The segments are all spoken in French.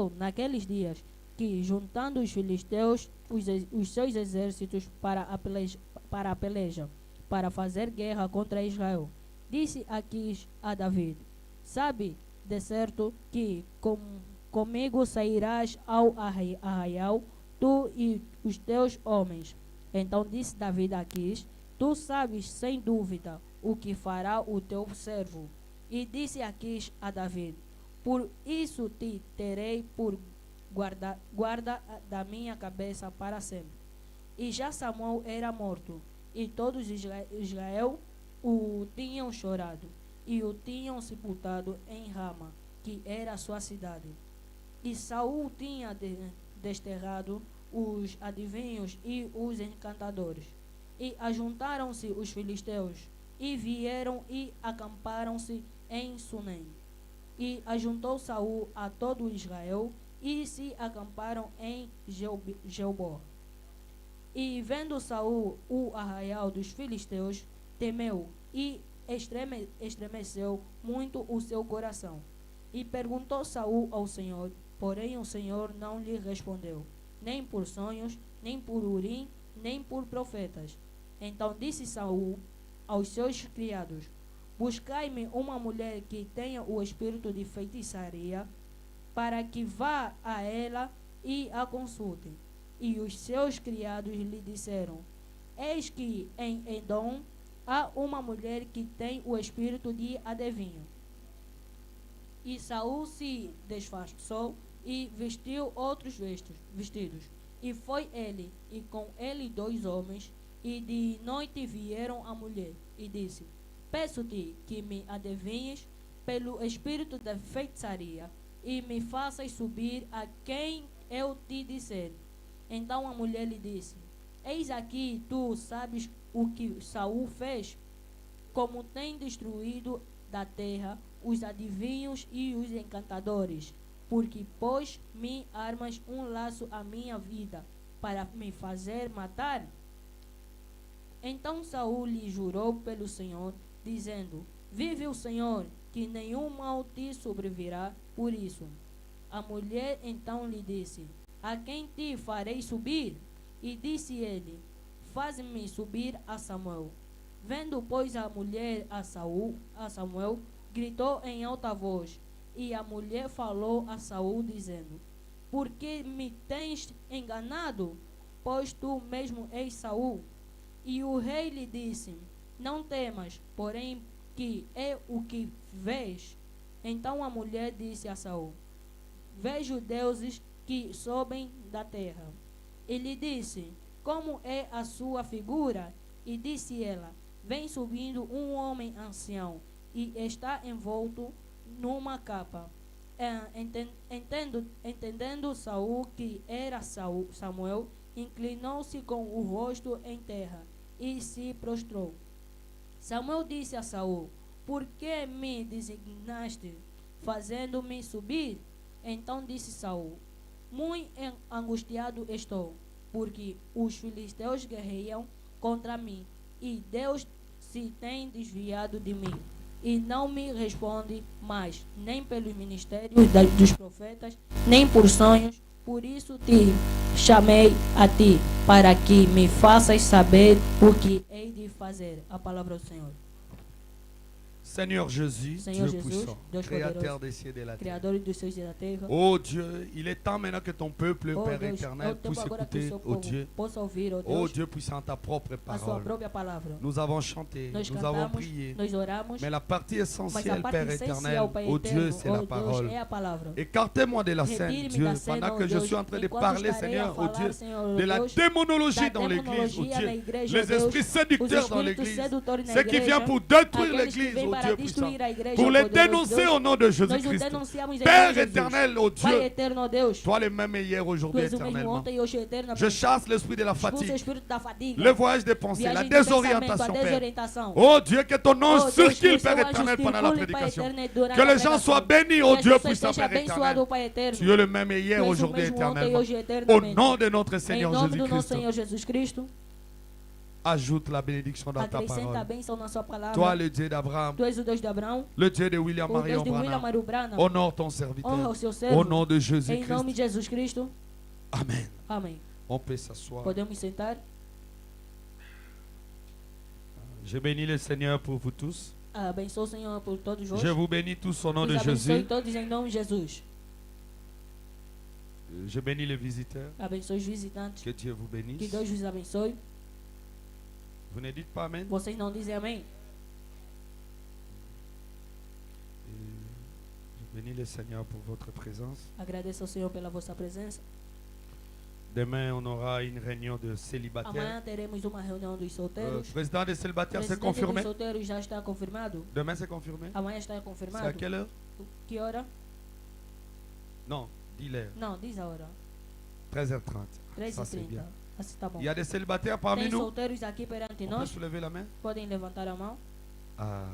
aconteceu naqueles dias que, juntando os filisteus os seus exércitos para a peleja, para fazer guerra contra Israel, disse Aquis a David: sabe de certo que comigo sairás ao arraial, tu e os teus homens. Então disse David a Aquis: tu sabes sem dúvida o que fará o teu servo. E disse Aquis a David: por isso te terei por guarda da minha cabeça para sempre. E já Samuel era morto, e todos Israel o tinham chorado, e o tinham sepultado em Rama, que era a sua cidade. E Saul tinha desterrado os adivinhos e os encantadores. E ajuntaram-se os filisteus, e vieram e acamparam-se em Sunem. E ajuntou Saul a todo Israel, e se acamparam em Gelbó. E vendo Saul o arraial dos filisteus, temeu, e estremeceu muito o seu coração. E perguntou Saul ao Senhor, porém o Senhor não lhe respondeu, nem por sonhos, nem por Urim, nem por profetas. Então disse Saul aos seus criados: buscai-me uma mulher que tenha o espírito de feitiçaria, para que vá a ela e a consulte. E os seus criados lhe disseram: eis que em Edom há uma mulher que tem o espírito de adivinho. E Saul se disfarçou e vestiu outros vestidos. E foi ele, e com ele 2 homens, e de noite vieram a mulher, e disse: peço-te que me adivinhes pelo espírito da feitiçaria, e me faças subir a quem eu te disser. Então a mulher lhe disse: eis aqui, tu sabes o que Saul fez, como tem destruído da terra os adivinhos e os encantadores, porque pôs-me armas um laço à minha vida, para me fazer matar. Então Saul lhe jurou pelo Senhor, dizendo: vive o Senhor, que nenhum mal te sobrevirá por isso. A mulher então lhe disse: a quem te farei subir? E disse ele: faz-me subir a Samuel. Vendo, pois, a mulher a Samuel, gritou em alta voz. E a mulher falou a Saul, dizendo: por que me tens enganado? Pois tu mesmo és Saul. E o rei lhe disse: não temas, porém, que é o que vês. Então a mulher disse a Saul: vejo deuses que sobem da terra. Ele disse: como é a sua figura? E disse ela: vem subindo um homem ancião, e está envolto numa capa. Entendendo Saul que era Samuel, inclinou-se com o rosto em terra e se prostrou. Samuel disse a Saul: por que me designaste, fazendo-me subir? Então disse Saul: muito angustiado estou, porque os filisteus guerreiam contra mim, e Deus se tem desviado de mim, e não me responde mais, nem pelos ministérios dos profetas, nem por sonhos. Por isso te chamei a ti, para que me faças saber o que hei de fazer. A palavra do Senhor. Seigneur Jésus, Senhor Dieu Jesus, puissant, Deus créateur poderoso, des cieux et de la terre. Criador dos céus e da terra. Oh Dieu, il est temps maintenant que ton peuple, Oh Père Deus, é éternel, o tempo puisse agora que o écouter, seu oh povo Dieu, possa ouvir, oh oh Deus, Dieu puissant, ta propre a sua parole. própria palavra. Nous avons chanté, Nós nous avons cantamos, prié, nós oramos, mais la partie mas a essentielle, parte Père éternel, essencial, Pai oh Dieu, eterno, c'est oh la Deus, parole. é a palavra. Écartez-moi de la scène, Retire-me Dieu, da cena, pendant oh que je Deus, suis en train de enquanto parler, estarei a Seigneur, oh falar, Dieu, Senhor, oh de la Deus, démonologie da dans l'église, oh demonologia na Dieu, igreja, oh les Deus, esprits os séducteurs dans espíritos l'église, sedutores na ceux qui viennent igreja, pour détruire aqueles que l'église, vêm oh para Dieu puissant, destruir a igreja, pour oh les poderoso dénoncer Deus. au nom de Nós o Jésus-Christ. denunciamos em nome Père de Jesus. éternel, oh Pai Dieu, eterno, oh Deus, toi le même hier, tu aujourd'hui, és o mesmo éternellement. ontem e hoje eternamente. Je chasse l'esprit de la Expulsa o fatigue, espírito da fadiga, le voyage des pensées, la viagem de pensamento, a désorientation, Père. desorientação. Oh Dieu, que ton nom Oh Deus, que circule, o seu Père anjo éternel, pendant la circule, Pai prédication. eterno, durante Que a les gens pregação. soient bénis, Que oh as Dieu pessoas puissant, sejam Père éternel. abençoadas, Pai eterno. Tu es le même hier, Tu és o aujourd'hui, mesmo ontem e éternellement. hoje Au eternamente. nom de notre Em Seigneur nome do nosso Jésus-Christ. Senhor Jesus Cristo. ajoute la bénédiction dans ta Acrescenta a parole. bênção na sua palavra. Toi, le Dieu d'Abraham, Tu és o Deus de Abraão, le Dieu de William o Deus Marion de William Branham, Mario Branham. honore ton Honra serviteur. o seu Au servo. nom de Em Jésus-Christ. nome de Jesus Cristo. Amen. Amém. On peut s'asseoir. Podemos sentar. Je bénis le Seigneur pour vous tous. Abençoe o Senhor por todos vós. Je vous bénis tous au nom Os de abençoe Jésus. todos em nome de Jesus. Je bénis les visiteurs. Abençoe os visitantes. Que Dieu vous Que bénisse. Deus vos abençoe. Vous ne dites pas Amen. Vocês não dizem amém? Je bénis le Seigneur pour votre présence. Agradeço ao Senhor pela vossa presença. Demain, on aura une réunion de célibataires. Amanhã teremos uma reunião dos solteiros. Président des célibataires, c'est Presidente confirmé. dos solteiros já está confirmado. Demain, c'est confirmé. Amanhã está C'est à confirmado. quelle heure? Que hora? Non, dis l'heure. Não, diz a hora. 13h30. Ça, c'est 13h30. bien. Assim tá bom. Il y a des célibataires parmi Tem nous. solteiros aqui perante On peut nós. soulever la main. Podem levantar a mão. Ah.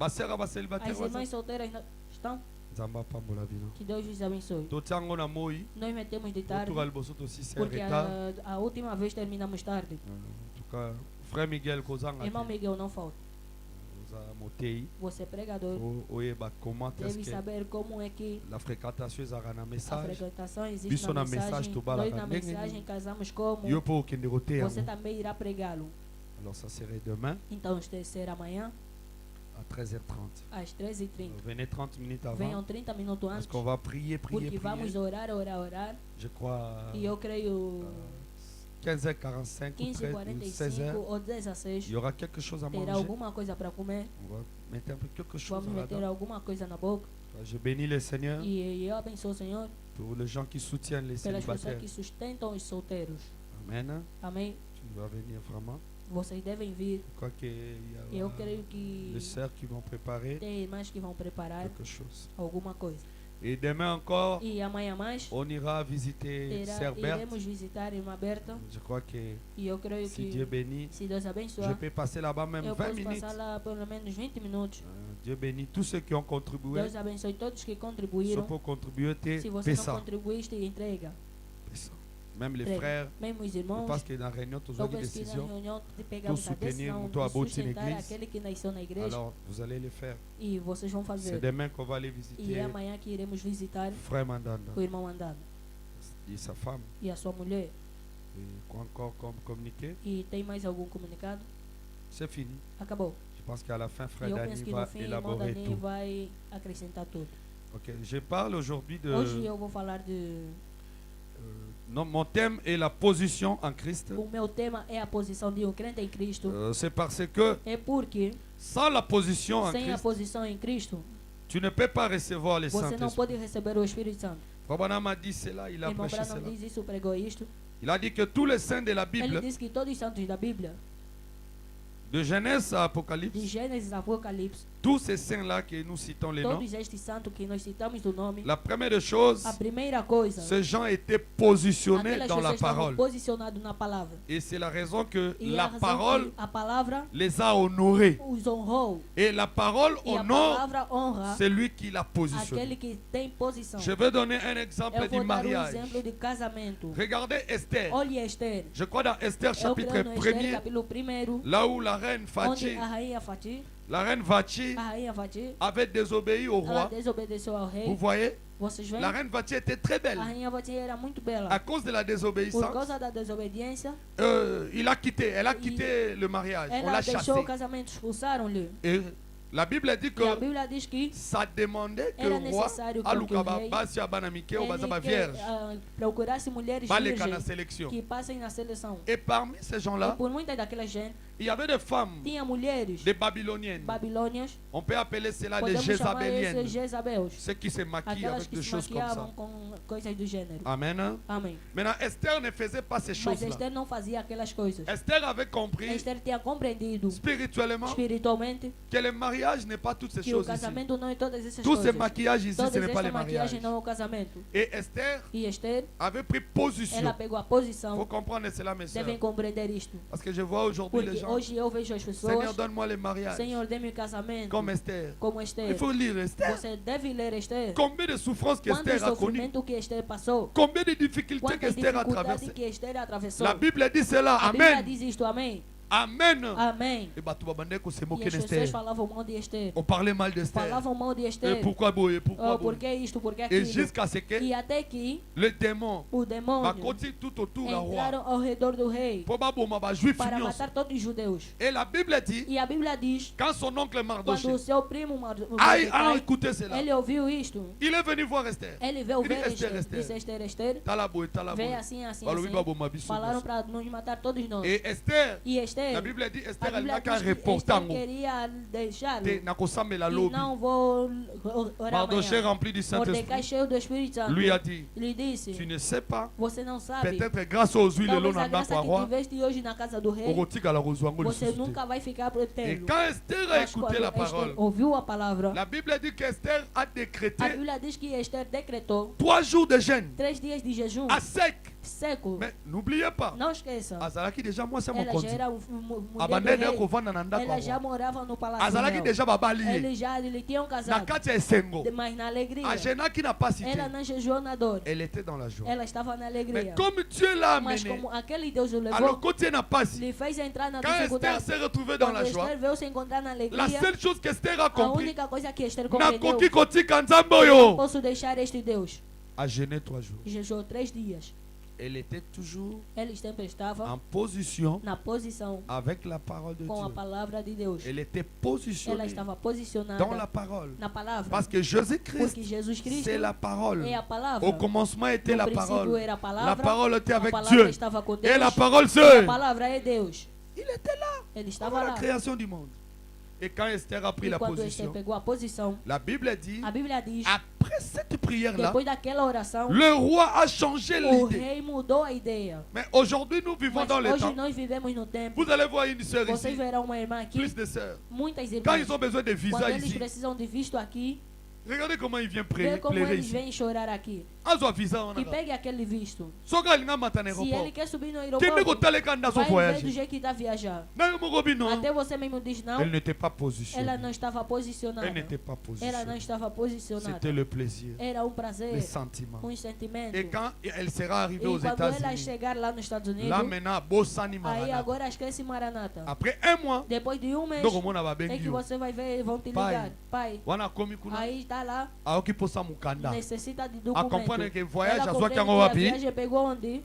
Ma sœur, ma célibataire. As irmãs solteiras estão. Zamba Pambola Vino. Que Deus os abençoe. Totiango na moi. Nós metemos de tarde. Autour Albosoto aussi, c'est Porque retard. a última vez terminamos tarde. En tout cas, frère Miguel Kozanga. Irmão Miguel, não falta. Motei. Você é pregador. Oeba, comment est-ce Deve que saber como é que la fréquentation est na a message. frequentação existe Biso na na mensagem, mensagem. tu bala Nós na bandenge. mensagem casamos como. Yo po kende roté. Você também irá pregá-lo. Alors ça serait demain Então, será amanhã, à 13h30. às 13h30. Venez 30 minutes Venham avant. 30 minutos Parce antes. qu'on va prier, prier, Porque vamos prier. orar, orar, orar. Je crois E eu creio 15h45 ou 16h. 15h45 ou 16h. Il y aura quelque chose à Terá manger. alguma coisa para comer. On va mettre un peu quelque chose Vamos meter là-dedans. alguma coisa na boca. Je bénis le Seigneur E eu abençoo o Senhor pour les gens qui soutiennent les pelas pessoas célibataires. que sustentam os solteiros. Amen. Amém? Tu dois venir vraiment. Vocês devem vir. Je crois qu'il y Eu a creio que les sœurs qui vont préparer tem irmãs que vão preparar quelque chose. alguma coisa. Et demain encore, E amanhã mais on ira visiter Sœur Berthe. iremos visitar a irmã Berta. Je crois que E eu creio si Dieu que bénit, se Deus je abençoar, peux passer là-bas même eu 20 posso minutes. passar lá pelo menos 20 minutos. Dieu bénit tous ceux qui ont contribué. Deus abençoe todos que Só contribuíram. pour contribuer, Se t'es você não ça. contribuíste, entrega. Même les Entrega. frères, Mesmo os je irmãos, pense que dans la réunion, tu as eu une penso que na décision. reunião de pegamos a soutenir decisão muito a de boa na sustentar igreja. aquele que nasceu na igreja. Alors, vous allez le faire. E vocês vão C'est fazer. demain qu'on va aller E é visiter amanhã que iremos visitar Frère Mandanda o irmão Andana et sa femme. e a sua mulher. Et quoi encore comme communiqué? E tem mais algum comunicado? C'est fini. Acabou. Je pense qu'à la fin, E Frère eu Dani penso que no va fim o irmão élaborer Dani tout. vai acrescentar tudo. Ok, je parle aujourd'hui de... Hoje eu vou falar de... non, mon thème est la position en Christ. O meu tema é a posição de um crente em Cristo. C'est parce que É porque, sans la position en sem a Christ, posição em Cristo, tu ne peux pas recevoir le você não Saint-Esprit. pode receber o Espírito Santo. Frère Branham a dit cela, il a Irmão prêché Branham cela. diz isso, pregou isto. Il a dit que tous les saints de la Ele Bible, diz que todos os santos da Bíblia, de Genèse à de Apocalypse, Gênesis a Apocalipse, tous ces saints-là que nous citons les noms, todos estes santos que nós citamos do nome, la première chose, a primeira coisa, ces gens étaient positionnés aquelas dans la pessoas estavam parole. posicionadas na palavra. Et c'est la raison que E a la razão parole que a palavra les a honorés. os honrou. Et la parole E a honore palavra honra celui qui l'a positionné. aquele que tem posição. Je vais donner un exemple Eu du vou dar um mariage. exemplo de casamento. Regardez Esther. Olhe Esther. Je crois dans Esther Eu chapitre creio no Esther 1er, capítulo 1º, là où la reine onde Fachi, a rainha Fati, avait désobéi au ela roi. desobedeceu ao Vous rei. voyez, Vocês veem? la reine Fachi était très A belle. rainha Fati era muito bela. À cause de la Por désobéissance, causa da desobediência, elle a quitté le mariage. On ela l'a chassée. deixou o casamento, expulsaram-lhe. Et la Bible dit E a que Bíblia diz que ça demandait que era le roi necessário que o Alukaba rei Basia Banamike ou ele Bazaba que, vierge procurasse mulheres baleka na virgens sélection. que passem na seleção. Et parmi ces E gens-là, por muitas daquelas gente, il y avait des femmes, tinha mulheres des babyloniennes. babilônias, On peut appeler cela des podemos chamar jézabéliennes. esses Jezabels, Ceux qui se maquillent aquelas avec que des se choses comme ça. maquiavam com coisas do gênero. Amen. Amém. Maintenant, Esther ne faisait pas ces Mas choses-là. Esther não fazia aquelas coisas. Esther avait compris Esther tinha compreendido spirituellement espiritualmente que le mariage n'est pas toutes ces que o choses ici. casamento não é todas essas Tous ces coisas. maquillages ici, Toda ce n'est pas essa le mariage. maquiagem não é o casamento. Et Esther E Esther, avait pris position. ela pegou a Il faut posição. comprendre cela, mes soeurs. Devem compreender isto. Parce que je vois aujourd'hui les Porque gens. hoje eu vejo as Seigneur, pessoas. donne-moi le mariage. Senhor, dê-me o casamento. Comme Esther. Como Il Esther. faut lire Esther. Você deve ler Esther. Combien de souffrances Quanto qu'Esther a connues. sofrimento que Esther passou. Combien de difficultés Quanta qu'Esther a dificuldade traversées. que Esther atravessou. La Bible dit cela. A Bíblia Amen. diz isto, amém. Amen. Amém. Et bah tout va se E moquer as pessoas d'Esther. falavam mal de Esther. On parlait mal d'Esther. Falavam mal de Et Esther. pourquoi boy, pourquoi Oh, por boy. que isto, por que Et aquilo? jusqu'à ce que E até que le démon o va demônio continuer tout autour du roi. entraram ao redor do rei Pour bah bon, bah juif para fini. matar todos os judeus. Et la Bible dit, E a Bíblia diz, quand son oncle Mardoché quando o seu primo a Mordecai, écouté cela, ele ouviu isto, il est venu voir Esther. ele veio Il dit, ver Esther, Esther, disse Esther. Esther, T'as la boue, t'as la boue. vem assim, assim, Bah, lui, bah, bon, assim. ma biche, Falaram bah. para nos matar todos nós. Et Esther, E Esther, la Bible dit, a Esther, elle Bíblia n'a qu'à diz que reporter en Esther haut. queria deixá-lo. Na kosame la E lobby. não vou orar Mardoché amanhã. rempli du Mordecai Saint-Esprit cheio do Espírito Santo lui a dit, lhe disse, tu ne sais pas, você não sabe, peut-être grâce aux huiles talvez l'on a a graça dans que roi, tiveste hoje na casa do au rei, rotique à la rosoango le você suscité. nunca vai ficar por Et tê-lo. quand Esther a Mas écouté quando la Esther parole, ouviu a palavra, la Bible dit qu'Esther a a décrété Bíblia diz que Esther decretou 3 jours de jeûne 3 dias de jejum à sec. seco. Mais n'oubliez pas, Não esqueça, Azalaki déjà moi c'est mon ela compte. já era mulher do Abandonné rei. kovanda na ndako. Ela já morava no palácio Azalaki real. déjà babali. Eles tinham Na casado, kati ya esengo. mas na alegria. A Jenaki n'a pas cité. Ela não jejuou na dor, Elle était dans la joie. ela estava na Mais alegria. comme Dieu l'a Mas amené, como aquele Deus o alors levou, côté n'a pas cité. lhe fez entrar na Quand Esther dificuldade. s'est retrouvée dans Quando la joie, Esther veio se encontrar na la alegria, seule chose qu'Esther a a compris, única coisa que Esther na compreendeu, koki kotika não nzambo posso deixar este Deus. a jeûné 3 jours. Jejuou 3 dias. Elle était toujours Ele sempre estava en position na posição avec la parole de com a Dieu. palavra de Deus. Elle était Ela positionnée estava dans la posicionada parole. na palavra. Parce que Jésus-Christ, Porque Jesus Cristo c'est la parole. é a palavra. Au commencement était No la princípio parole. era a La palavra. parole était A avec palavra Dieu. estava com Et Deus. la parole E a seule. palavra é Deus. Il était là. Ele estava Avant la lá. création du monde. Et quand Esther a pris E la quando Esther position, pegou a posição, la Bible dit, a Bíblia diz, après cette prière-là, depois daquela oração, le roi a changé o l'idée. rei mudou a ideia. Mais aujourd'hui, nous vivons Mas dans le hoje temps. nós vivemos no tempo. Vous allez voir une sœur Vocês ici, verão uma irmã aqui, plus de sœurs. muitas Quand irmãs. ils ont besoin de Quando visa eles ici, precisam de visto aqui, regardez comment ils viennent vê como pleurer eles ici. vêm chorar aqui. Azo visa on Que a. pegue aquele visto. Soka linga mata na Se ele aéroport. quer subir no Quem nego aeroporto, taleka ndazo vai ver do voyager. jeito que está a viajar. Na mogobi non. Até você mesmo diz não, Elle n'était pas positionnée. ela não estava posicionada. Elle n'était pas Ela não positionnée. estava posicionada. C'était le plaisir, Era prazer, les sentiments. sentimento. Et quand elle sera arrivée E aux quando ela États-Unis, chegar lá nos Estados Unidos, là maintenant, Bossani aí Maranatha. agora esquece Maranata. Après un mois, Depois de mês, donc on a é que babengi. você vai ver, vão te Pai. ligar. Pai, Wana komi kuna. aí está lá, Aoki posa mukanda. necessita de A documento. comprendre que voyage Ela à compreende Zoakiango que a Wapi. viagem pegou onde?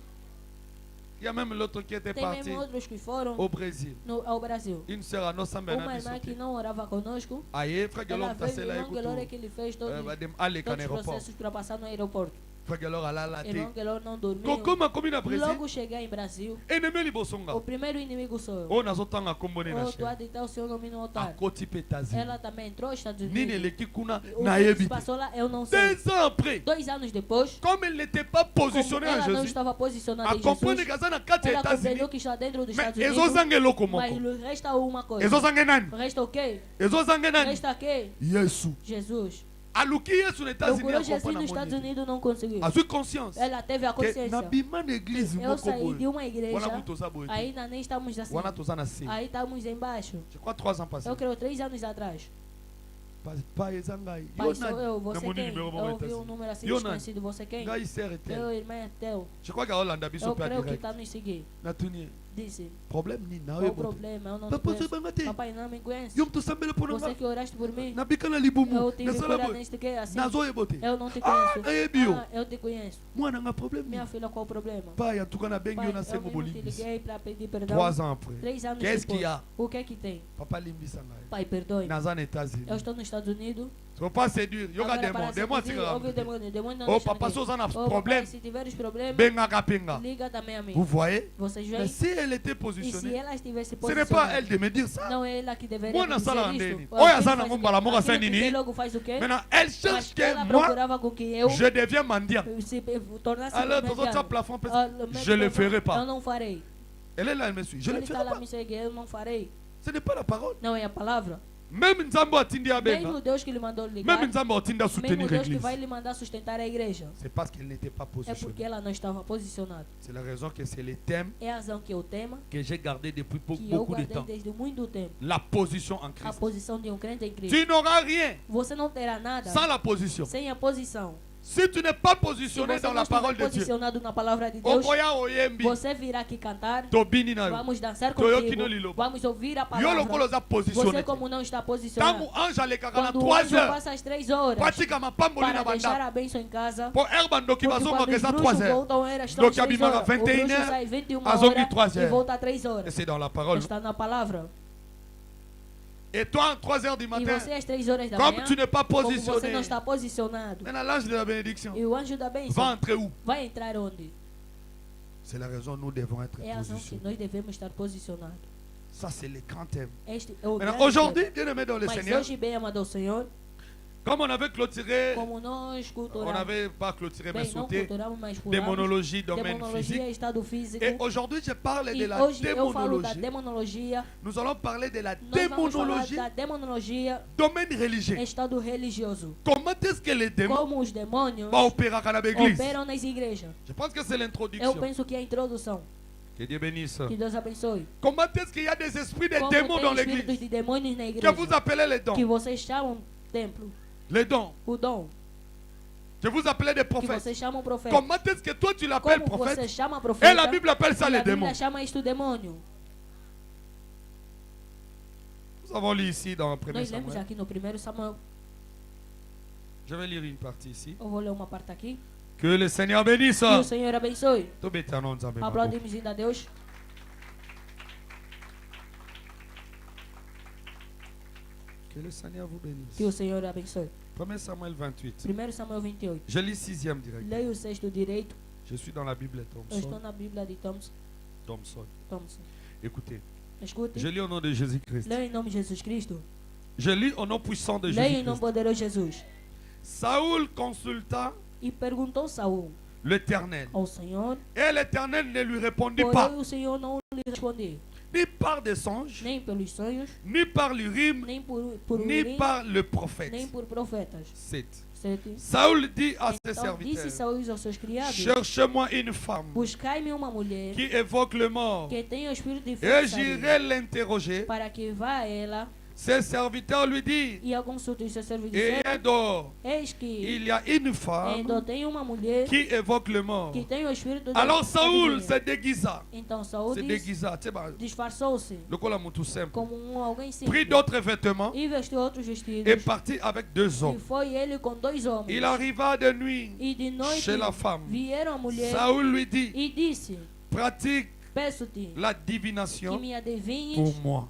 Il y a même l'autre qui était Tem parti mesmo outros que foram au Brésil. ao Brasil. Une sœur à nos sambena Uma irmã que bisote. não orava conosco, Aye, frère ela Gelor veio, tassela irmão Gelor é ekutu. que ele fez todos Badem ale kan os aéroport. processos para passar no aeroporto. Frère Gelor ala la te. Irmão Gelor não dormiu. Kokoma komi na Brésil. Logo cheguei em Brasil, Ennemi libosonga. o primeiro inimigo sou eu. O nazotanga kombone na Ou tu há chaîne. de estar o seu nome no altar. Akoti petazini. Ela também entrou aos Estados Nini Unidos. leki kuna O na que se yebi. passou lá, eu não sei. 2 ans après, 2 anos depois, comme elle n'était pas como positionnée en ela não Jésus, estava posicionada a em comprendre Jesus, que ça na kati ela États-Unis. compreendeu que está dentro dos Mais Estados Unidos, ezozanga eloko mas moko. lhe resta uma coisa. Ezozanga nani? Resta o quê? Ezozanga nani? Resta quê? Yesu. Jesus. Aluki Yesu nos États-Unis Procurou a Jesus nos comprendre Estados mon Dieu. Unidos, não conseguiu. A sua conscience. Ela teve a Que consciência. na bima na église Eu moko saí de boye. uma Wana igreja, kutoza boye. ainda nem estamos assim. Wana toza na si. Aí estamos embaixo. Je crois 3 ans passés. Eu creio 3 anos atrás. Pai ezangai. Pai, sou eu, você Namoni quem? numéro Eu moment ouvi um assim. número assim Yo, desconhecido, você quem? Ngai sert Teu etel. irmão é teu. Je crois que a Hollande biso Eu pe creio que direct. está nos seguir. Na tunie. Disse, Problème ni na qual o ebo. problema? Eu não te Papa conheço. se bangate. Papai não me conhece. Yom to sambele pour Você nga. que oraste por mim, Na bikana libumu. eu Na tive sala cura boy. neste que assim. Na zo ebote. Eu não te Ah, conheço. ayebio. Ah, eu te conheço. Mwana nga problème. Minha filha, qual o problema? Pai, en tout cas na bengi Pai, na eu sengo mesmo te bolimbis. liguei para pedir perdão. 3 ans après. 3 anos Qu'est-ce qu'il y depois. a? O que é que tem? Papa limbisa ngai. Pai, perdoe. Nazan États-Unis. Eu estou nos Estados Unidos. Faut pas séduire. Yoga Agora, démon. para Démon seduzir, tika. ouve o demônio. Demônio não Oh deixa papa, ninguém. si on a Oh, problème, papai, se tiveres problemas, benga kapenga. liga também a mim. Vous voyez? Vocês Mais veem? si elle était E se positionnée, ela estivesse ce n'est pas elle posicionada, de me dire ça. não é ela que deveria Mwana dizer sala isto. ndeni. Ó, Oya quem sana faz o ngomba la quê? moga Aquilo sani que ni. vê logo faz o quê? Maintenant, elle Mas cherche ela que moi, procurava com que eu je deviens mendiant. se tornasse Alors, dans mediano. votre plafond, Ah, le je ne le ferai Eu pas. não farei. Elle est là, elle me suit. Je ne Ele le está ferai lá pas. me seguir, eu não farei. Ce n'est pas la parole. Não é a palavra. Même Nzambo atindi abenga. Mesmo Deus que lhe mandou ligar, Même Nzambo atindi a mesmo soutenir Deus que l'église. vai lhe mandar sustentar a igreja, C'est parce qu'elle n'était pas é porque positionnée. ela não estava posicionada. C'est la raison que c'est le thème É a razão que eu tema, que j'ai gardé depuis que eu beaucoup de guardei temps. desde muito tempo. La position en A Christ. posição de um crente em Cristo. Tu n'auras rien Você não terá nada sans la position. sem a posição. Si tu n'es pas Se positionné você dans não la parole estiver de Dieu, posicionado na palavra de Deus, Okoya Oyembi, você virá aqui cantar, Tobini na yo. vamos dançar Toyoki contigo, no lilo. vamos ouvir a Yo palavra. lokolo za Você positionné. como não está Tamu posicionado, ange alekaka na quando o 3 anjo heures. passa as 3 horas Pratika mapamboli na para deixar banda. a bênção em casa, Pour herbando qui va porque zonga quando que os za 3 bruxos heures. voltam, estão Donc, às 3 Abimara, horas. O 21 bruxo heures, sai 21 a zongi horas 3 e heures. volta a 3 Et horas. c'est dans la parole. Está na palavra. Et toi, à 3 heures du E matin, você às 3 horas da comme manhã, tu n'es pas como você positionné, não está posicionado, maintenant l'ange de la bénédiction e o anjo da va bênção entrer où? vai entrar onde? C'est la raison nous devons être É a razão que positionnés. nós devemos estar posicionados. Ça, c'est le grand thème. Este é o Maintenant, grande aujourd'hui, tema. bien aimé dans le Mas Seigneur, hoje, bem amado ao Senhor, comme on avait clôturé, como nós on culturamos, n'avait pas clôturé, mais bem, não sauté, culturamos, mas pulamos, démonologie, domaine demonologia, physique. estado físico. Et aujourd'hui, je parle de E la hoje eu falo da démonologie. demonologia. Nous allons parler de la Nós vamos falar démonologie, da demonologia, domaine religieux. estado religioso. Comment est-ce que les démons Como os demônios vont opérer à l'église? operam nas igrejas. Je pense que c'est Eu l'introduction. penso que é a introdução. Que Dieu bénisse. Que Deus abençoe. Comment est-ce qu'il y a des esprits de Como démons tem dans espíritos l'église de demônios na que igreja, vous appelez les que dons? vocês chamam templo, Les dons. o dom, Que vous appelez des que prophètes. vocês chamam profeta. Comment est-ce que toi tu l'appelles Como você prophète? chama Et profeta, la Bible appelle ça e les a démons. Bíblia chama isto demônio. Nous avons lu ici dans 1 Nós lemos Samuel. aqui no 1 Samuel, Je vais lire une partie ici. eu vou ler uma parte aqui. Que le Seigneur bénisse. Que o Senhor abençoe. Tout béton, nous avons béni. Aplaudimos ainda a Deus. Que le Seigneur vous bénisse. Que o Senhor abençoe. 1 Samuel 28. 1 Samuel 28. Je lis 6e direct. Leia o sexto direito. Je suis dans la Bible Eu estou Thompson. na Bíblia de Thompson. Thompson. Écoutez, Escute. je lis au nom de Jésus-Christ. Leia em nome de Jesus Cristo. Je lis au nom puissant de Leia em nome Jésus-Christ. poderoso de Jesus. Saoul consulta E perguntou Saul l'Éternel. ao Senhor. Et l'Éternel ne lui répondit pas, Porém o Senhor não lhe respondeu. ni par des songes, Nem pelos sonhos, ni par l'Urim, nem por ni Urim, par le prophète. nem por profetas. 7. 7. Saoul dit à ses Então disse serviteurs, Saul aos seus criados: cherchez-moi une femme Buscai-me uma mulher qui évoque le mort, que tenha o espírito de et feitiçaria, j'irai l'interroger. para que vá a ela. Ses serviteurs lui disent, E alguns outros seus servos et disseram: dehors, Eis que il y a une femme ainda tem uma mulher qui évoque le mort. que tem o espírito de Alors Saoul adivinha. se déguisa. Então Saul Se déguisa. Tu sais, bah, disfarçou-se le col à tout simple. como alguém Prit simples d'autres vêtements e vestiu outros vestidos. et partit avec 2 E hommes. foi ele com 2 homens. Il arriva de nuit E de noite chez la femme. vieram a mulher Saoul lui dit, e disse: pratique Peço-te la que divination me adivinhes pour moi.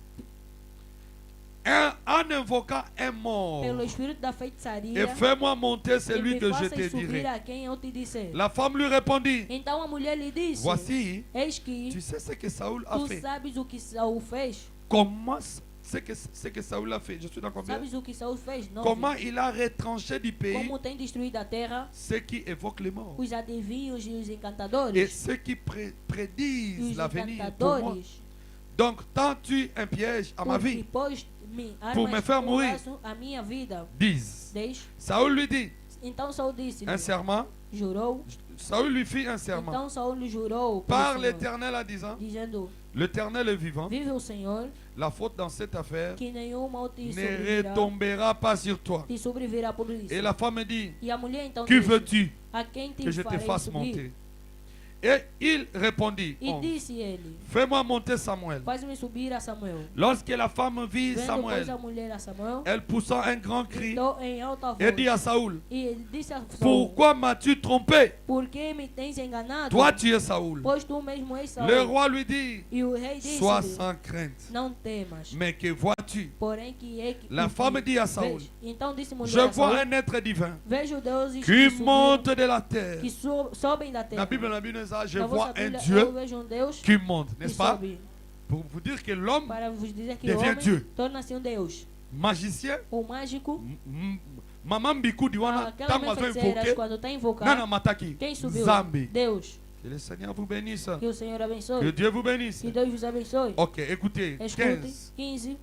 En invoquant un mort, pelo espírito da et feitiçaria fais-moi monter e celui me que je faças te subir dirai. a quem eu te disser. La femme lui répondit, Então a mulher lhe disse: voici, Eis que tu sais ce que Saoul a tu fait. sabes o que Saul fez. Comment ce que Saoul a fait? Je suis dans combien? Sabes o que Saul fez? Não. Comment il a retranché du pays Como tem destruído a terra, ceux qui évoquent les morts os adivinhos e os et encantadores. ceux qui E prédisent os l'avenir pour moi. encantadores. Donc, tends-tu un piège à ma Porque vie? pôs-me Pour me armas faire no mourir. braço a minha vida. Disent. Deixe. Saoul lui dit Então Saul disse: un serment. Jurou. Saoul lui fit un serment. Então Saul lhe jurou pelo Par Senhor, l'Éternel en disant, dizendo: l'Éternel est vivant, Vive o Senhor, la faute dans cette affaire que nenhum mal te ne sobrevirá, retombera pas sur toi. te sobrevirá por isso. Et la femme dit, E a mulher então que disse: veux-tu A quem te que je te farei fasse subir? monter? Et il répondit, E disse ele: fais-moi monter Samuel. Faz-me subir a Samuel. Lorsque la femme vit Vendo, pois, a Samuel, mulher a Samuel, elle poussa un grand cri gritou em alta voz. et dit à Saoul, E ele disse a Saul: pourquoi m'as-tu trompé? Por que me tens enganado? Toi tu es Saoul. Pois tu mesmo és Saul. Le roi lui dit, E o rei disse: sois sans crainte. Não temas. Mais que vois-tu? Porém que é que La femme dit à Saul, Veja. Então disse mulher je a vois Saul: un être divin Vejo deuses qui subiram, monte de la terre. que sobem da terra. La Bible nous dit, je Na vois vossa un Bíblia, eu Dieu vejo um Deus qui monte, que n'est-ce pas? sobe. Pour vous dire que l'homme, Para vos dizer que o devient homem Dieu. torna-se um Deus. magicien, O mágico, maman biku diwana, aquela tango mãe azo feiticeira, invoquer, quando está nana invocado, mataki, quem subiu? Zambi. Deus. Que le Seigneur vous bénisse. Que o Senhor Que abençoe. Dieu vous bénisse. Que Deus vos abençoe. Ok, écoutez, Escute. 15. 15.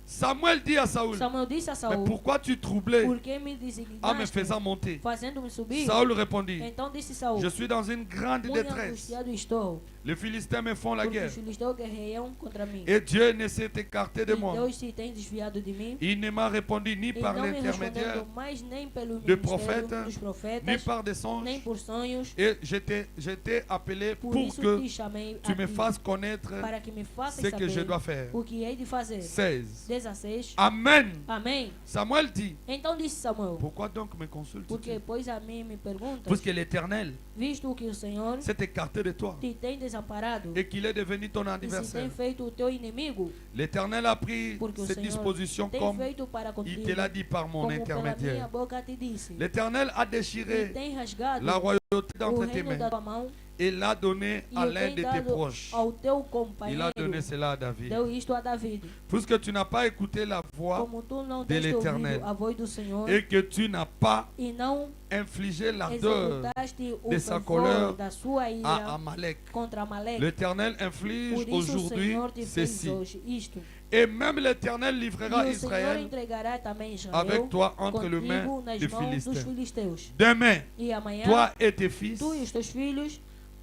Samuel dit à Saoul, Samuel disse a mais Saul, pourquoi tu troublais por que me en me designaste, faisant monter? fazendo-me subir? Saoul répondit, Então disse Saul, je suis dans une grande muito détresse. angustiado estou, Les Philistins me font la porque guerre. os filisteus guerreiam contra mim. Et Dieu ne s'est écarté de E moi. Deus se tem desviado de mim. Il ne m'a répondu ni E par não me l'intermédiaire, respondendo mais nem pelo de ministério prophètes, dos ni profetas, par des songes. nem por sonhos. Et j'étais appelé Por pour isso que te chamei tu me aqui, fasses connaître para que me faças ce que je saber dois faire. o que hei de fazer. 16. 16. Amen. Amém. Samuel dit, Então disse Samuel, pourquoi donc me consultes-tu? porque pois a mim me perguntas, Puisque l'Éternel visto que o Senhor s'est écarté de toi te tem desamparado et qu'il est devenu ton e se adversaire. tem feito o teu inimigo, L'Éternel a pris porque o cette Senhor disposition tem comme feito para il contigo, te l'a dit par mon como pela minha intermédiaire. boca te disse, L'Éternel a e déchiré tem rasgado la royauté o d'entre tes reino da mains tua mão et l'a donné e à o l'un tem de tes dado proches. ao teu Il a companheiro. donné cela à David. Deu isto a David. Puisque tu n'as pas écouté la voix Como tu não de tens l'Éternel ouvido a voz do Senhor et que tu n'as pas e não infligé l'ardeur executaste o de sa fervor colère da sua à ira Amalek, contra Amaleque. l'Éternel inflige Por isso o aujourd'hui Senhor te fez ceci. hoje isto. Et même l'Éternel E livrera o Senhor Israël entregará também Israel avec toi entre les contigo mains nas des mãos dos Philistins. filisteus. Demain, E amanhã, toi et tes fils, tu e os teus filhos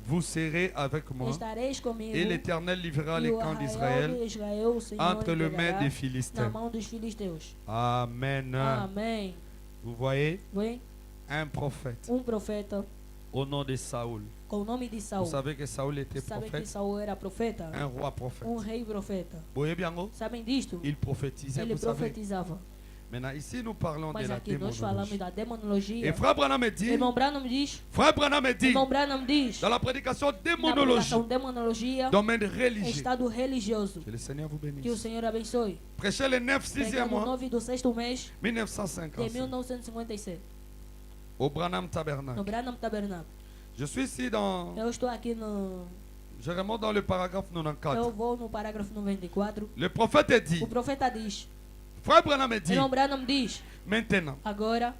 vous serez avec moi. estareis comigo. Et l'Éternel livrera E les o camps arraial d'Israël de Israel, o Senhor entre les mains entregará des na Philistins. mão dos filisteus. Amen. Amém. Vous voyez, Vem un prophète profeta au nom de Saoul. com o nome de Saul. Vous savez que Saoul était Sabe que prophète, Saul era profeta? un roi prophète. Rei profeta. Vous voyez bien, oh? Sabem disto? Il prophétisait, Ele vous savez. profetizava. Maintenant, ici, nous parlons de Mas la aqui nós falamos démonologie. da Et demonologia. Frère Branham me dit, Irmão Branham diz, Frère Branham me dit, irmão Branham diz, dans la prédication na démonologie, pregação demonologia, domaine religieux, estado religioso. que le Seigneur vous Que o bénisse. Senhor abençoe. Prêchez le 9, 6e Pregando mois, 9 do 6º mês de 1957, 1957, au Branham Tabernacle. no Branham Tabernáculo. Je suis ici dans, Eu estou aqui no... je remonte dans le paragraphe Eu 94. vou no parágrafo 94. Le prophète dit, O profeta diz, Frère Branham me dit, irmão Branham diz, maintenant, agora,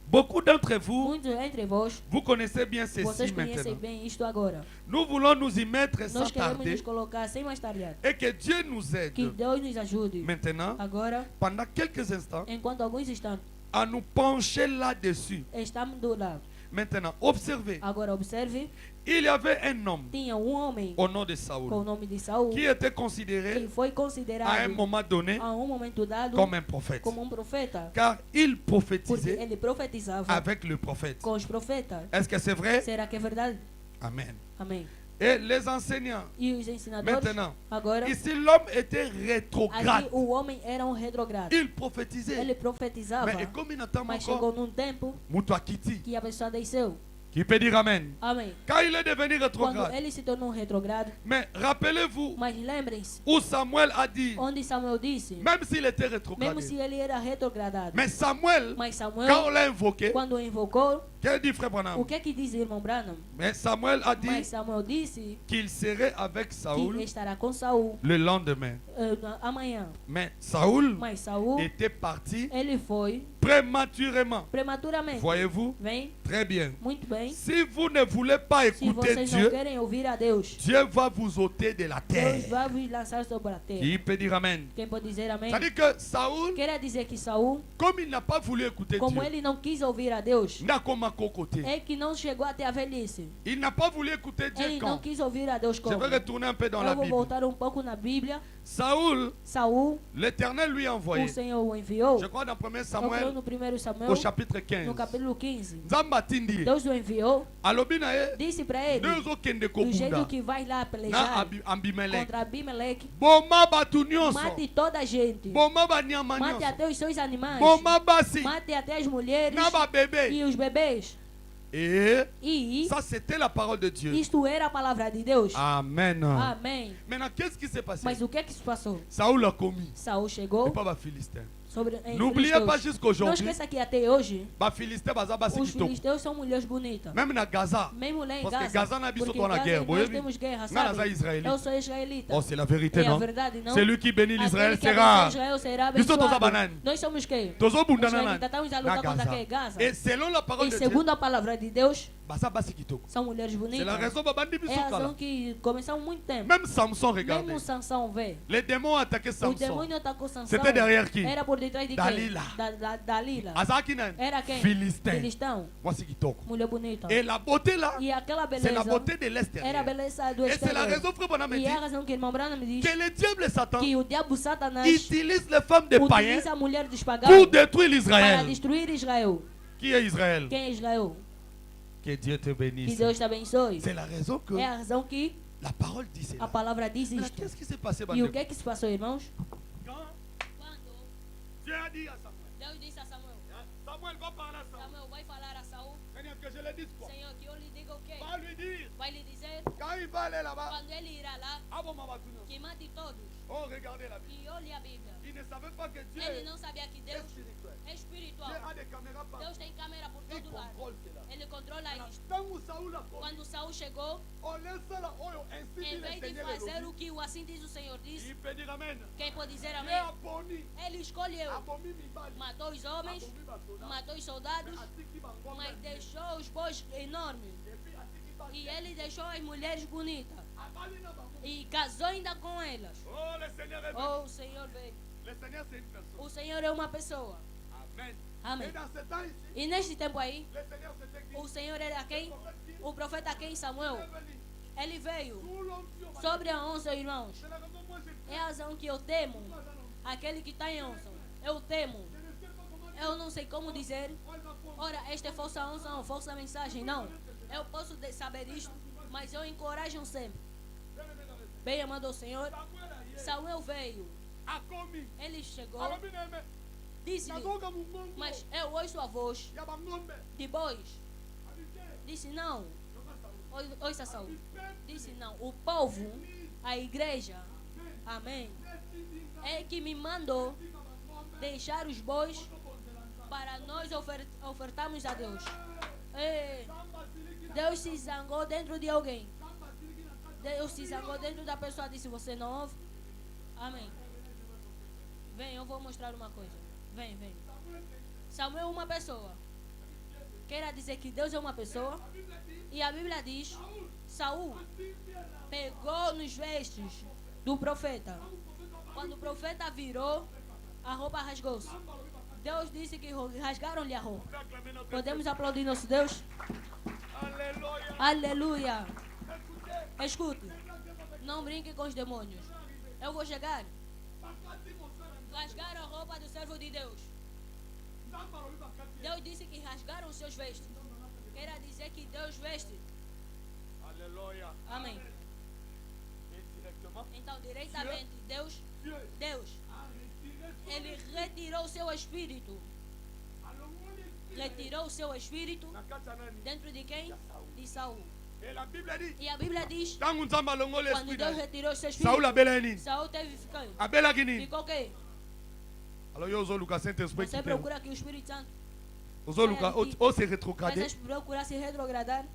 beaucoup d'entre vous, muitos entre vós, vous connaissez bien vocês ceci conhecem maintenant. bem isto agora. Nous voulons nous y mettre sans Nós queremos tarder nos colocar sem mais tardar. et que Dieu nous Que aide Deus nos ajude. maintenant, Agora, pendant quelques instants, enquanto alguns instantes à nous pencher là-dessus. estamos do lado. Maintenant, observez, Agora observe, il y avait un homme tinha homem au nom de com o Saoul nome de Saul qui était que considéré foi à un considerado moment donné a momento dado comme un prophète. como profeta. Car il Porque prophétisait ele profetizava avec le prophète. com os profetas. Est-ce que c'est vrai? Será que é verdade? Amen. Amém. Et les enseignants, E os ensinadores, maintenant, agora, ici l'homme était aqui rétrograde. o homem era retrogrado. Il prophétisait. Ele profetizava, Mais et comme il entend mas encore, chegou num tempo Moutouakiti, que a pessoa desceu. qui peut dire Amen. Amém. Quand il est devenu Quando rétrograde. ele se tornou retrogrado, Mais rappelez-vous mas lembrem-se, où Samuel a dit, onde Samuel disse, même s'il était mesmo rétrogradé, se ele era retrogradado, mais Samuel, mas quand Samuel, on l'a invoqué, quando o invocou, qu'est-ce dit Frère o Branham? que diz irmão Branham? Mais Samuel a dit Mas Samuel disse qu'il serait avec Saoul que estará com Saul le lendemain. amanhã. Mais Saoul Mas Saul, était parti ele foi prématurément. prematuramente. Voyez-vous? Vem, Très bien. muito bem. Si vous ne voulez pas Se écouter vocês não Dieu, querem ouvir a Deus, Dieu va vous ôter de la Deus terre. vai vos lançar sobre a terra. Qui peut dire Amen? Quem pode dizer amém? C'est-à-dire que Saoul, Quer dizer que Saul, comme il n'a pas voulu écouter como Dieu, ele não quis ouvir a Deus, n'a comme à côté. é que não chegou até a velhice. Il n'a pas voulu écouter Dieu Ele não quand? quis ouvir a Deus Je como? vais retourner un peu dans la Eu vou Bible. voltar pouco na Bíblia. Saoul, Saul, l'Éternel lui a envoyé. o Senhor o enviou. Je crois dans 1 Eu creio Samuel no 1 Samuel, au chapitre 15. no capítulo 15. Nzamba tindi. Deus o enviou, Alobi na ye. disse para ele, Deux okende do jeito kobunda. que vai lá Na pelejar Abimelech. contra Abimeleque, Boma batu nyonso. mate toda a gente. Boma banyama Mate nyonso. até os seus animais. Boma basi. Mate até as mulheres Na ba bébé. e os bebês. Et E ça c'était la parole de Dieu. isto era a palavra de Deus. Amen. Amém. Maintenant qu'est-ce qui s'est passé? Mas o que é que se passou? Saoul a commis. Saul Et chegou pas ba Philistin. sobre N'oubliez filisteus. pas Não jusqu'aujourd'hui. esqueça que até hoje Ba Philistin baza basi os kitoko. filisteus são mulheres bonitas. Même na Gaza. Mesmo lá em Parce que Gaza. Gaza na biso Porque dans la Gaza guerre. nós Voyez-vous? temos guerra, Nga naza sabe? israélite. Eu sou israelita. Oh, c'est la vérité, É a non? verdade, não? Celui qui bénit l'Israël Aquele que abençoa sera. Israel será Biso toza abençoado. banane. Nós somos quem? Tozo bunda Israelita, na estamos a na lutar contra Gaza. quem? Gaza. Et selon la parole E de Dieu, segundo a palavra de Deus, Basa basi kitoko. São mulheres C'est bonitas. la raison babandi É biso a razão kala. que começaram muito tempo. Même Samson, regardez. Mesmo Sansão vê. Les démons attaquaient O Samson. demônio atacou Sansão. C'était derrière qui? Era por detrás de Dalila. quem? Dalila. Azaki nan? Era quem? Philistin. Filistão. Voici kitoko. Mulher bonita. Et la beauté là, E aquela c'est la beleza beauté de era a l'extérieur. beleza do Et c'est la exterior. raison, frère Bonham me E dit, é a razão que o irmão Branham me diz que le diable et Satan que o diabo Satanás utilise les femmes des païens utiliza a mulher dos pagãos pour détruire para l'Israël. destruir Israel. Qui est Israël? Quem é Israel? Que Dieu te Que bénisse. Deus te abençoe. C'est la raison que É a razão que la parole dit a cela. palavra diz Mais isto. qu'est-ce qui s'est passé, E o Bandeko? que é que se passou, irmãos? Quand Quando Dieu a dit à Samuel, Deus disse a Samuel: Samuel va parler à Samuel. Samuel, vai falar a Saul, Seigneur, que je le dise quoi? Senhor, que eu lhe diga o quê? Va lui dire, Vai lhe dizer, quand il va aller là-bas, quando ele irá lá, ah bon, maman, tout le monde. que mate todos. Oh, regardez la Bible. E olhe a Bíblia. Il ne savait pas que Dieu Ele não sabia que est Deus spirituel. é espiritual. Dieu a des caméras partout. Deus tem câmera por Il todo lado. contrôle cela. Ele controla isto. Tant où Saoul a connu, Quando Saul chegou, on laisse là, oh, ainsi dit em le vez de Seigneur fazer Elohim. o que o assim diz o Senhor disse, Il peut dire Amen. quem pode dizer Dieu amém? a boni, Ele escolheu, a bomi mibali, matou os homens, a bomi basona, matou os soldados, a tiki bangombe, mas deixou os bois enormes. et puis a tiki bangombe, E ele deixou as mulheres bonitas. a bali na bangombe. E casou ainda com elas. Oh, le Seigneur est venu. Oh, o Senhor veio. Le Seigneur, c'est une personne. O Senhor é uma pessoa. Amen. Amém. Et dans ce temps ici, E neste tempo aí, le Seigneur, c'était qui? o Senhor era quem? O profeta quem? Samuel. est venu. Ele veio Sous l'onction. sobre a onça, irmãos. C'est la raison, moi, j'ai É a razão que eu temo aquele que está em onça. Eu temo. Je ne sais pas comment dire. Eu não sei como dizer. Oh, il va prendre. Ora, esta é falsa onça, não, falsa mensagem. Não. Eu posso saber isto, mas eu encorajo sempre. Bem amado ao Senhor, Samuel a hier, Samuel veio. a commis. Ele chegou, Alors, bien aimé, disse-lhe, nazoka mungongo, mas eu ouço a voz ya bangombe, de bois. habité, Disse não. yoka Saoul. Ouça Saul. Du peuple, Disse não. O povo, a igreja, amém, é que me mandou deixar os bois para nós ofertarmos a Deus. Ei, Deus se zangou dentro de alguém. Deus se zangou dentro da pessoa. Disse: você não ouve? Amém. Vem, eu vou mostrar uma coisa. Vem, vem. Samuel é uma pessoa. Quer dizer que Deus é uma pessoa. E a Bíblia diz: Saul pegou nos vestes do profeta. Quando o profeta virou, a roupa rasgou-se. Deus disse que rasgaram-lhe a roupa. Podemos aplaudir nosso Deus? Alléluia. Aleluia! Escute, não brinque com os demônios. Eu vou chegar. Rasgaram a roupa do servo de Deus. Deus disse que rasgaram os seus vestes. Quer dizer que Deus veste. Alléluia. Amém. Et directement, Então, diretamente, Deus, Dieu a retiré son Ele retirou o seu espírito. Alors, mon esprit, Retirou o seu espírito na kati ya nani? dentro de quem? De Saul. Et la Bible dit, E a Bíblia diz, ntango nzambe alongoli quando esprit Deus na ye, retirou o seu Saul espírito, abelaki nini? Saul teve ficando. Abelaki nini? Ficou o quê? Alors yo ozoluka Saint-Esprit Você qui procura que o Espírito Santo ozoluka ose rétrogradé. mas procura se retrogradar.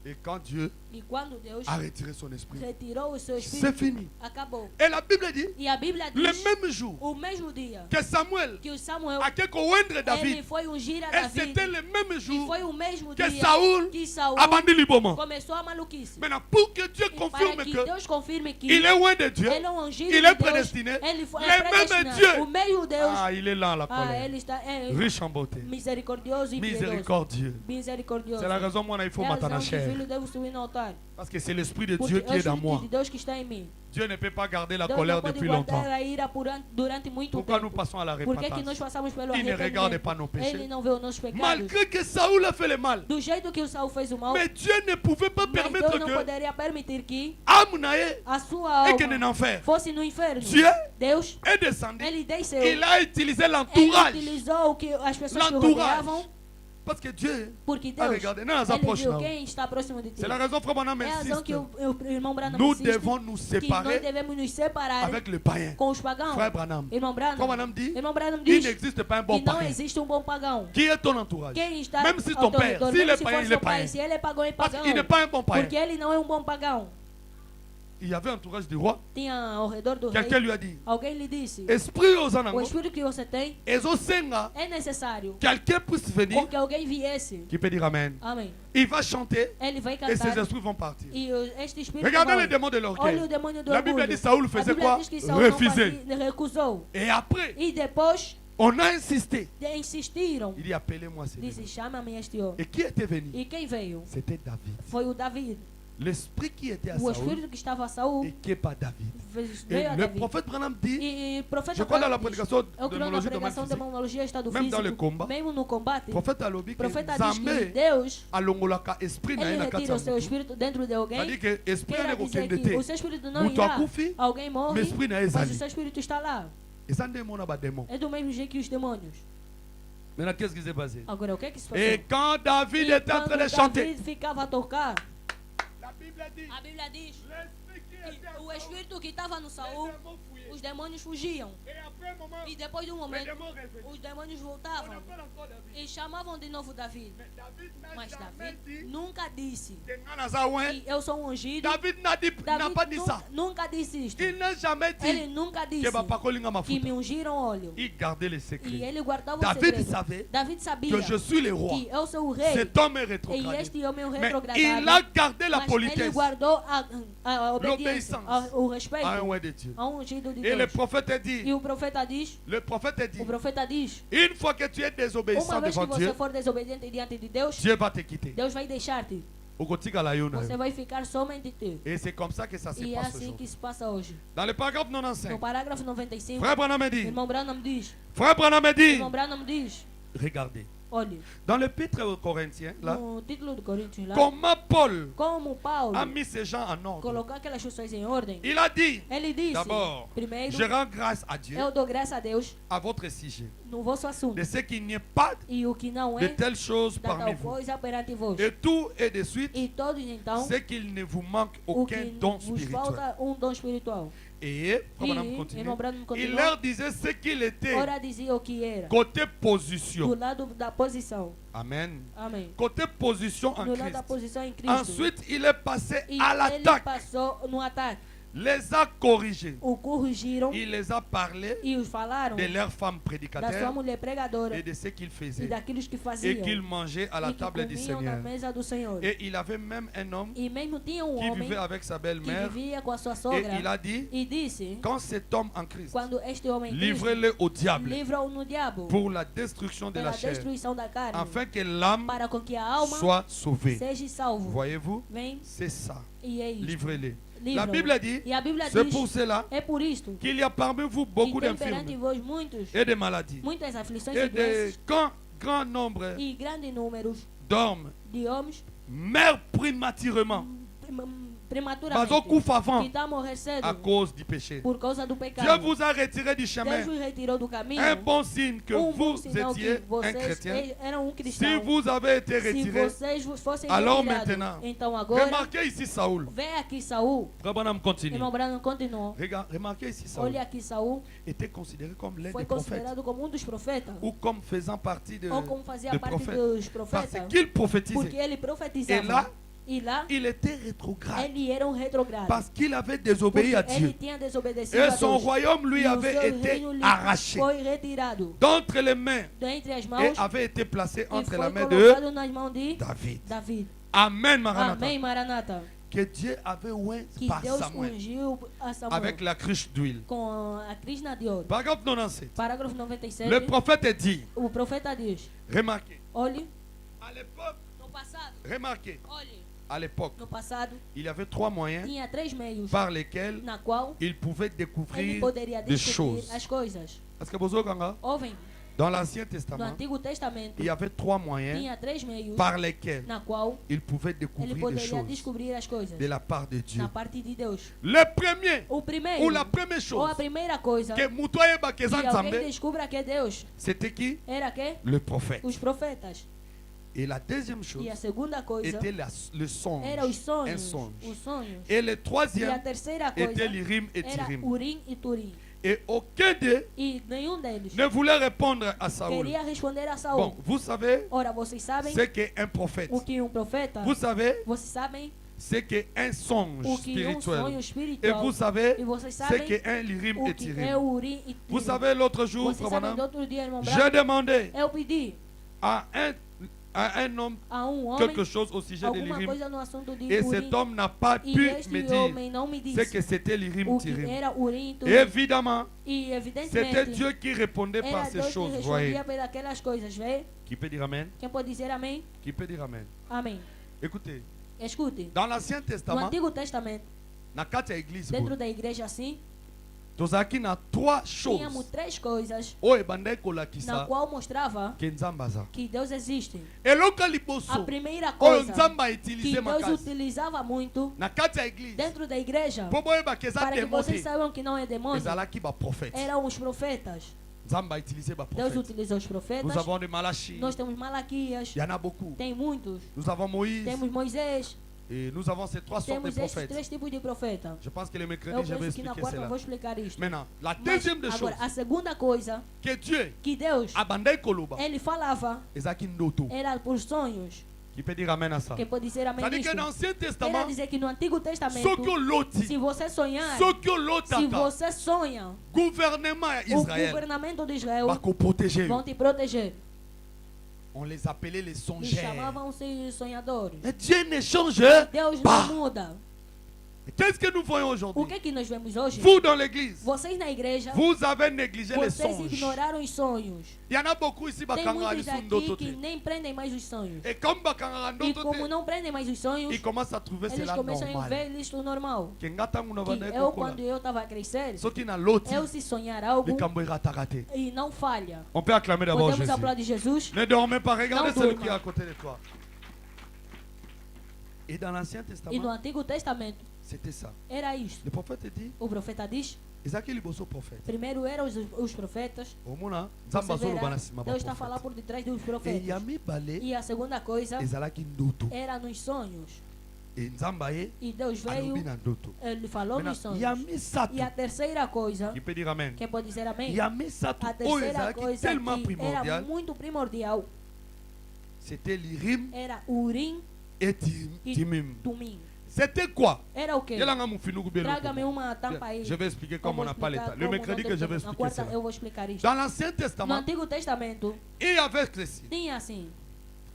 Et quand Dieu E quando Deus a retiré son esprit, retirou o seu c'est espírito, fini. acabou. Et la Bible dit, E a Bíblia le diz, même jour o mesmo dia que Samuel que o Samuel, a quelque oindre ele David, foi ungir a et Davi. c'était le même E jour foi o mesmo que dia Saul que Saul a bandit librement. começou a maluquice. Maintenant, pour que Dieu E para confirme que que Deus confirme que il est loin de Dieu, ele é um ungido il de est Deus, prédestiné, ele foi le même predestinado. Dieu. O mesmo Deus, Ah, il est là, la colère. ele está Riche en beauté. misericordioso e piedoso. Miséricordieux. Misericordioso. C'est la raison moi il faut É a matar la razão que o chair. filho deve subir no altar. Parce que c'est l'esprit de Porque Dieu é qui o est dans Espírito moi. de Deus que está em mim. Dieu ne peut pas garder la Deus colère não pode depuis guardar longtemps. a ira durante muito Pourquoi nous tempo. passons à la Por que que nós repentance? passamos pelo Il ne regarde arrependimento? pas nos Ele péchés. não vê os nossos pecados. Malgré que Saoul a fait le mal. Do jeito que o Saul fez o mal, Mais Dieu ne pouvait pas mas permettre Deus não que poderia permitir que Amnaé a sua et que alma en enfer. fosse no inferno. Dieu Deus, est descendu. ele desceu. Il a utilisé Ele l'entourage. utilizou o que as pessoas que o L'entourage. rodeavam, Parce que Dieu porque a Deus, regardé. Non, ça ele approche viu là. quem está próximo de ti. C'est la raison, frère Bonhomme É a razão insiste. que o irmão Branham Nous insiste devons nous que nós séparer devemos nos separar avec le païen. com os pagãos. Frère Branham. Irmão Frère Branham, Branham dit, irmão Branham il diz n'existe pas un bon que não païen. existe um bom pagão. Qui est ton entourage? Quem está Même si ao ton teu père, redor, s'il mesmo est se païen, for il seu est pai, païen. se ele é pagão, é Parce pagão. qu'il n'est pas un bon païen. Porque ele não é um bom pagão. il y avait un entourage du roi. tinha ao redor do rei. Quelqu'un lui a dit, Alguém lhe disse: esprit aux o anangos, espírito que você tem ezosenga, é necessário quelqu'un puisse venir, com que alguém viesse. qui peut dire amen. Amém. Il va chanter Ele vai et ses cantar esprits vont partir. e este espírito Regardez vai. les démons de Olha o l'orgueil. demônio do La Bible orgulho. dit Saoul A faisait Bíblia quoi? diz que Saul não Refuser. fazia, recusou. Et après, E depois on a insisté. insistiram. Il dit appelez-moi celui. Disse: chama-me este homem. Et qui était venu? E quem veio? C'était David. Foi o David. L'esprit qui était à O Saoul espírito que estava a Saul et qui est pas David. Et veio a le David. prophète Branham dit, E profeta je crois dans la Branham diz, prédication eu de creio na démonologie domaine pregação de physique, demonologia estado même dans le físico, combat, mesmo no combate, prophète Alobi que profeta diz que Zambé Deus, alongolaka esprit na ele na retira o seu katsa. espírito dentro de alguém. C'est-à-dire que esprit Quer n'est dizer aucun que de o seu espírito não Mutu irá, akufi, alguém morre, mais esprit na mas o ezali. seu espírito está lá. Et ça ne demande pas démon. É do mesmo jeito que os demônios. Maintenant, qu'est-ce qui s'est passé? Agora, o que é que se Et passou? quand David E était en train quando de chanter, David ficava a tocar, la Bible dit, a Bíblia diz l'esprit qui était que à o Saoul, espírito que estava no les Saul, démons fouillaient. os demônios fugiam. Et après un moment, E depois de um les momento, démons revenaient. os demônios On voltavam appelle encore David. e chamavam de novo David. Mais David n'a Mas jamais David dit nunca disse que Nganazaouin. que eu sou um ungido. David n'a pas dit ça. Nunca disse isto. Il n'a jamais Ele dit nunca que disse Bapakolinga m'a que foutu. me ungiram óleo. Il gardait les E secrets. ele guardava o David segredo. savait David sabia que je suis le roi. que eu sou o rei. Cet homme est E rétrogradé. este homem é um Mais retrogradado. il a gardé la Mas ele politesse guardou a obediência, L'obéissance. o respeito à un roi de Dieu. a um ungido de Et le Deus. prophète a E dit, o profeta diz, le prophète a dit, une une fois que tu es désobéissant vez que devant você Dieu, for desobediente diante de Deus, Dieu va te quitter. Deus vai deixar-te. Okotika la yona. Você vai ficar somente teu. Et c'est comme ça que ça se E é passe assim aujourd'hui. que se passa hoje. Dans le paragraphe No 95, parágrafo 95, Frère Branham a dit, irmão Branham diz, Frère Branham a dit, irmão Branham diz, regardez, olhe, dans l'épître aux Corinthiens, là, no título de Coríntios lá, comment Paul como Paulo a mis ces gens en ordre. colocou aquelas pessoas em ordem, Il a dit, ele disse, d'abord, primeiro, je rends grâce à Dieu eu dou graça a Deus à votre sujet, no vosso assunto. de ce qu'il n'y ait pas E o que não de é telles choses da parmi tal vous. coisa perante vós. Et tout est de suite, E todos então, c'est qu'il ne vous manque o aucun que don vos spirituel. falta dom espiritual. Et, comme on E continue, irmão Branham il continuou, leur disait ce qu'il était ora dizia o que era, côté do position. lado da posição. Amen. Amém. Côté position en Do lado da Christ. posição em Cristo. Ensuite, il est passé E à ele l'attaque. passou no ataque. Les a corrigés. O corrigiram Il les a parlé e os falaram de leurs femmes da sua prédicateurs mulher pregadora et de ce qu'ils e faisaient. daqueles que Et faziam qu'ils mangeaient à la e que table du comiam na Seigneur. mesa do Senhor. Et il avait même un homme E mesmo tinha um qui homem vivait avec sa que belle-mère. vivia com a sua Et sogra il a dit, e disse, quand cet homme en Christ, quando este homem em Cristo, livrez-le au diable livra-o no diabo pour la destruction de pela la chair, destruição da carne, afin que l'âme para com que a alma soit sauvée. seja salvo. Voyez-vous, Vem c'est ça. e é isto. Livrez-les. La Livra-o. Bible dit, E a Bíblia c'est diz, pour cela é por isto qu'il y a parmi vous que beaucoup tem perante d'infirmes vós muitos, et de maladies muitas aflições et e de doenças grand nombre e grandes números d'hommes de homens meurent prématurément, prematuramente bazokufa avant que está a morrer cedo à cause du péché. por causa do Dieu pecado. vous a retiré du Deus chemin. vos retirou do caminho. Un bon signe que Bom vous sinal que étiez un vocês chrétien. eram Si cristão. vous avez été Se retiré, vocês fossem alors retirados, maintenant, então agora, remarquez ici Saoul. vê aqui Saul. Frère Branham continue. Irmão Branham continuou. Remarquez ici Saoul Olha aqui Saul était considéré comme l'un foi des prophètes considerado como um dos profetas. ou comme faisant partie de Ou como fazia de parte prophètes. dos Parce profetas. qu'il Porque prophétisait. ele Et profetizava. là, E lá, il était rétrograde ele era um retrogrado. parce qu'il avait désobéi Porque à ele Dieu. tinha desobedecido Et a son Deus. royaume lui E o avait seu été reino lhe arraché foi retirado d'entre les mains dentre as et mãos avait été placé e entre foi la main de colocado nas mãos de David. David. Amen, Maranatha. Amém, Maranata. Que Dieu avait oint Que par Deus Samuel ungiu a Samuel avec la cruche d'huile. com a crina de ouro. Paragraphe 97. Parágrafo 97. Le prophète est dit, O profeta diz: remarquez, olhe, à l'époque, no passado, remarquez, olhe, à l'époque, no passado il y avait trois moyens tinha três meios par lesquels na qual il pouvait ele découvrir poderia des descobrir choses. as coisas. Est-ce que vous savez, Ouvem, dans l'Ancien no Testament, Antigo Testamento il y avait trois moyens tinha três meios par lesquels na qual il pouvait ele découvrir des poderia choses descobrir as coisas de la part de Dieu. na parte de Deus. Le premier, O primeiro, ou la première ou chose a primeira coisa que Moutoyeba que Kezan alguém Zambé, descubra que é Deus c'était qui? era que? Le prophète. Os profetas. Et la deuxième chose E a segunda coisa était le songe. era os Un sonhos. songe. Os sonhos. Et le E a troisième terceira était coisa l'Irim et era Tirim. Urim e Turim. Et aucun d'eux E nenhum deles ne voulait répondre à Saoul. queria responder a Saul. Bon, vous savez Ora, vocês sabem ce qu'est un prophète. o que um profeta? Vous savez, Vocês sabem c'est qu'un songe o que sonho spirituel. Et espiritual. vous savez, E vocês c'est sabem qu'un lirim o et que é tirim. Urim e Vous Turim. savez, l'autre jour, Vocês Frère sabem, do Branham, outro dia, irmão j'ai Branham, demandé eu pedi à un homme a homem quelque chose au sujet de alguma lirim. coisa no assunto de Et Urim. cet homme n'a pas E pu este me dire homem não me c'est disse que c'était lirim o que tirim. era Urim e Turim. Évidemment, E c'était evidentemente Dieu qui répondait par era ces Deus que choses, voyez. respondia por aquelas coisas, vê? Qui peut dire Amen? Quem pode dizer amém? Qui peut dire Amen? Amém. Écoutez, Escute, dans l'Ancien no Testament, Antigo Testamento, na kati ya église, dentro da igreja assim, tozalaki na trois tínhamos choses três coisas oyo ebandaki na kolakisa qual mostrava ke Nzambe aza. que Deus existe. Eloko ya A liboso primeira oyo coisa Nzambe que autilize Deus makasi utilizava muito na kati ya église dentro da igreja, mpo boyebaka eza para que demo vocês te, saibam que não é demônio, ezalaki baprofete. eram os profetas. Nzambe autilize Deus baprofete. utiliza os Nous profetas. avons de Malachi, Nós temos Malaquias, il y en a beaucoup. tem muitos. Nous avons Moïse Temos Moisés, et nous avons ces trois sortes de temos esses prophètes. três tipos de profeta. Je pense que le Eu mercredi, je vais penso que na expliquer quarta eu cela. vou explicar isto. Maintenant, la Mas, deuxième des choses agora, a segunda coisa que Dieu que Deus, abandonne koloba, ele falava, ezalaki ndoto. era por sonhos. Qui peut dire amen à ça? Quem pode dizer amém C'est-à-dire que nisto? dans l'Ancien Quer Testament, dizer que no Antigo Testamento, Sokyo loti, se você sonhar, Sokyo se lotaka, você sonha, gouvernement o Israël governamento de Israel va protéger. vão te proteger. On les appelait les Eles songeurs. chamavam-se sonhadores. Mais Dieu ne change Deus pas. não muda. Qu'est-ce que nous voyons O aujourd'hui? que é que nós vemos hoje? Vous dans l'église, Vocês na igreja, vous avez négligé les vocês songes. ignoraram os sonhos. Il y en a beaucoup ici, Tem bakanga muitos lisu aqui ndoto que te. nem prendem mais os sonhos. Et comme bakanga E ndoto como te, não prendem mais os sonhos, ils commencent à trouver eles cela começam a normal. ver isto normal. Kenga tangu na Que banda eu, kokola. quando eu estava a crescer, Soki na loti, eu se sonhar algo likambo eratakate. e não falha. On peut acclamer d'abord Podemos Jésus. aplaudir Jesus? Ne dormez pas, regardez Non, celui dorme. qui est à côté de toi. Et dans l'Ancien E no Testament, Antigo Testamento c'était ça. era isto. Le prophète dit, O profeta diz, Ezaki liboso prophète. primeiro eram os profetas. Omona, Você Nzamba zolo verá, bana sima ba Deus está a falar prophète. por detrás dos Et profetas. yami bale, E a segunda coisa ezalaki ndoto. era nos sonhos. Et Nzamba ye, E Deus veio, alobi na ndoto. ele falou nos Maintenant, sonhos. yami satu. E a terceira coisa, Qui peut dire amen? quem pode dizer amém? Yami satu. A Oh, terceira ezalaki coisa tellement que era primordial. muito primordial C'était l'Irim era Urim et e Timim. Tumim. C'était quoi? Era o quê? Yelanga mufinuku belo. Traga-me uma tampa aí. Je vais expliquer comme Como on n'a pas le explicar temps. Le como mercredi não que je tem vais tempo. Na expliquer quarta cela. eu vou explicar isto. Dans l'Ancien No Testament, Antigo Testamento il y avait ceci. tinha assim,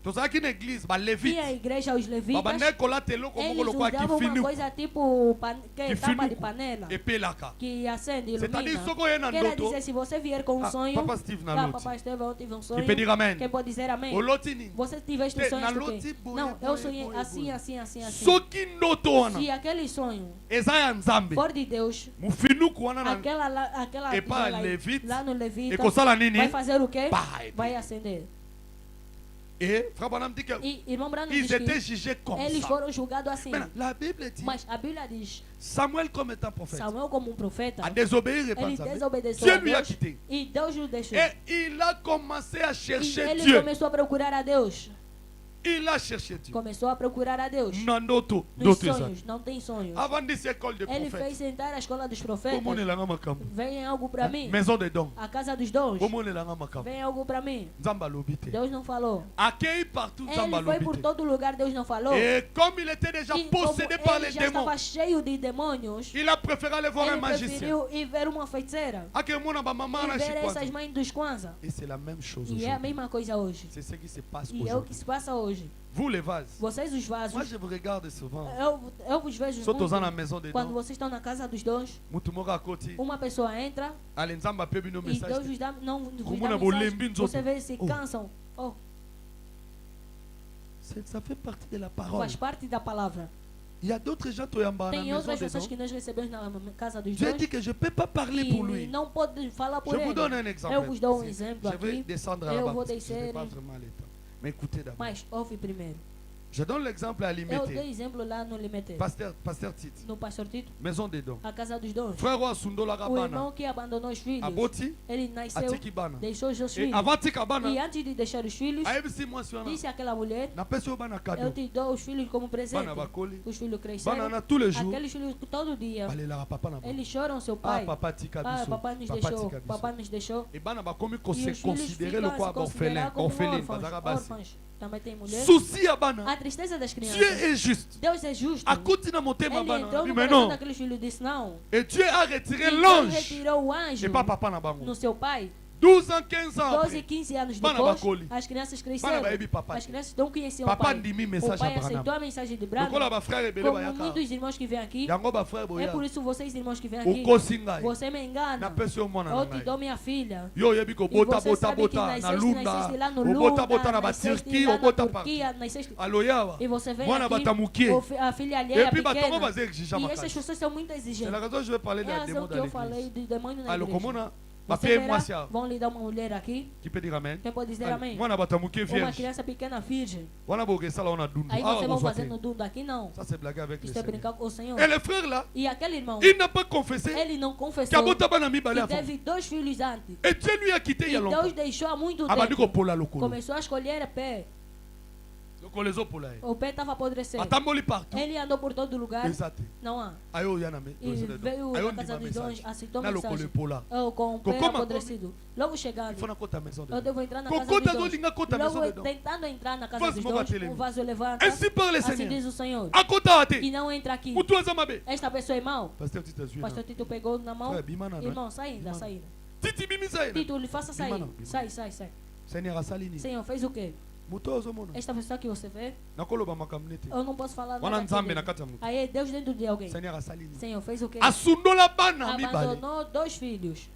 Tozalaki na église, ba tinha a Lévite. igreja, os levitas, Babane kola telo como eles kolokwa ki usavam uma finu. coisa tipo Que tampa de finuco. panela, Et pelaka. que acende e C'est-à-dire, ilumina. soko ye na Quer ndoto. dizer, se você vier com um Ah, sonho, Papa Steve na loti. Papai Estevão, eu tive um Qui sonho, peut dire amen? quem pode dizer amém? Oloti ni. Você tiveste Te- sonhos na do loti, quê? boye, Não, boye, eu sonhei boye, assim, boye. assim, assim, assim. Soki ndoto wana. Se aquele sonho Eza ya Nzambe. for de Deus, Mufinuku wana na. aquela E para vela aí, Levite, lá no E Levita, kosala nini? vai fazer o quê? Bah, et puis- Vai acender. Et Frère Branham dit que E irmão Branham ils diz étaient que jugés comme eles ça. foram julgados assim. Maintenant, la Bible dit Mas a Bíblia diz, Samuel comme étant prophète Samuel como um profeta, a désobéi et pas ele Nzambe. desobedeceu Dieu a lui a Deus quitté. e Deus o deixou. Et il a commencé à E chercher ele Dieu. começou a procurar a Deus. Il a cherché Dieu. Começou a procurar a Deus. Non, d'autres. Nos D'autres. sonhos, não tem sonhos. Avant d'ici école de Ele fez prophètes. sentar a escola dos Comment profetas. on est là, makambo? Vem algo para mim. Maison des dons. A casa dos dons. Comment on est là, makambo? Vem algo para mim. Nzamba lobité. Deus não falou. Accueilli partout, Nzamba Ele foi por lobité. todo lugar, Deus não falou. Et comme il était déjà E como possédé par ele les já démons, estava cheio de demônios, il a préféré aller voir un ele magicien. preferiu ir ver uma feiticeira. Akemona ba maman E na ver essas Chikwazi. mães dos Kwanzaa. Et c'est la même chose E é a aujourd'hui. mesma coisa hoje. C'est ce qui se passe E é o que aujourd'hui. se passa hoje. Vous les vases. Vocês, os Moi vasos, je vous regarde souvent. eu vos vejo Só tô usando a muito. maison des Quando dons. vocês estão na casa dos dons, Mutu moka koti. uma pessoa entra Ale nzamba pebi no e Deus message. vos dá, não vos Como dá na bolembi mensagem. nzoto. Você vê se Oh. cansam. Oh, Ça fait partie de la parole. faz parte da palavra. Il y a d'autres gens toyamba na Tem maison outras des pessoas dons. que nós recebemos na casa dos Dieu dons dit que je ne peux pas parler pour e lui. não pode falar por Je vous ele. donne un exemple. Eu vos dou C'est- exemplo Je vais aqui, descendre eu là-bas. vou parce que Je n'ai descer. pas vraiment le temps. Mais écoutez d'abord. Mas ouve primeiro. Je donne l'exemple à Eu dei Limité. exemplo lá no Limete, Pasteur Tite. no Pastor Tito, Maison des dons. a casa dos dons. Frère Sundola O Rabana. irmão que abandonou os filhos, Aboti. ele nasceu, Atikibana. deixou os seus Et filhos. avant Tikabana. E antes de deixar os filhos, Aïbisi moi sur disse àquela mulher, Na pessoa bana eu cadeau. te dou os filhos como presente. Bana bakoli. Os filhos Bana cresceram. na tous les jours. Aqueles filhos todo dia, Balela papa na. eles choram seu Ah pai. papa tika Ah, biso. papai nos Papa deixou, tika biso. papai nos deixou. Et bana bakomi E os filhos considérer le ficam quoi se considerar orphelin, como orpheline, órfãos, bazara basi. órfãos. Também tem mulher. Souci à bana. A tristeza das crianças. Dieu est juste. Deus é justo. À côté de monter ma Ele bana. entrou no Mais coração non. daqueles filhos e disse não. Et Dieu a retiré E Deus l'ange. retirou o anjo Et pas papa na bango. no seu pai. 12 ans, 15 ans 12 après. e 15 anos Bana depois, bakoli. as crianças Bana cresceram. baebi papa. As crianças não conheciam o Papa pai. ndimi O message pai à aceitou Branham. a mensagem de Donc Branham. là, frère ebele Como bayaka. muitos irmãos que vêm aqui, Yango ba frère é boya. por isso vocês irmãos que vêm aqui, Okosi ngai. você me Na engana. pesi o mwana Eu na te ngai. dou minha filha. Yo yebi ko E bota você bota sabe que bota na nasceste lunda. lá no O bota Lunda, bota na nasceste batirki, lá o bota na parti. Turquia, nasceste... Aloyawa. E você vem Mwana aqui, batamukie. a filha alheia Et puis batongo pequena. baze exigent E ma essas case. pessoas são muito C'est exigentes. la raison je vais parler de É a la razão démon que dans eu falei l'église. do demônio na Alors igreja. comment on a Você Pape verá, Moissia. vão lhe dar uma mulher aqui. Qui peut dire amen? Quem pode dizer amém? Mwana batamukie Uma vierge. criança pequena virgem. Wana boge sala on a dundu. Aí Ah, vocês on vão soit fazer no dundo aqui, não. Ça c'est blaguer avec le Isto é Seigneur. brincar com o Senhor. Et le frère là, E aquele irmão, il n'a pas confessé ele não confessou qu'Abota Banami balé que avant. teve 2 filhos antes. Et Dieu lui a quitté il y E a longtemps. Deus deixou há muito Abadiko tempo. pola lokolo. Começou a escolher pé. Donc on les a pola. O pé estava apodrecendo. Atamboli partout. Ele andou por todo lugar. Exato. Não há. Ayo yaname. E veio Ayo na casa ndima de Deus, message. aceitou a Na lokolo mensagem. pola. Eu com o pé Kokoma, apodrecido. Logo Il chegando, faut na kota maison de eu Dieu. devo entrar na casa Kokota de zolinga kota Deus. maison de Logo Dieu. tentando entrar na casa Vaso de mova Deus, telemi. o vaso levanta. Ainsi parle le Assim Seigneur. diz o Senhor. Akota ate. E não entra aqui. Mutu azamabe. Esta pessoa é mau. Pasteur Tite Azui. Pastor Tito pegou na mão. Frère Bimana. Irmão, sai ainda, Bimana. sai ainda. Titi bimisa. Tito, lhe faça sair. Bimana, Bimana. Sai, sai, sai. Seigneur Asalini. Senhor, fez o quê? Mutu azomona. Esta pessoa que você vê, Nakolo ba makamnete. eu não posso falar Wana nada. nzambe aqui na dele. kati ya mutu. Aí é Deus dentro de alguém. Seigneur Asalini. Senhor, fez o quê? Asundola bana mibale. Abandonou 2 filhos.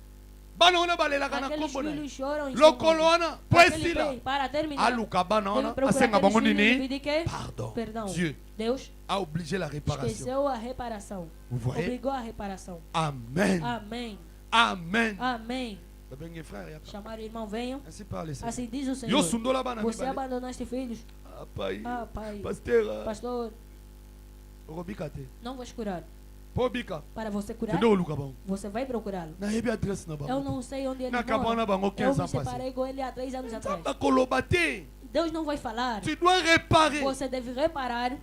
Bana wana balelaka na Aqueles kombo na ye. filhos choram em Lokolo wana po Aquele esila. bem, para terminar, Aluka bana veio wana procurar asenga aqueles bango filhos e nini. pedir que Pardon. perdão. Dieu Deus a obligé la réparation. esqueceu a reparação. Vous voyez? Obrigou a reparação. Amen. Amém. Amen. Amém. Babenge frère yaka. Chamaram o irmão, venham. Ainsi parle Seigneur. Assim diz o Yo Senhor. sundola bana Você mibale. abandonaste filhos. Ah pai. Ah, pai. Pasteur. Pastor, Robika te. não vais curar. Po bika. Para você curar, Tende oluka bango. você vai procurá-lo. Na yebi adresse na Eu bango. não sei onde ele Na cabana mora. bango Eu 15 me ans passé. separei com ele há 3 anos atrás. Nzamba koloba te. Deus não vai falar. Tu dois réparer. Você deve reparar.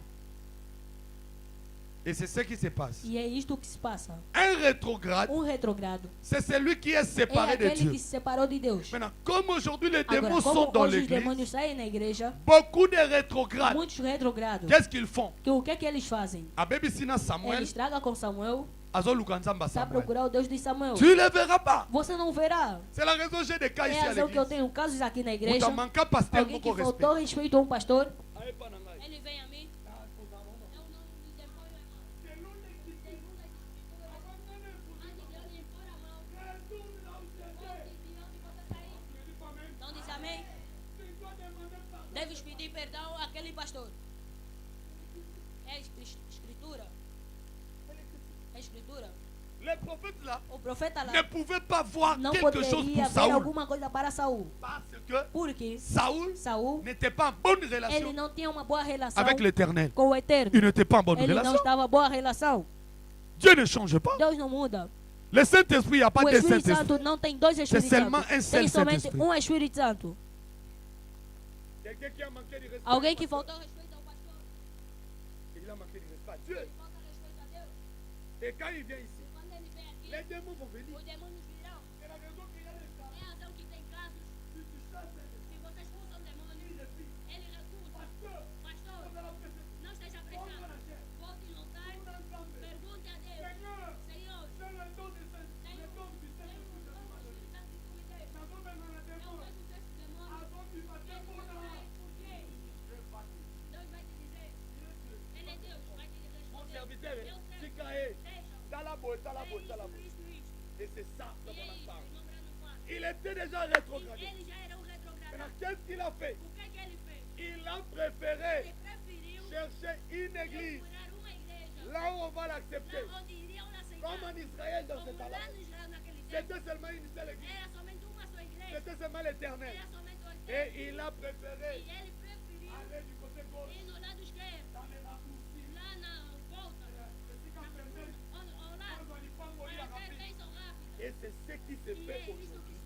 Et c'est ce qui se passe. E é isto que se passa. Un rétrograde, Retrogrado c'est celui qui est é séparé de aquele Dieu. que se separou de Deus. Maintenant, comme aujourd'hui les Agora, démons sont como dans hoje os l'église, demônios saem na igreja, beaucoup de rétrogrades, muitos retrogrados. qu'est-ce qu'ils font? O que é que eles fazem? A baby sina Samuel, Eles tragam com Samuel azoluka nzamba para Samuel. procurar o Deus de Samuel. Tu ne le verras pas. Você não verá. C'est la raison que j'ai des cas É ici a à razão que eu l'église. tenho casos aqui na igreja. Où manque pasteur Alguém que beaucoup faltou respect. respeito a um pastor. Ele Ele vem a mim. Eu não me deponho a mão. Não diz amém? Deves pedir perdão àquele pastor. É escritura. É escritura. Les prophètes là O profeta ne lá pouvaient pas voir não quelque chose poderia pour ver Saoul. alguma coisa para Saul. Parce que Porque Saoul Saul, n'était pas en bonne ele relation não tinha uma boa relação avec l'éternel. com o Eterno. Il n'était pas en bonne Ele não relation. estava boa relação. Dieu ne change pas. Deus não muda. Le Saint-Esprit, il n'y a pas O de Espírito Saint-Esprit. Santo não tem dois Espíritos seulement Santos. un seul Tem somente Saint-Esprit. um Espírito Santo. Quelqu'un qui a manqué de respect. Alguém que faltou respeito ao pastor. Il a manqué de respect à Dieu. Falta respeito a Deus. Et quand il vient ici, Quando ele vem aqui, les démons vont venir. os demônios virão. C'est la raison qu'il y a des cas. É a razão que tem casos. Si tu chasses les Se você expulsa um demônio, ele recusa. pasteurs, Pastor, não esteja prestando. Volte no altar. Pergunte a Deus. Senhor, c'est le don de Saint, le don du Saint-Esprit que tu m'as donné. Nous avons maintenant le démon. Avant du matin, pour la mon serviteur, Sikaé, Talabo, Talabo, Talabo. Et c'est ça dont on en parle. Il était déjà rétrogradé. Maintenant, qu'est-ce qu'il a fait? Il a préféré chercher une église là où on va l'accepter. Comme en Israël dans ce temps-là. C'était seulement une seule église. C'était seulement l'éternel. Et il a préféré aller du côté gauche. Dans les raccourcis. Et c'est ce qui se fait aujourd'hui.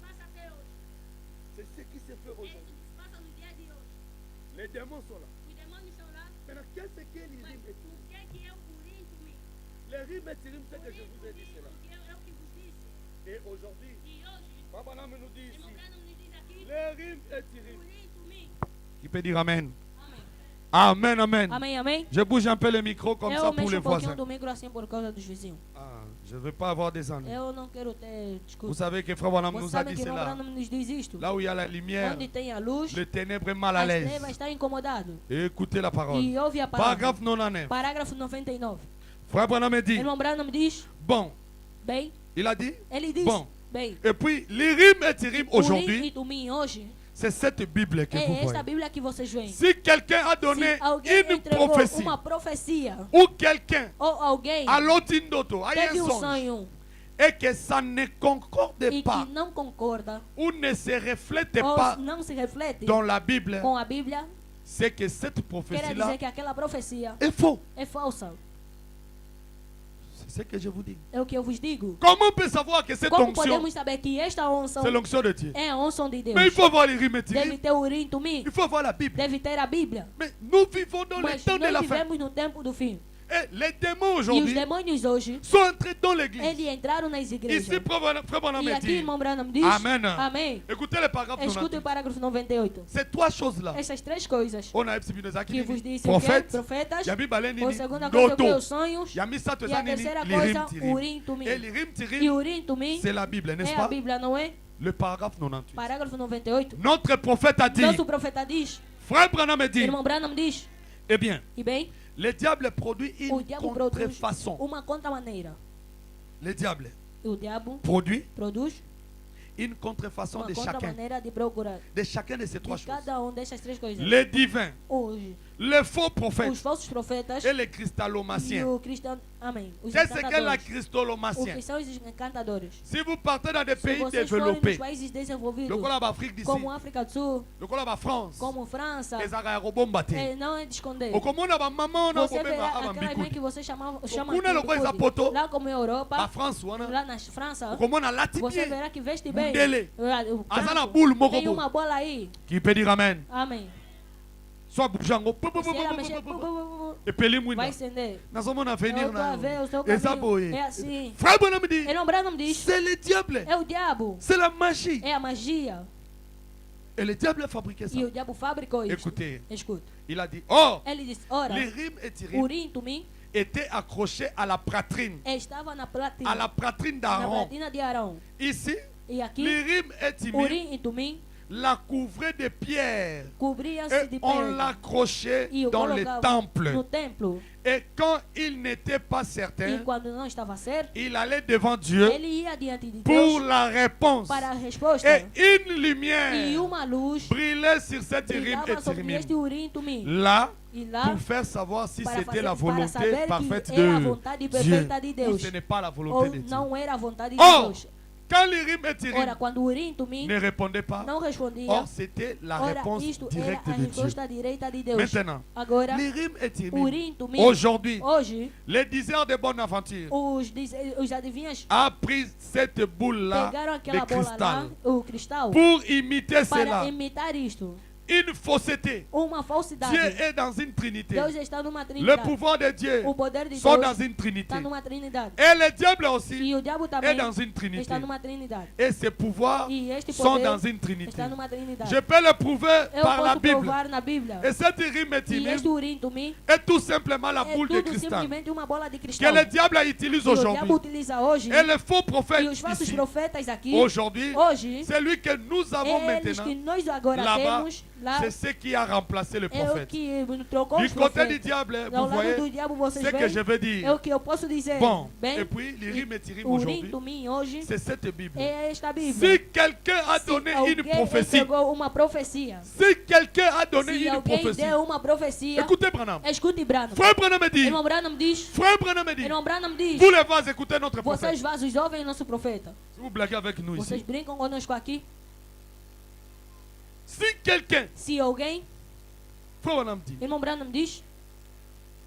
C'est ce qui se fait aujourd'hui. Les démons sont là. Maintenant, qu'est-ce que l'Urim et Turim? Les rimes et Turim, c'est que je vous ai dit cela. Et aujourd'hui, Papa Nam nous dit ici, les rimes et Turim, Qui peut dire Amen? Amen, amen. Amém, amém. Je bouge un peu le micro comme ça Eu pour mexo les pouquinho voisins. do micro assim por causa dos vizinhos. Ah, je ne veux pas avoir des ennuis. Eu não quero ter Vous discussão. savez que Frère Branham Você nous a sabe dit que irmão cela. Branham nos diz isto. Là où il y a la lumière, Onde tem a luz, le ténèbre est mal à as l'aise. trevas está incomodado. Et écoutez la parole. E ouve a palavra. Paragraphe 99. Parágrafo 99. Frère Branham dit, Irmão Branham diz, bon, bem, il a dit, ele diz, Bom. bem, et puis l'Urim et Thummim Urim e aujourd'hui, Tumim hoje c'est cette Bible que vous é esta voyez. Bíblia que vocês veem. Si quelqu'un a donné Se alguém une entregou prophétie, uma profecia ou quelqu'un ou alguém a l'autindoto, a teve un songe, sonho et que ça ne concorde e pas, que não concorda ou ne se reflète ou pas não se reflete dans la Bible, com a Bíblia, c'est que cette quer prophétie-là dizer que aquela profecia est faux. é falsa. C'est ce que je vous dis. É o que eu vos digo. Comment on peut savoir que cette Como onction, podemos saber que esta unção c'est l'onction de Dieu? é a unção de Deus? Mais il faut voir les rimes et Deve Thummim. ter o Urim e Tumim, Il faut voir la Bible. deve ter a Bíblia. Mais nous vivons dans le Mas temps de la nós fin. vivemos no tempo do fim. Et les démons E os aujourd'hui demônios hoje, sont entrés dans l'église. eles entraram nas igrejas. Ici, Frère Branham E a aqui, dit, irmão Branham diz, Amen. amém. Écoutez le paragraphe Escute 98. o parágrafo 98. Ces trois choses-là, Essas três coisas on a Epsibinosaki que vos dit, disse o quê? prophète, Profetas. Yabi Baleni, A segunda coisa, o que? Noto, Os sonhos. Yami Sato E a Sanini, terceira Lirim coisa, Tirim. Urim e Tumim. Et Lirim E Tirim, Urim e Tumim c'est la Bible, n'est-ce é a pas? Bíblia, não é? Le paragraphe 98. Parágrafo 98. Notre prophète a dit, Nosso profeta diz, Frère Branham dit, irmão Branham diz, eh bien, e bem, le diable produit o une diabo produz contrefaçon. uma contra-maneira. Le diable O diabo produit produz une contrefaçon uma de chacun. contra-maneira de procurar De chacun de ces trois de choses. cada dessas três coisas. Les divins, Hoje, les faux os prophètes falsos profetas et les e cristallomaciens. o cristão, amém, os C'est ce qu'est la encantadores. O cristallomacien. que são os encantadores? Si vous partez dans des Se pays vocês forem nos développés, países desenvolvidos, le Colaba Afrique d'ici, como África do Sul, le Colaba France, como França, les Arayarobombate. não é de esconder. Au comment on a maman, on a Você verá aquela mãe que Bambikoudi. você chama Kuna lo kweza poto. lá como Europa, La France, on a. lá na França, Au comment on a você latipié. verá que veste bem. Mundele. O Azana branco. boule, Tem mokobo. uma bola aí. Qui peut dire Amen? Amém. Soit bougeango. Se ela mexer, Et peli mouina. vai acender. Nós vamos na avenir Eu tô a ver o seu na. Esa caminho. boye. É assim. Frère Branham dit, Irmão Branham diz, c'est le diable. é o diabo. C'est la magie. É a magia. Et le diable a fabriqué ça. E o diabo fabricou isso. Écoutez, Escuta. il a dit, oh, Ele disse, ora, les rimes et Tirim Urim e Tumim étaient accrochés à la poitrine. estava na platina. À la poitrine Na d'Aaron. platina de Arão. Ici, E aqui, les rimes et Timim Urim e Tumim la couvraient de pierres. cobria-se Et de on pedra. l'accrochait E o dans le colocava temple. no templo. Et quand il n'était pas E certain, quando não estava certo, il allait devant Dieu ele ia diante de pour Deus la réponse. para a resposta. Et une E lumière uma luz brillait sur cette rime et brilhava sobre Tirimim. este Urim e Tumim. Là, E lá, pour faire savoir si para, c'était la fazer, para volonté saber parfaite que era a de vontade Dieu perfeita de ou Deus. ce n'est pas la Ou volonté de Dieu. não era a vontade de Or, Deus. quand les rimes et Tirim Ora, quando o Urim e Tumim ne répondaient pas, não respondia, or c'était la ora, réponse isto era directe a de Dieu. resposta direita de Deus. Maintenant, Agora, les rimes et Tirim, Urim e Tumim, aujourd'hui, hoje, les diseurs de bonne aventure os adivinhas a pris cette boule-là pegaram de aquela bola lá, cristal o cristal, pour imiter para cela. imitar isto. Une fausseté. Uma falsidade. Dieu est dans une trinité. Deus está numa Le trindade. pouvoir de Dieu O poder de sont Deus dans une trinité. está numa trindade. Et le diable aussi E o diabo est também dans une trinité. está numa trindade. Et ses pouvoirs E este sont poder dans une trinité. está numa trindade. Je peux le prouver Eu par la posso Bible. provar na Bíblia. Et cette rime et E Timim este Urim e Tumim est tout simplement la é boule de tudo cristal simplesmente uma bola de que cristal. le diable utilise E o diabo aujourd'hui. utiliza hoje. Et le faux E prophète os falsos ici, profetas aqui, aujourd'hui, hoje, c'est lui que nous avons eles que maintenant nós agora là-bas. temos lá, C'est ce qui a remplacé le é o prophète. que trocou Du os côté du profetas. diable, Ao vous lado voyez do diabo vocês ce que je veem, veux é dire. o que eu posso dizer. Bon, et Bem, puis l'Urim et Tirim o Urim e aujourd'hui, Tumim hoje c'est cette Bible. é esta Bíblia. Si quelqu'un a Se donné une alguém prophétie, entregou uma profecia, si quelqu'un a donné se une alguém prophétie, deu uma profecia, écoutez Branham. escute Branham. Frère Branham me dit, Irmão Branham diz, Frère Branham me dit, irmão Branham diz, vous les vases, écoutez notre vocês prophète. vasos ouvem nosso profeta. Si vous blaguez avec nous Vocês ici, brincam conosco aqui. si quelqu'un, Se alguém, Frère Branham dit, irmão Branham diz,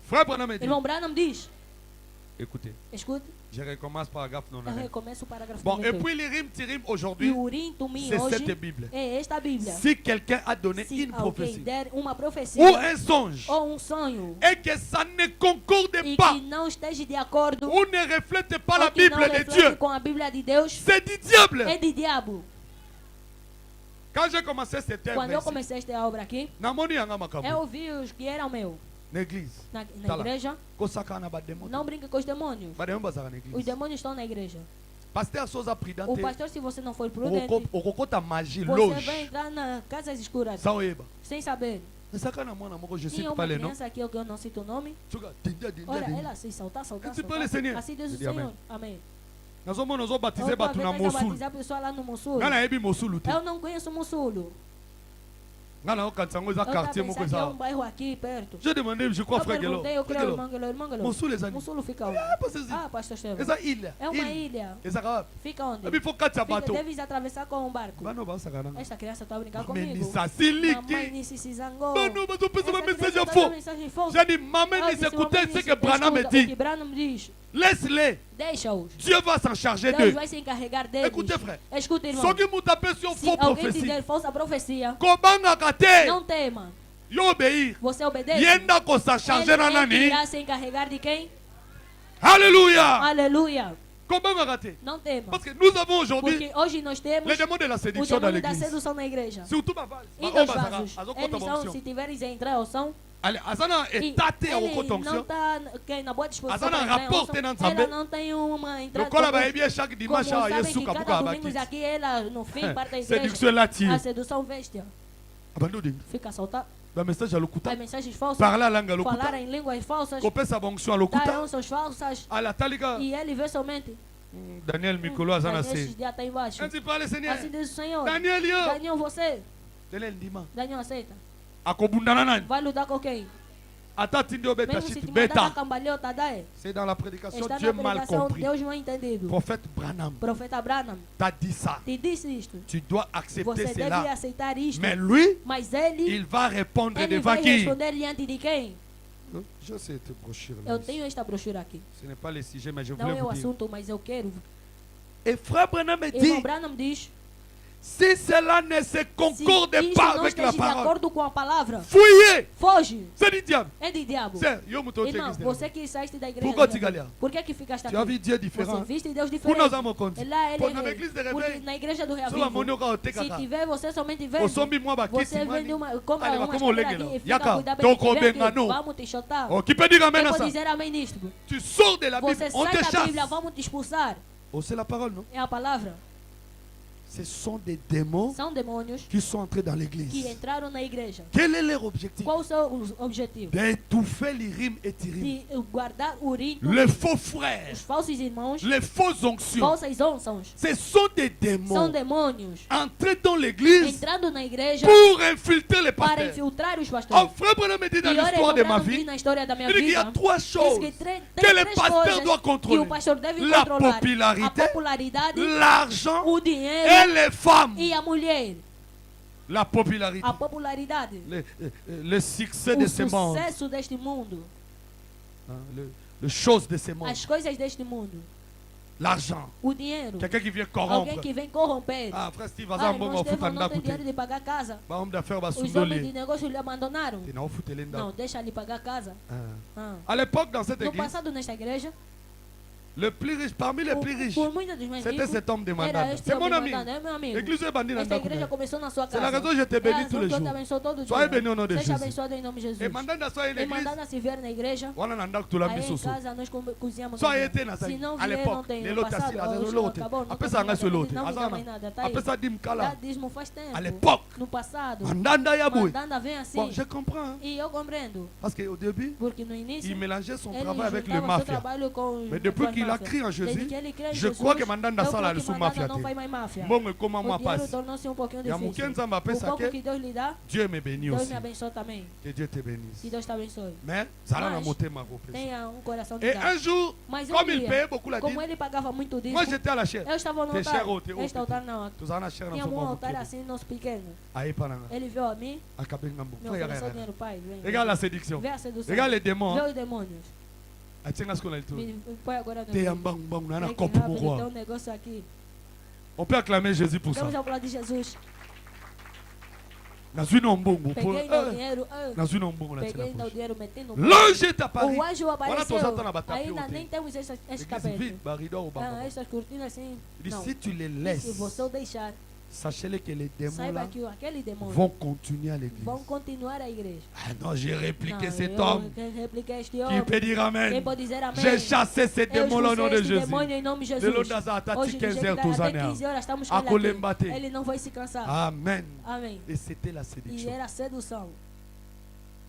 Frère Branham me dit, irmão Branham diz, écoutez, escute, je recommence paragraphe eu 99. recomeço o parágrafo Bon, et 98. puis l'Urim Tirim E aujourd'hui, o Urim e Tumim c'est hoje cette Bible. é esta Bíblia. Si quelqu'un a donné Se une alguém prophétie der uma ou profecia un songe ou sonho et que ça ne concorde e pas que não esteja de acordo ou ne reflète pas la ou que não Bible de reflete Dieu, com a Bíblia de Deus, c'est du diable. é de diabo. Quand j'ai commencé cette œuvre Quando eu ici, comecei esta obra aqui, namoni yanga makambo. eu vi os que eram meu Na église. na Tá lá. igreja. Kosaka na bademo. Não brinque com os demônios. Bademo bazaka na Os église. demônios estão na igreja. Pasteur Sosa O prudente. pastor, se você não for prudente, Okokota magie você loge. vai entrar nas casas escuras Sans eba. sem saber. Saka na mwana moko je sais Tinha uma pas les noms. criança aqui que eu não cito o nome. Tuka dinda Olha, dinda. ela assim, saltar, saltar, Tu peux saltar. le Seigneur. Assim diz o Je dis Senhor. amen. Amém. Nazo mona zo baptiser Outra batu vez na ainda Mosul. batizar a pessoa lá no Mosul. Ngana ebi Mosul te. Eu não conheço Mosul. Ngana okansango eza Eu quartier estava moko pensando que é eza. um bairro aqui perto. Je demandé je crois Eu frère Gelo. perguntei, eu creio, irmão Gelo. Mosul eza. Mosul fica onde? Ah, parce que Ah, pastor Estevam. eza île. É uma ilha. Eza Fica onde? ebi faut katia Fica, bateau. deves atravessar com um barco. Bano ba saka na. Esta criança está a brincar Mais comigo. ni sa Mamãe siliki. Nisi se zangou. Bano ba zo pesa Essa ma message criança tá faux. dando mensagem falsa. J'ai dit maman Eu ni disse, s'écouter mamãe ce Nisi, que Branham me escuta o que dit. Branham diz. Laisse-les. Deixa-os. Dieu va s'en charger Deus d'eux. vai se encarregar deles. Écoutez, frère. Escuta, irmão. Só que muita pessoa Se faux alguém prophétie. dizer falsa profecia, Kobanga kate. não tema. Yo obéir. Você obedece. Yenda ko sa charger na Ele nani. irá se encarregar de quem? Alléluia. Aleluia. Kobanga kate. Não tema. Parce que nous avons aujourd'hui Porque hoje nós temos les démons de la o séduction dans demônio da l'église. sedução na igreja. Surtout Baval. E dos vasos. Eles são, se tiverem em entrar ou são, Allez, azana e etate a ele não okotonction. está na boa disposição Azana para entrar em rapport unção. tenant Nzambe. Ela não tem uma entrada. Lokola Como ba ebi chaque dimanche a sabem Yesu que kabuka cada domingo abakiti. aqui ela no fim parte da igreja. Séduction là ti. A sedução veste. Abandonne. Fica a soltar. Ba message à lokuta. As mensagens falsas. Parler la langue à Falar lokuta. em línguas falsas. Kopesa bonction à Dar lokuta. unções falsas. À la talika. E ele vê somente. Daniel Mikolo azana Esses se. dias está embaixo. Ainsi parle Seigneur. Assim diz o Senhor. Daniel yo. Daniel, você. Daniel ndima. Daniel aceita. Akobundana nani? Vai lutar com quem? Ata tindio beta Mesmo se shit te mandar na beta. cambalhota, dá. C'est dans la prédication Está Dieu na mal pregação, compris. Deus não é entendido. Prophète Branham Profeta Branham t'a dit ça. te disse isto. Tu dois accepter Você deve cela. aceitar isto. Mais lui, Mas ele, il va répondre ele devant vai qui? responder diante de quem? Je sais te brochure. Eu tenho esta brochura aqui. Ce n'est pas le sujet, mais je Não voulais é o vous dire. assunto, mas eu quero. Et frère Branham me Irmão dit, Branham diz, si cela ne se se concorde isto pas não avec la esteja de parole, acordo com a palavra, fouillez. foge. C'est du diable. É de diabo. C'est, yo muto Irmão, você que saíste da igreja. Pourquoi tu galères? Por que que ficaste Tu as vu aqui? Dieu Você différent. viste Deus Pour nous diferente. avons compte. Lá ele Pour é na rei. église de Porque réveil. na igreja do Sur la Reavivo, monioka o se tekaka. tiver você somente vendo, Osombi mwa ba você kiti vende mani. uma, compra Allez, uma comment on cadeira lègue, aqui là? e fica Yaka, cuidado donc bem on que benga, vem aqui. non. Vamos te chutar. Oh, qui peut dire amen Quem à pode ça? dizer amém nisto? Tu sors de la Bible, Você on sai te da chasse. Bíblia, vamos te expulsar. Oh, c'est la parole, non? É a palavra. Ce sont des démons São demônios qui sont entrés dans que l'église. entraram na igreja. Quel est leur objectif? Qual o seu objetivo? D'étouffer l'Irim et Tirim. De guardar o rito, Les faux frères, os falsos irmãos, les fausses onctions. falsas onças. Ce sont des São démons demônios entrés dans l'église entrando na igreja pour infiltrer les para pasteurs. infiltrar os Oh, pastores. frère Branham me dit dans E olha, l'histoire de irmão ma Branham diz vie, na história da minha il dit qu'il y a vida, trois diz choses que tem que le três pasteur coisas doit que contrôler. o pastor deve La controlar: a popularité, popularidade, l'argent o et dinheiro les femmes. e a mulher. La popularité, A popularidade, le succès o de ce monde, sucesso deste mundo, hein, les choses de ce monde, as coisas deste mundo, l'argent. o dinheiro, Quelqu'un qui vient alguém corrompre. que vem corromper. Ah, frère Steve, Ah, vas-y, irmão on va Estevão foutre não un tem dinheiro côté. de pagar a casa. Bah, homme d'affaires, va Os homens de sous-donner. negócio lhe abandonaram. Tu n'as foutu les Não, deixa ele pagar a casa. Ah. À l'époque, dans cette No église, passado, nesta igreja, le plus riche, parmi les plus riches, por muitos dos mais c'était ricos, cet homme de era Mandanda. este C'est mon homem ami. mandando, é meu amigo. L'église est bandit dans Esta ta igreja começou na sua C'est la casa. raison que je te É a bénis razão tous les que eu te jours. abençoo todo Sois dia. béni au nom de Seja Jésus. abençoado em nome de Et Jesus. Mandanda soit une E église. Mandanda se vier na igreja, Voilà, nanda que tu l'as mis aí sous em sous. casa nós cozinhamos. Soit também. été na Se não à vier, não l'époque, tem. les No lots passado, assis là, hoje les lots. acabou, não Après tem ça, on a nada, ce lot. não me dá mais nada, tá aí. Après ça, dim Já kala. dízimo faz tempo. À l'époque, No passado, Mandanda yaboui. Mandanda vem assim. Bon, je comprends. Hein. E eu compreendo. Parce qu'au début, Porque no início, il mélangeait son ele travail avec le juntava seu mafia. trabalho com Mais depuis com as qu'il a máfias. crié en Desde Jésus, que ele crê em je Jesus, crois que Mandanda eu sala creio que sous Mandanda mafia. não vai mais máfia. Bon, comment O moi dinheiro passe? tornou-se um pouquinho Il y a difícil. Mouken Zamba O fait ça pouco que que Deus lhe dá, Dieu me bénit Deus aussi. me abençoe também. Que Dieu te bénisse. Que Deus te abençoe. Mais ça l'a Mas, monté ma reprise. Tenha coração de Et dar. un jour, Mas comme il dia, payait beaucoup la dîme, como ele pagava muito disso, moi j'étais à la chair. eu estava no T'es altar. cher ou t'es Este haut, altar não. Tu as la chair dans Tinha son um bon altar assim, nosso pequeno. Aïe, pananga. Ele viu a mim, Akabengambo. me ofereceu dinheiro, pai. Vem. Regarde la séduction. Vê a sedução. Regarde les démons. Vê os demônios. Atienga ce qu'on a le tout. Me põe agora no T'es un meio. bang bang, on a un Vem que cop pour rápido, tem quoi. negócio aqui. On peut acclamer Jésus pour ça. Vamos aplaudir Jesus. Dans une ombongo. Peguei no dinheiro, Dans une ombongo, on a peguei no dinheiro, meti no bolso. L'ange est apparu. O anjo apareceu. Voilà, ton bataille, Ainda ok. nem temos esse L'église tapete. vide, baridor ou Ah, bamba. essas cortinas assim. Il dit Não. si tu les E se laisses, você o deixar, Sachez-le que les démons Saiba là que aquele demônio vont continuer à l'église. vão continuar a igreja. Ah non, j'ai répliqué Não, cet eu homme repliquei este qui homem. peut dire Quem Amen. pode dizer amém? J'ai chassé ces Eu démons-là au nom de expulsei este Jésus. demônio em nome de De Jesus. l'autre à Hoje, 15 do heures, jeito tous que en até 15 horas estamos com À ele Colembate. aqui. Ele não vai se cansar. Amen. Amém. Et c'était la E séduction. era sedução.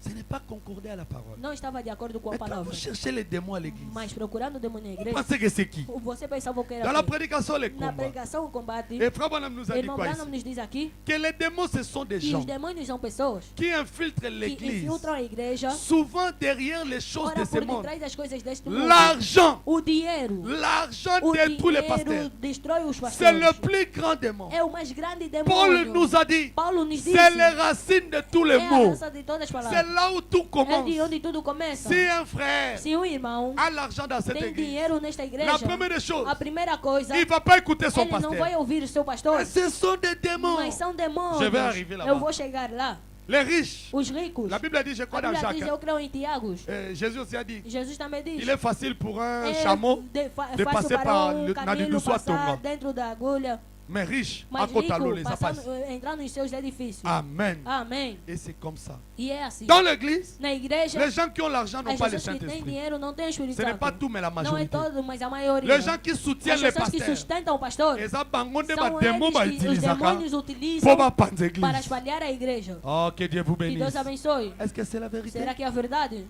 Ce n'est pas concordé à la parole. Não estava de acordo com a Mais quand palavra. vous cherchez les démons à l'église, Mas procurando o demônio na vous igreja, pensez que c'est qui? você pensava que Dans era la quem? prédication, les Na combats. pregação, o combate. Et Frère Branham nous a dit Irmão quoi Branham ici? nos diz aqui Que les démons, ce sont des que gens os demônios são pessoas qui infiltrent que l'église, infiltram a igreja, souvent derrière les choses de ora ce por monde. detrás das coisas deste mundo. L'argent, O dinheiro. l'argent O détruit les dinheiro pasteurs. destrói os C'est le pastores. plus grand démon. É o mais grande Paul demônio. nous a dit, Paulo nos disse. c'est les racines de tous les É a maux. raça de todas as C'est palavras. là où tout É commence. de onde tudo começa. Si un frère Se um irmão a l'argent dans cette tem église, dinheiro nesta la igreja, première des choses, a primeira coisa, il ne va pas écouter son ele não vai pasteur. ouvir o seu pastor. Mais ce sont des démons. Mas são demônios. Je vais arriver là-bas. Eu vou chegar lá. Les riches. Os ricos. La Bible dit, je A crois dans Bíblia Jacques. diz, eu creio em Tiagos. Jésus aussi a dit, Jesus também diz. il est facile pour un É chameau de fácil passer para par um le camelo navire soit passar Tonga. dentro da agulha. Mais riche, à Mas Kotalo, rico les passando, apasses. entrar nos seus edifícios. Amen. Amém. Et c'est comme ça. E é assim. Dans l'église, Na igreja, les gens qui ont l'argent n'ont as pas le pessoas que têm Saint-Esprit. dinheiro não têm o Espírito Ce n'est Santo. pas tout, mais la Não é majorité. todo, mas a maioria. Les gens qui As soutiennent les pessoas que pasteurs, sustentam o pastor ils ont des são démons eles que os utilisés demônios pour utilizam pas para l'église. espalhar a igreja. Oh, que Dieu vous Que bénisse. Deus abençoe. Est-ce que c'est la vérité? Será que é a verdade?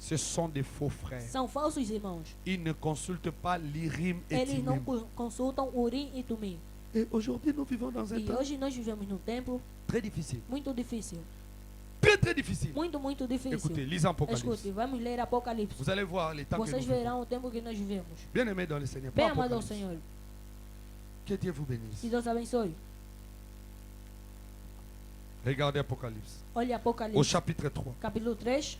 Ce sont des faux frères. São falsos irmãos. Ils ne consultent pas l'Irim et Eles não Timim. consultam Urim e Tumim. Et aujourd'hui, nous vivons dans un E temps hoje nós vivemos num tempo très difficile. muito difícil. Très, très difficile. Muito difícil. Écoutez, lisez Apocalypse. Escute, vamos ler Apocalipse. Vous allez voir les temps que nous Vocês vivons. verão o tempo que nós vivemos. Bien aimé dans le Seigneur. Bem Pas amado ao Apocalypse. Senhor. Que Dieu vous bénisse. Que Deus abençoe. Regardez Apocalypse. Olha Au Apocalipse, chapitre 3, capítulo 3,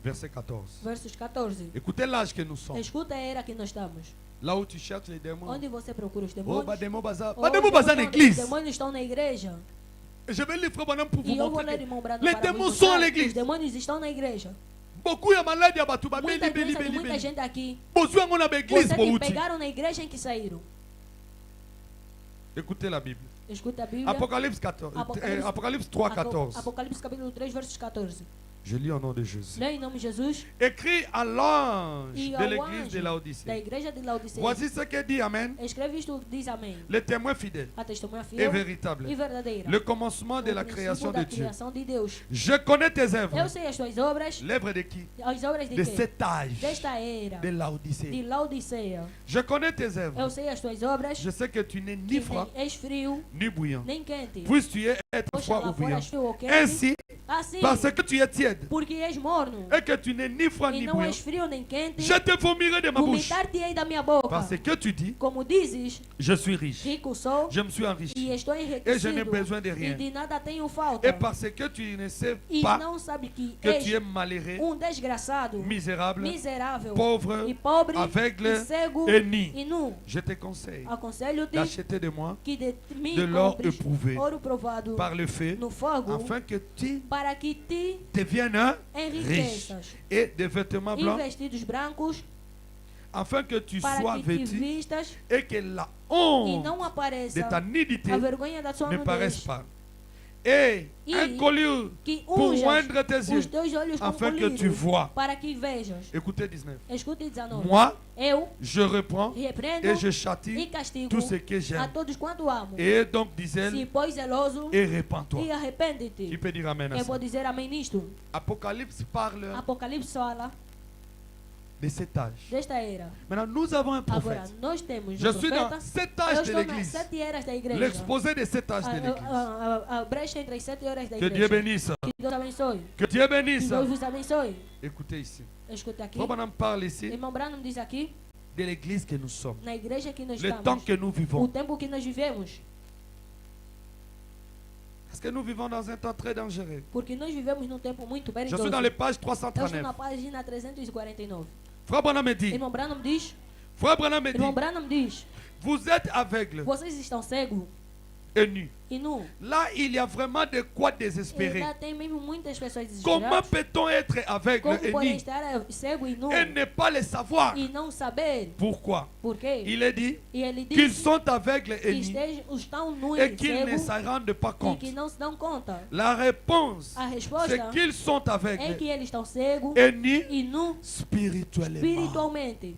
verset 14. versos 14. Écoutez l'âge que nous sommes. Escuta a era que nós estamos. Là où tu cherches les démons. Onde você procura os Oh, demônios. Bademo Bazar. Oh, Bademo Bazar os l'église. demônios estão na igreja. Et je vais lire Frère Branham pour vous E eu vou montrer ler que irmão Brando les para démons vos sont à mostrar que l'église. os demônios estão na igreja. Beaucoup de malades à Batouba. Muita Beli, doença de beli, muita beli. gente aqui. Besoin on a l'église Você pour que vous. pegaram na igreja em que saíram. Écoutez la Bible. Escuta a Bíblia. Apocalypse 14. Apocalypse- Apocalypse 3, 14. Apocalipse capítulo 3, versos 14. Je lis au nom de Jésus. Lê em nome de Jesus Écrit à l'ange e de ao l'église anjo de da Laodicée. igreja de Laodiceia. Voici ce que dit Amen. Escreve isto, diz amém. Le témoin fidèle A testemunha et fiel véritable. e verdadeira. Le commencement de O la princípio création da de Dieu. criação de Deus. Je connais tes Eu œuvres. sei as tuas obras. L'œuvre de qui? As obras de De quem? cet âge Desta era. de De Laodicée. Laodiceia. Je connais tes Eu œuvres. sei as tuas obras. Je sais que tu n'es ni Que froid nem és frio, ni bouillant. nem quente. Puisses tu es être Poxa, froid ou lá fora bouillant. és frio ou quente. Ainsi, Assim, parce que tu es tiède porque és morno. et que tu n'es ni froid E ni não bouillant, és frio nem quente. je te vomirai de ma bouche. Vomitar-te-ei da minha boca. Parce que tu dis, Como dizes, je suis riche, rico sou je me suis enrichi. e estou Et je enriquecido. n'ai besoin de E rien. de nada tenho falta. Et parce que tu ne sais E pas não sabe que que tu es és malheureux, desgraçado, misérable, miserável pauvre, e pobre aveugle e cego et nu. e nu. Je te conseille Aconselho-te d'acheter de moi que de mim de l'or compres éprouvé ouro provado par le feu, no fogo, afin que tu para que te deviennes riche, enriqueças. et de vêtements E blancs, vestidos brancos, afin que tu para sois que te vêtu vistas et que la e honte não de apareça ta nudité a vergonha da sua ne paraisse nudez. pas. Et E un collier que pour unjas oindre tes os yeux, teus olhos com afin que tu colírio, vois. para que vejas. Écoutez 19. Escute 19. Moi, Eu je reprends repreendo et je e châtie castigo tout ce que a j'aime. todos quanto amo. Et donc, Se disait-elle, pois zeloso et répands-toi. e Qui arrepende-te. peut dire Amen à Eu ça? vou dizer amém nisto. Apocalypse parle Apocalipse fala de cet âge. desta era. Maintenant, nous avons un Agora, prophète. nós temos Je um suis dans profeta. cet Eu âge de estou nas l'église. 7 eras da igreja. L'exposé de cet âge de l'église. A brecha entre as 7 horas da Que Dieu igreja. bénisse. Que Deus abençoe. Que Dieu Que bénisse. Deus vos abençoe. Écoutez ici. Escuta aqui. Frère Branham parle ici Irmão Branham diz aqui, de l'église que nous sommes. na igreja que nós Le temps estamos, que nous o vivons. tempo que nós vivemos. Parce que nous vivons dans un temps très dangereux. Porque nós vivemos num tempo muito Je perigoso. suis dans les pages Eu estou 339. na página 349. Frère Branham me dit, Irmão Branham diz, Frère Branham me dit, irmão Branham diz, vous êtes aveugles vocês estão cegos et nu. e nu. Là, il y a vraiment de quoi E désespérer. lá tem mesmo muitas pessoas Comment desesperadas. peut-on être aveugle Como et podem nu estar cego e nu et ne pas le savoir? e não saber Pourquoi? por quê? Il est dit E ele qu'ils diz sont aveugles que et nus estão nus et e qu'ils ne cegos s'en rendent pas e compte. que não se dão conta. La réponse, A c'est resposta qu'ils sont é aveugles que eles estão cegos et nus e nu spirituellement. espiritualmente.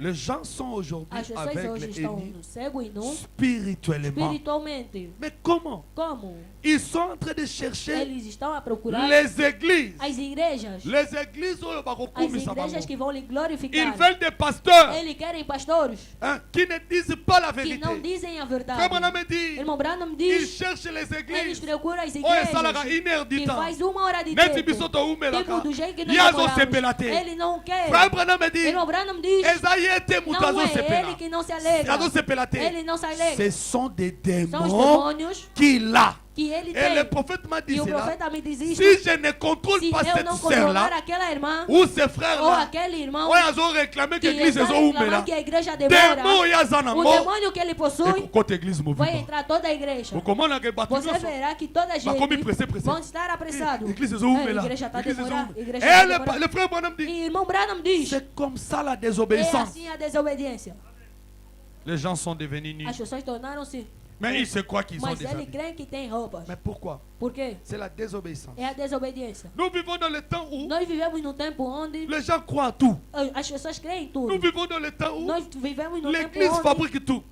Les gens sont aujourd'hui As pessoas aveugles hoje et estão nus cegos e nu spirituellement. espiritualmente. Mais comment? Como? Ils sont en train de chercher Eles estão a procurar les églises. as igrejas. Les églises où As igrejas que vão lhe ils glorificar. veulent des pasteurs Eles querem pastores hein, qui ne disent pas la que vérité. não dizem a verdade. Comme on a me dit, Irmão Branham ils diz, cherchent les eles églises. procuram as Oh, et ça, là, igrejas une heure du que temps. faz 1 hora de Neti tempo. biso to umela Tipo ka. do jeito que nós Yazo decoramos. sepelate. Ele não quer. Frère Branham me dit, Irmão Branham diz, Esaïete não mutazo é sepela. ele que não se alegra. Yazo sepelate. Ele não se alegra. Ce sont des São os démons demônios qu'il a. que ele Et le tem. prophète m'a dit E o cela. profeta me diz isto. Si je ne contrôle Se pas eu cette não controlar sœur-là, aquela irmã ou ce ou frère-là, aquele irmão ou ils ont réclamé que que l'église está est ouverte. reclamando que a igreja demora, Démon o yazanamo. demônio que ele Et possui côté église vai mouvement. entrar toda a igreja. Comment on a battu Você verá que toda a como gente pressé. vão estar apressados. L'église est ouverte A là. igreja está L'église est demorando. ouverte. A igreja Et está demorando. le frère Branham dit, E irmão Branham diz, c'est comme ça la é désobéissance. assim a desobediência. Les gens sont devenus nus. As pessoas tornaram-se, Mais ils se croient qu'ils sont mas des eles amis. creem que tem roupas. Mais pourquoi? Por quê? C'est la désobéissance. É a desobediência. Nous vivons dans le temps où Nós vivemos num tempo onde les gens croient en tout. as pessoas creem em Nous tudo. vivons dans le temps où Nós vivemos num tempo l'église onde fabrique tout.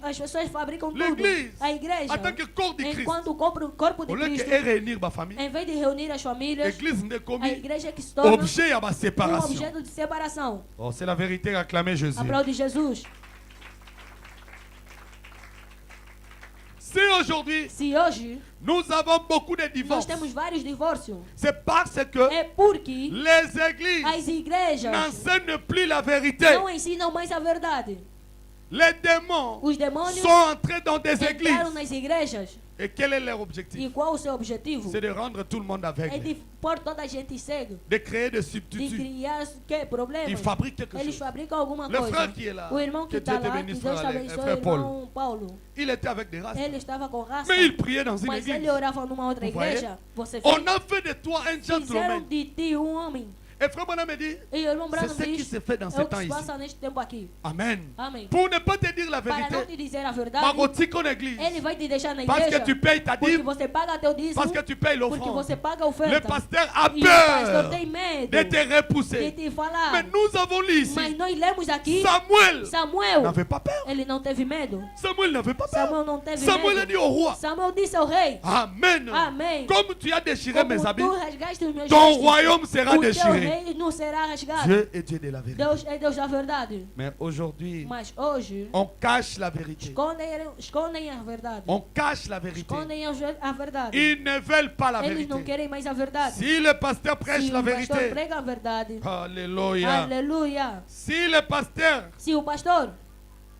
as pessoas fabricam tudo. L'église, A igreja, en tant que corps de Christ, enquanto o corpo de au lieu Cristo, de réunir ma famille, em vez de reunir as famílias, l'église n'est a commis igreja que se torna objet à ma séparation. objeto de separação. Oh, c'est la vérité, acclamez Jésus. Aplaude Jesus. Si aujourd'hui Se hoje nous avons beaucoup de nós divorces, temos vários divórcios, c'est parce que é porque les églises as igrejas n'enseignent plus la vérité. não ensinam mais a verdade. Les démons Os demônios sont entrés dans des entraram églises. nas igrejas. Et quel est leur E objectif? qual o seu objetivo? C'est de rendre tout le monde É aveugle. de pôr toda a gente cega, De créer des de substituts. criar que problemas. Ils fabriquent quelque Eles chose. fabricam alguma Le coisa. frère qui est là, O irmão que que Dieu está te lá, que bénisse, Deus te frère abençoe, o frère Paul. irmão Paulo. Il était avec des races. Ele estava com raça, Mais il priait dans une mas église. ele orava numa outra Vous voyez? igreja. Você vê? On a fait de toi un Fizeram gentleman. de ti homem. Et frère Branham me dit, E o irmão c'est Branham ce qui diz, se fait dans é ce o temps que se ici. passa neste tempo aqui. Amen. Amém. Pour ne pas te dire la Para não vérité, te dizer a verdade, Magotique en église. ele vai te deixar na Parce igreja. que tu payes ta Porque dîme, você paga teu dízimo, parce que tu payes porque l'offrande. você paga a oferta. Le pasteur a E o pastor peur tem medo de te de repousser. te falar. Mais nous avons lu ici, Mas nós lemos aqui, Samuel Samuel, n'avait pas peur. ele não teve medo. Samuel n'avait pas peur. Samuel não teve Samuel a dit medo. au roi, Samuel disse ao rei, Amen. Amém. Comme tu as déchiré mes Como habits, tu rasgaste os meus ton vestes, royaume sera o teu déchiré. reino será rasgado. Dieu est Dieu de la vérité. Deus é Deus da verdade. Mais aujourd'hui, Mas hoje, on cache la vérité. escondem a verdade. On cache la vérité. Escondem a verdade. Ils ne veulent pas la Eles não vérité. querem mais a verdade. Si le pasteur prêche Se la o pastor vérité, prega a verdade, Alléluia. aleluia. Si le pasteur, Se o pastor,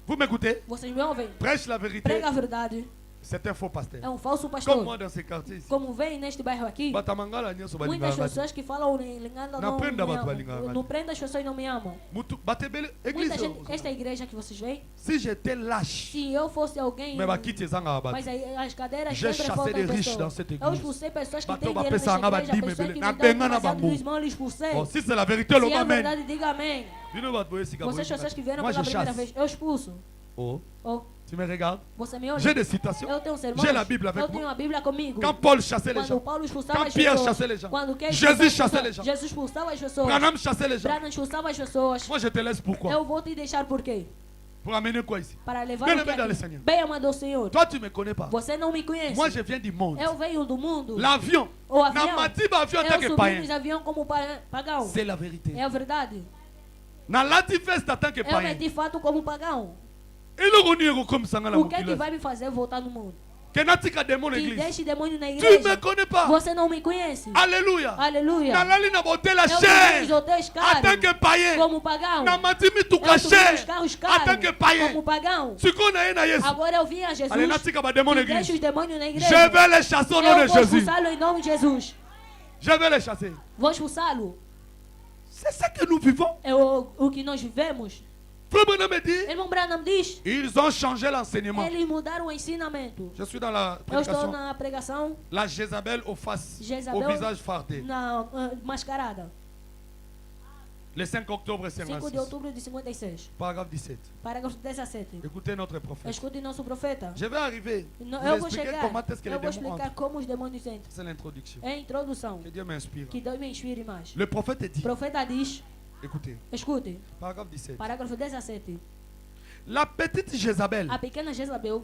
vous m'écoutez, vocês me ouvem, prêche la vérité, prega a verdade, c'est un faux pasteur. é falso Comme pastor. moi dans ces quartiers ici. Como vem neste bairro aqui, Batamangala nyeso muitas balinganga. pessoas que falam em Linganda Não não prenda me batu amam. balinganga. Não prenda as pessoas não me amam. Mutu batebele église. Muita gente, esta igreja que vocês veem, Si j'étais lâche, se eu fosse alguém, mais bakiti ezanga abatu. mas aí as cadeiras J'ai sempre chassé faltam les riches pessoas. dans cette Eu église. expulsei pessoas que Bato têm dinheiro bapesa nesta nga igreja, badime pessoas bele. que Na me dão benga na demasiado bango. dízimo, eu lhe expulsei. Bon, si c'est la vérité, Se le é a amen. verdade, diga amém. Bino batu boye sika boye Vocês, pessoas que vieram Moi pela je primeira chasse. vez, eu expulso. Oh, Oh, tu me regardes? você me olha? J'ai des citations. Eu tenho sermões. J'ai la Bible avec Eu tenho moi. a Bíblia comigo. Quand Paul chassait les Quando gens, Paulo expulsava Quand as Pierre pessoas. chassait les gens. Quando quem Jésus expulsava as chassait pessoas. les gens. Jesus expulsava as pessoas. Branham chassait les gens. Branham expulsava as pessoas. Moi je te laisse pourquoi? Eu vou te deixar por quê? Pour amener quoi ici? Para levar Bem o que aimé dans le aqui? Seigneur. Bem amado ao Senhor. Toi tu me connais pas. Você não me conhece. Moi je viens du monde. Eu venho do mundo. L'avion. O avião. Na matiba avion en tant Eu que subi païen. nos aviões como pagão. C'est la vérité. É a verdade. Na latifeste en tant que Eu païen. de fato como pagão. Et le renier comme ça dans la O que é que mokilo. vai me fazer voltar no mundo? Que natika démon Que église. deixe demônio na Tu igreja. me connais pas. Você não me conhece. Alléluia. Aleluia. Na lali na boté la Eu vivi nos chair. hotéis En caros. tant que païen. Como pagão. Na matimi tu Eu subi caché. nos carros En caros. tant que païen. Como pagão. Tu connais na Yesu. Agora eu vim a Jesus. Allez natika ba démon E deixa os église. demônios na igreja. Je vais les chasser au nom Eu de vou Jésus. expulsá-lo em nome de Jesus. Je vais les chasser. Vou expulsá-lo. C'est ça que nous vivons. É o que nós vivemos. Frère Branham dit, Irmão Branham diz, ils ont changé l'enseignement. eles mudaram o ensinamento. Je suis dans la Eu estou prédication. na pregação La Jézabel au Jezabel visage fardé. mascarada. Le 5 octobre 5 de 56. outubro de 56. Paragraphe 17. Parágrafo 17. Écoutez notre prophète. Escute nosso profeta. Je vais arriver. Eu Vous vou expliquer chegar. comment est-ce que les Eu vou démons explicar entrent. como os demônios entram. C'est l'introduction. É a introdução. Que Dieu m'inspire. Que Deus me inspire mais. Le prophète dit, O profeta diz, écoutez, escute, paragraphe 17. parágrafo 17. La petite Jézabel, A pequena Jezabel,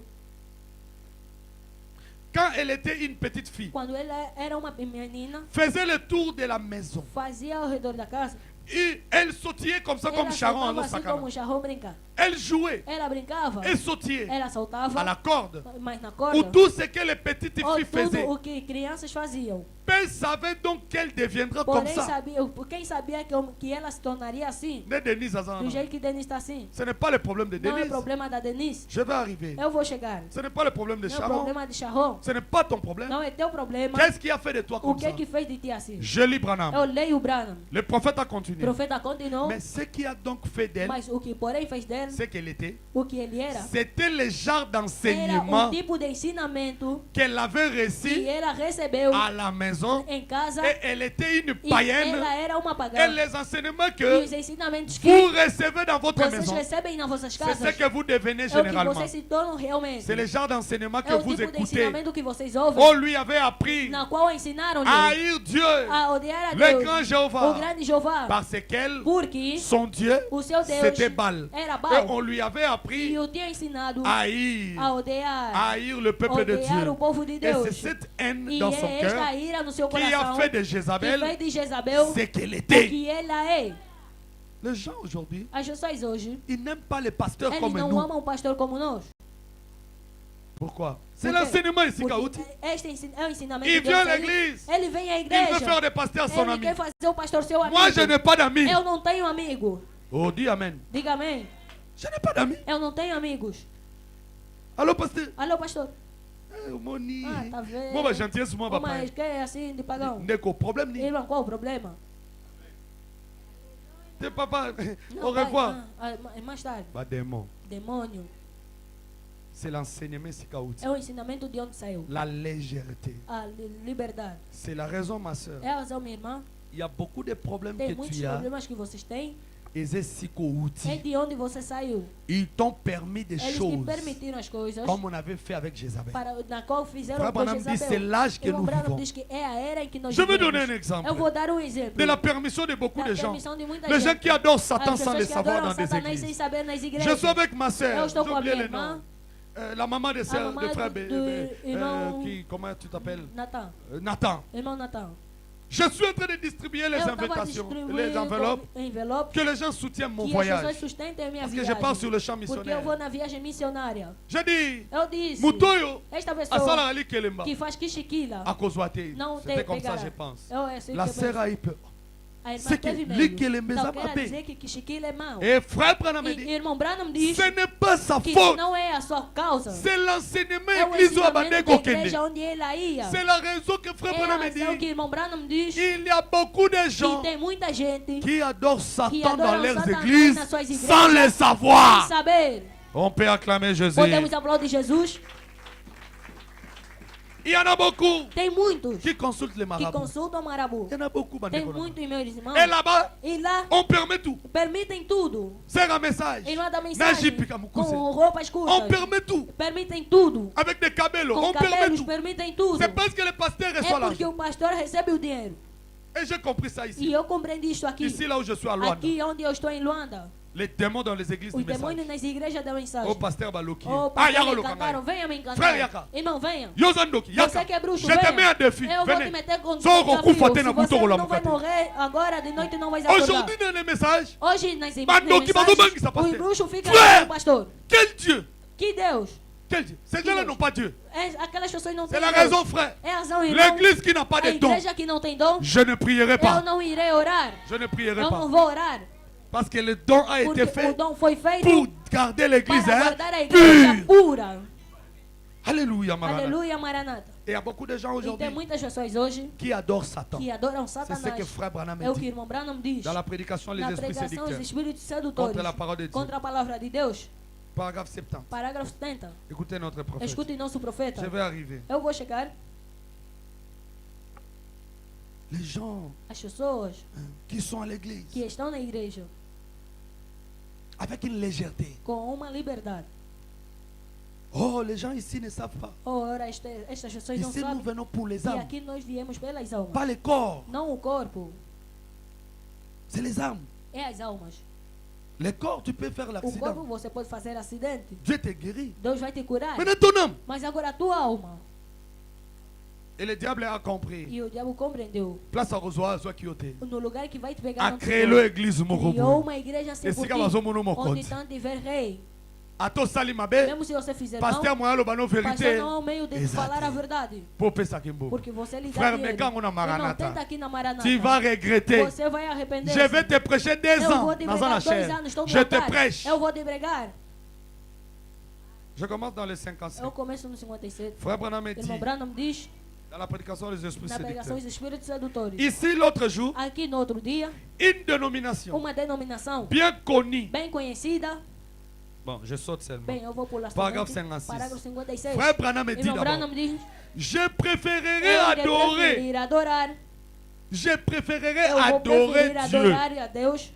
quand elle était une petite fille, quando ela era uma menina, faisait le tour de la maison. fazia ao redor da casa. Et elle sautillait comme ça, comme Ela Charon saltava en assim Osaka. como o charrão brinca. Elle jouait Ela brincava, et sautillait ela à saltava, la corde. mas na Ou corda, tout ce que les petites ou filles faisaient. tudo o que crianças faziam. Père savait donc qu'elle deviendra comme Porém, ça. quem sabia que ela se tornaria assim, Ne Denise Azan. do jeito que Denise está assim. Ce n'est pas le problème de Não é Denise. problema da Denise. Je vais arriver. Eu vou chegar. Ce n'est pas le problème de Não é Charon. problema de Charron. Ce n'est pas ton problème. Não é teu problema. Qu'est-ce qui a fait de toi O comme ça? que fez de ti assim? Je lis Branham. Eu leio o Branham. Le prophète a O continué. profeta continuou. Mais ce qui a donc fait d'elle, Mas o que porém fez dele, ce qu'elle était, o que ele era, c'était le genre era d'enseignement tipo de ensinamento qu'elle avait que reçu ela recebeu à la maison. em casa. Et elle était une E païenne. ela era uma Et pagã. les enseignements E que os ensinamentos que vous recevez dans votre vocês maison, recebem nas vossas c'est casas ce que vous devenez é o que généralement. vocês se tornam realmente. C'est le genre d'enseignement que É o vous tipo de écoutez. ensinamento que vocês ouvem, On lui avait appris na qual à ensinaram-lhe haïr Dieu, a odiar a le Deus, grand o Jéhovah, grande Jeová, parce qu'elle, porque son Dieu, o seu Deus c'était Baal. era Et Baal. on lui avait appris E o tinha ensinado à a haïr, odiar, haïr le peuple de odiar Dieu. o povo de Et Deus. c'est cette haine E dans son é esta cœur ira no seu qui a coração fait de que Jézabel fez de Jezabel ce qu'elle o était. que ela é. Les gens aujourd'hui, As pessoas hoje, ils n'aiment pas les pasteurs eles comme não nous. amam o pastor como nós. Pourquoi? C'est Por quê? l'enseignement ici, Porque Kaouti. este é o ensinamento Il de vient à Deus. l'église. Ele vem à Il veut faire igreja. des pasteurs son Ele ami. quer fazer o pastor seu amigo. Moi, je n'ai pas d'amis. Eu não tenho amigo. Oh, dis Amen. Diga amém. Je n'ai pas d'amis. Eu não tenho amigos. Allô, pasteur? Alô, pastor. Moni. Ah, tá vendo. Moi, gentillesse, moi, papa. Mas que é assim de pagão? Neko, problème ni. Irmão, qual o problema? T'es papa. Não, Au pai, revoir. mais tarde. Bah, démon. Demônio. C'est l'enseignement ici, Kaouti. É o ensinamento de onde saiu. La légèreté. A liberdade. C'est la raison, ma soeur. É a razão, minha irmã. Il y a beaucoup de problèmes Tem que muitos tu as. problemas que vocês têm. Et c'est si É Kaouti. de onde você saiu. Ils t'ont permis des Eles te choses. permitiram as coisas Comme on avait fait avec Jézabel. na qual fizeram Frère com Branham dit, c'est Jezabel. l'âge que Irmão nous Branham vivons. diz que é a era em que nós Je vais vivemos. donner un exemple Eu vou dar um exemplo. de la permission de beaucoup Da de gens. permissão de muita Les gens gente. qui adorent As Satan sans pessoas le que savoir adoram dans des Satanás sem églises. saber nas Je igrejas. suis avec ma Eu soeur, estou j'ai com a oublié minha le nom. irmã, La maman de, a mamãe de frère do irmão comment tu t'appelles? Natan. Nathan. Irmão Natan. Je suis en train de distribuer les Eu estava invitations, les distribuindo enveloppes, envelopes que les gens soutiennent mon que as pessoas voyage. sustentem a minha Parce que je viagem. pars sur le champ Porque eu missionnaire. vou na viagem missionária. Je dis, Eu disse, Mutoyo, esta Asala pessoa Ali Kelemba, que faz quichiquila à Kozwate. não C'était tem comme ça, pegará. je pense. Eu é assim La que eu sœur penso. a eu peur. A irmã c'est que teve lui medo. que ele me Então a quer babé. dizer que quichiquila é mau. Et frère Branham me E dit, irmão Branham diz ce n'est pas sa que faute. não é a sua causa. C'est l'enseignement É o église Abandé ensinamento da Kokende. igreja onde ela ia. C'est la raison que frère É a Branham me razão que dit. irmão Branham diz Il y a beaucoup de que gens tem muita gente qui adorent Satan dans adoram leurs Satanás églises nas suas igrejas sans le sem savoir. saber. On peut acclamer Jésus. Podemos aplaudir Jesus? Il y en a beaucoup Tem muitos qui consultent les que marabouts. consultam o marabu. Il y en a beaucoup, Tem Bandeko. muitos, meus irmãos. Et là-bas, E lá on permet tout. permitem tudo. C'est un message. E manda Naji mensagem Pikamukuse. com roupas On curtas. permet tout. Permitem tudo. Avec des cabelos, Com on permet cabelos tout. permitem tudo. C'est parce que le pasteur É reçoit porque l'argent. o pastor recebe o dinheiro. Et j'ai compris ça E ici. eu compreendi isto aqui. Ici, là où je suis à Luanda. Aqui onde eu estou em Luanda. Les démons dans les églises Os du message. demônios nas igrejas dão mensagem. Au pasteur Baloki. Oh, Ah, pastor, Yaro me encantaram. Lokangai. Venha me encantar. Frère Yaka. Irmão, venha. Yozandoki. Você Yaka. que é bruxo, Je te venha. mets un défi. Eu vou te Venez. meter com Só desafio. Kufate na Se você Butoro não vai Lamukate. morrer agora de noite, não vai acordar. Aujourd'hui, dans les messages, Hoje nas Mando que mandou mangue, ça mensagens, pasteur. os bruxos ficam Frère. com o pastor. quel Dieu? Que Deus. Quel Dieu? Ces gens-là n'ont pas Dieu. Aquelas pessoas não C'est têm la Deus. raison, frère. É a razão, irmão. L'église qui n'a pas A de dons, igreja que não tem dom, je ne prierai eu pas. não irei orar. Je ne prierai Eu pas. não vou orar. Parce que le don a Porque été o fait dom foi feito pour garder l'église para guardar a igreja pure. pura. Alléluia, Maranatha. Aleluia, Maranata. Et il y a beaucoup de gens E tem aujourd'hui muitas pessoas hoje qui adorent Satan. que adoram C'est ce que Satanás. frère Branham É o que o dit irmão Branham diz. dans la prédication Les Na Esprits pregação, os Séducteurs. espíritos sedutores Contre la parole de Dieu. contra a palavra de Deus. Paragraphe 70. Parágrafo 70. Écoutez notre prophète. Escute nosso profeta. Je vais arriver. Eu vou chegar. Les gens As pessoas qui sont à l'église que estão na igreja avec une légèreté. com uma liberdade. Oh, les gens ici ne savent pas. Ora, estas pessoas não Ici, nous sabem venons pour les que âmes, aqui nós viemos pelas almas. pas les corps. Não o corpo, C'est les âmes. é as almas. Les corps, tu peux faire O corpo l'accident. você pode fazer acidente. Dieu te guérit. Deus vai te curar. Mais dans ton âme. Mas agora a tua alma. Et le diable a compris. E o diabo compreendeu. Place à Rosoa, Zoa Kiote. No lugar que vai te pegar A não te créé deu. l'église Criou Morobo. uma igreja sem Esse por cara vazou no onde Mokonde. tanto tiver rei. A to Salimabe. Mesmo se você fizer mal, Pasteur Moya Lobano pastor vérité. não é o meio de Exato. falar a verdade. Pour Pesa Kimbo. Porque você lhe dá Frère, dinheiro. me gango na Maranatha. Irmão, tenta aqui na Maranata. Tu vas regretter. Você vai arrepender. Je vais te prêcher 2 Eu ans vou te dans pregar la 2 chair. anos. Estou no Je te altar. prêche. Eu vou te pregar. Je commence dans les 55. Eu começo no 57. Frère Branham me dit, Irmão Branham diz, dans la prédication des esprits na pregação séducteurs. dos espíritos sedutores. Ici, l'autre jour, Aqui no outro dia, une dénomination uma denominação bien connue. bem conhecida. Bon, je saute seulement. Bem, eu vou pular Parágrafo somente. 56. Parágrafo 56. Frère Branham me dit Irmão Branham d'abord, diz, je préférerais eu adorer. preferir adorar. Je préférerais Eu vou adorer preferir Dieu adorar a Deus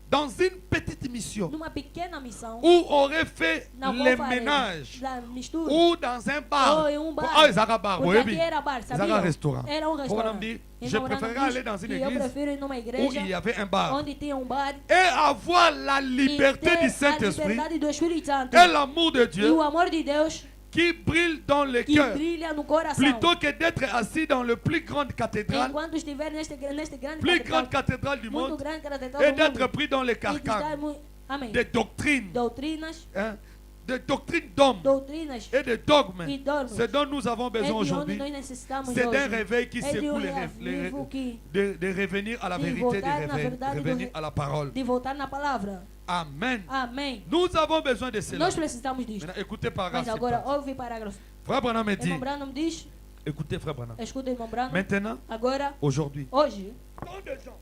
dans une petite mission numa pequena missão. où on aurait fait Na les qual farei ménages da mistura. ou dans un bar. Ou em um bar. Ah, ils avaient un bar, Porque oui, aqui oui. era bar, Ils avaient un sabia? restaurant. Era um Branham restaurant. dit, je Irmão Branham préférerais diz aller dans une que eu église prefiro ir numa où igreja il y avait un bar onde tinha um bar et avoir la liberté e ter du a Saint-Esprit liberdade do Espírito Santo et l'amour de e Dieu o amor de Deus qui brille dans le que cœur brilha no coração. plutôt que d'être assis dans le plus grande cathédrale, Enquanto estiver neste grande plus catedral, grande cathédrale du muito monde, grande catedral et do d'être mundo, pris dans les e de estar carcans amém, des doctrines, doutrinas, hein, des doctrines d'hommes doutrinas et de dogmes. e dogmas. Ce dont nous avons É besoin de onde aujourd'hui, nós necessitamos c'est d'un hoje. réveil qui É de secoue revivo que de revenir à la de vérité, voltar de na verdade, revenir à la parole. de voltar na palavra. Amen. Amém. Nous avons besoin de cela. Nós precisamos disto. Maintenant, écoutez paragraphe Mas agora 70. ouve o parágrafo. Frère Branham me dit, Irmão Branham diz, écoutez Frère Branham. escuta irmão Branham, Maintenant, agora, aujourd'hui, hoje, tant de gens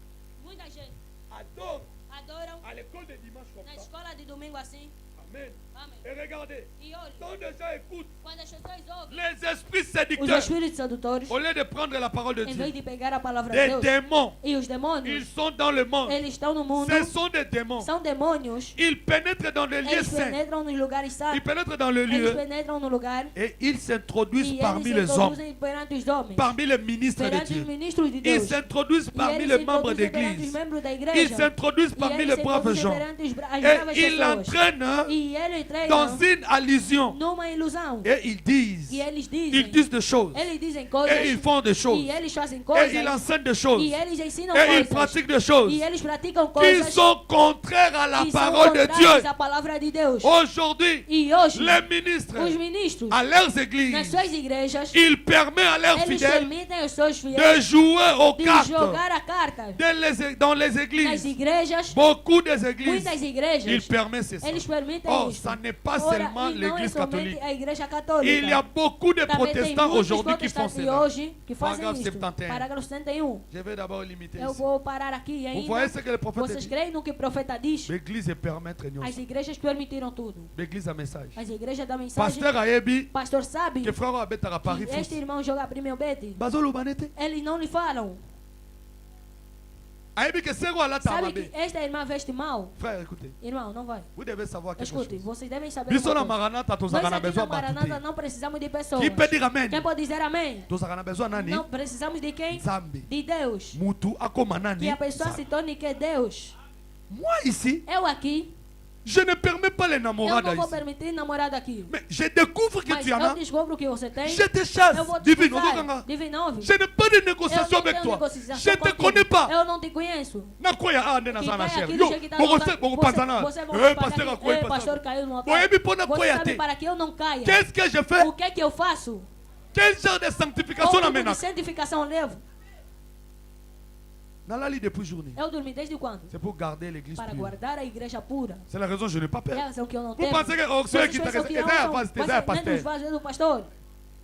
muita gente adorent adoram à l'école de dimanche comme na ça. escola de domingo assim. Amen. Amém. Et regardez, E olhe, tant de gens écoutent quando as pessoas ouvem les esprits os séducteurs espíritos sedutores, au lieu de prendre la parole de em vez Dieu. de pegar a palavra de Des Deus, démons, e os ils demônios, sont dans le monde. eles estão no mundo, Ce sont des démons. são demônios, Ils pénètrent dans les lieux eles saints. penetram nos lugares Ils santos, pénètrent dans le eles lieu penetram no lugar, et ils s'introduisent e parmi eles les se hommes, introduzem perante os homens, parmi les ministres de perante os Dieu. ministros de Ils Deus. s'introduisent E parmi eles les se membres introduzem perante os d'église. membros da Ils igreja. s'introduisent E parmi eles les se braves introduzem gens. perante as Et bravas ils pessoas. l'entraînent E eles dans treinam une allusion. numa ilusão. Et ils disent. E eles Ils dizem. disent des choses. Eles dizem Et coisas. ils font des choses. E eles fazem Et coisas. ils enseignent des choses. E eles ensinam Et ils coisas. pratiquent des choses E eles praticam qui coisas sont contraires à la que são parole de contrárias Dieu. à palavra de Deus. Aujourd'hui, E hoje, les ministres, os ministros à leurs nas églises, suas igrejas, ils permettent à leurs eles fidèles permitem aos seus de fiéis jouer aux de cartes jogar a carta dans les nas églises. igrejas. Beaucoup des églises, Muitas ils igrejas, permettent ça. eles permitem Oh, isso. ça n'est pas Ora, seulement e não é l'église somente catholique. a igreja católica. Il y a beaucoup de Também tem protestants muitos aujourd'hui qui font protestantes cela. hoje que fazem Parágrafo isso. 71. Parágrafo 71. Je vais d'abord limiter Eu ici. vou parar aqui Vous voyez ce ainda. que le prophète Vocês dit? creem no que o profeta diz? L'église est permettre As igrejas permitiram tudo. L'église a message. As igrejas da mensagem. Pasteur Ayebi, Pastor sabe que frère Abetara Paris que este irmão joga primeiro bete. Bazolo Banete. Eles não lhe falam. Ayebi que Sego Alata Sabe que Amabe. esta irmã veste mal? Frère, écoutez. Irmão, não vai. Vous devez savoir quelque Escute, chose. vocês devem saber Biso uma na coisa. Maranatha, Nós tozakana aqui na besoin Maranata batute. não precisamos de pessoas. Qui peut dire amen? Quem pode dizer amém? Tozakana besoin nani? Não precisamos de quem? Zambi. De Deus. Mutu akoma Que nani? a pessoa se torne que é Deus. Moi ici, Eu aqui, je ne permets pas les eu namoradas não vou ici. permitir namorada aqui. Mais je découvre que Mas tu en eu as. descubro que você tem. Je te chasse. Eu vou te Divine, expulsar. Divine, ouve. je n'ai pas de Eu négociation não avec tenho toi. negociação Je ne te contigo. connais pas. Eu não te conheço. Na koya ande na Que sana cai cher. aqui do Yo, jeito que tá bongo no se altar. bongo pasana. Você vai Eh, pagar pasteur aqui. akoy Eh, pastor pasteur. caiu no altar. Boye bi pona Você koya sabe te. para que eu não caia. Qu'est-ce que je fais? O que é que eu faço? Quel genre de sanctification Qual na tipo de mena? santificação eu levo? Depuis journée. Eu dormi desde quando? C'est pour garder l'église Para pure. guardar a igreja pura. C'est la raison que je n'ai pas É a peur. razão que eu não Vous tenho. pensez que ceux Vocês qui pensam que eu t'intéressent, não c'est sou, un nem dos pasteur. vasos do pastor.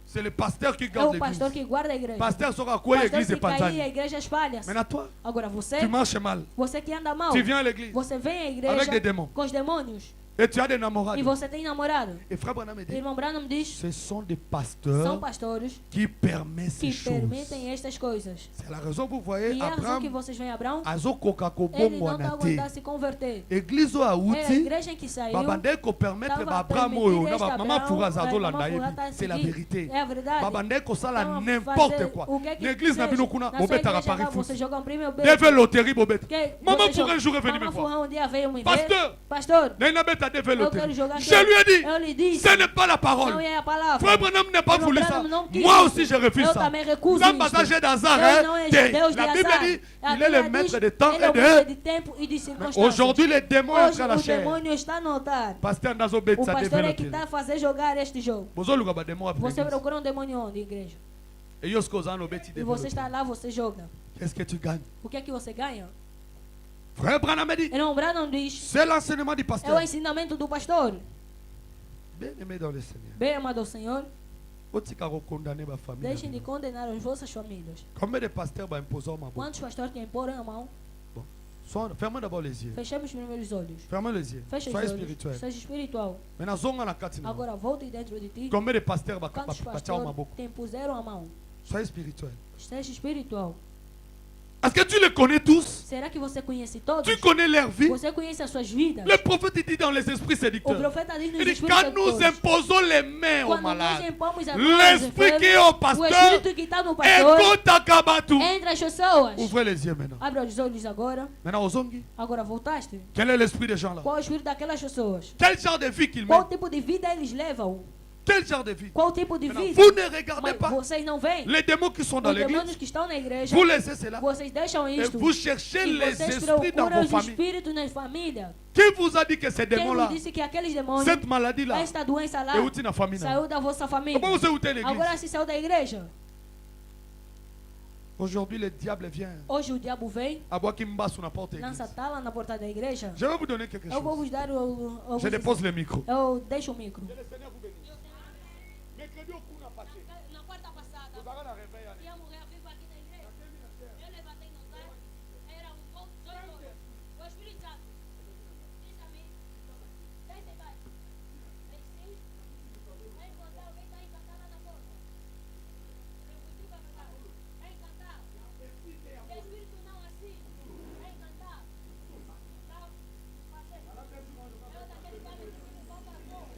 C'est le pasteur qui É garde o pastor l'église. que guarda a igreja. Pasteur sera O quoi pastor l'église que de cair, a Panzani. igreja espalha-se. Maintenant toi, Agora você, tu marches mal. você que anda mal, Tu viens à l'église você vem à avec igreja des démons. com os demônios Et tu as des e namorades. você tem namorado. Et frère Branham me O dit, irmão Branham diz, ce sont des são pasteurs pastores qui permettent ces que choses. permitem estas coisas. C'est la raison que vous voyez E é a razão que Abraham vocês veem Abraão, azokoka ele kobongo não está na te. aguentando se converter. Église oyo É a auti igreja em que saiu, babandeki kopermettre tava baabraham permitir oyo na este bamama Abraão, fura mama azolanda Fura yebi. tá C'est la seguindo. vérité. É a verdade. Babandeki kosala Então, n'importe fazer quoi. o que que L'église na seja. bino kuna Na sua bobetaka igreja pari lá, foot. você joga um prêmio Deve loterie bobeta. Que Maman você Fura un jour est venue me Maman voir. Fura um dia veio me ver. Pasteur, Pastor, Naina beta deve eu quero loterie. jogar Je lui ai dit, eu lhe disse, ce n'est pas la não parole. é a palavra. Frère Branham n'a pas Irmão voulu ça. Branham não quis Moi isso. aussi je refuse Eu ça. também recuso Dans le isso. passage d'Azar, Deus não é Deus de la Bible azar. dit, A il est Bíblia le maître diz, des temps ele é et o mestre de... de tempo e de circunstâncias. Aujourd'hui les démons Hoje entrent à la o chair. demônio está no altar. Pasteur Nazo bet O ça pastor deve é que loterie. está a fazer jogar este jogo. Bozoluka ba démon après Você l'église. procura um demônio onde, igreja? Et yosko zano beti E deve você está loterie. lá, você joga. Qu'est-ce que tu gagnes? O que é que você ganha? Frère Branham a dit, Irmão Branham diz, c'est l'enseignement du é o pasteur. ensinamento do pastor. Bien aimé dans le Seigneur. Bem amado ao Senhor, Otika condamner ma famille. deixem de condenar as vossas famílias. Combien de pasteurs va imposer ma boca? Quantos pastores que impõem a mão? Fermez d'abord les yeux. Fechemos primeiro os olhos. Fermez les yeux. Feche os Soyez olhos. spirituel. Seja espiritual. Maintenant, zonga na katina. Agora volte dentro de ti. Combien de pasteurs va Quantos ma pastores boca? te impuseram a mão? Soyez spirituel. Seja espiritual. Est-ce que tu les connais tous? Será que você conhece todos? Tu connais leur vie? Você conhece as suas vidas? Le prophète dit dans les esprits O séducteurs. profeta diz nos Il dit espíritos quand nous sedutores, imposons les mains aux quando nós malades, impomos a mão aos l'esprit qui est au enfermos, o pasteur espírito que está no pastor écoute à Kabatou. entra as pessoas. Ouvrez les yeux maintenant. Abre os olhos agora. Maintenant, aux zongi. Agora voltaste? Quel est l'esprit des gens là? Qual é o espírito daquelas pessoas? Quel genre de vie qu'ils Qual mènent? tipo de vida eles levam? Quel genre de vie? Qual tipo de Maintenant, vida? vous ne regardez Mas pas vocês não veem? les démons qui sont dans Os demônios l'église. que estão na igreja, Vous laissez cela. vocês deixam Et isto. vous cherchez E les vocês esprits dans procuram vos os familles. espíritos nas famílias. Qui vous a dit que ces Quem démons-là, vos disse que aqueles demônios, cette maladie-là, esta doença lá, est où na famille? saiu da vossa família? Comment vous êtes où l'église? Agora se saiu da igreja. Aujourd'hui, le diable vient. Hoje o diabo vem, À boire qui me bat sur la porte de lança l'église. tala na porta da igreja. Je vais vous donner quelque Eu vou chose. vos dar o Je dépose le micro. eu deixo o micro. Que le Seigneur vous bénisse. Mercredi au cours n'a passé. Na quarta passada, Vous avez la réveil. tinha mulher viva aqui na igreja. Eu levantei no altar, era bom sonho. O Espírito Santo disse a mim, desce embaixo. Desci, vai encontrar alguém que está encantado lá na porta. Eu fui para cá, é encantar. Espírito não assim, é encantar. Não, fazer. Eu daquele cara que me falta a cor.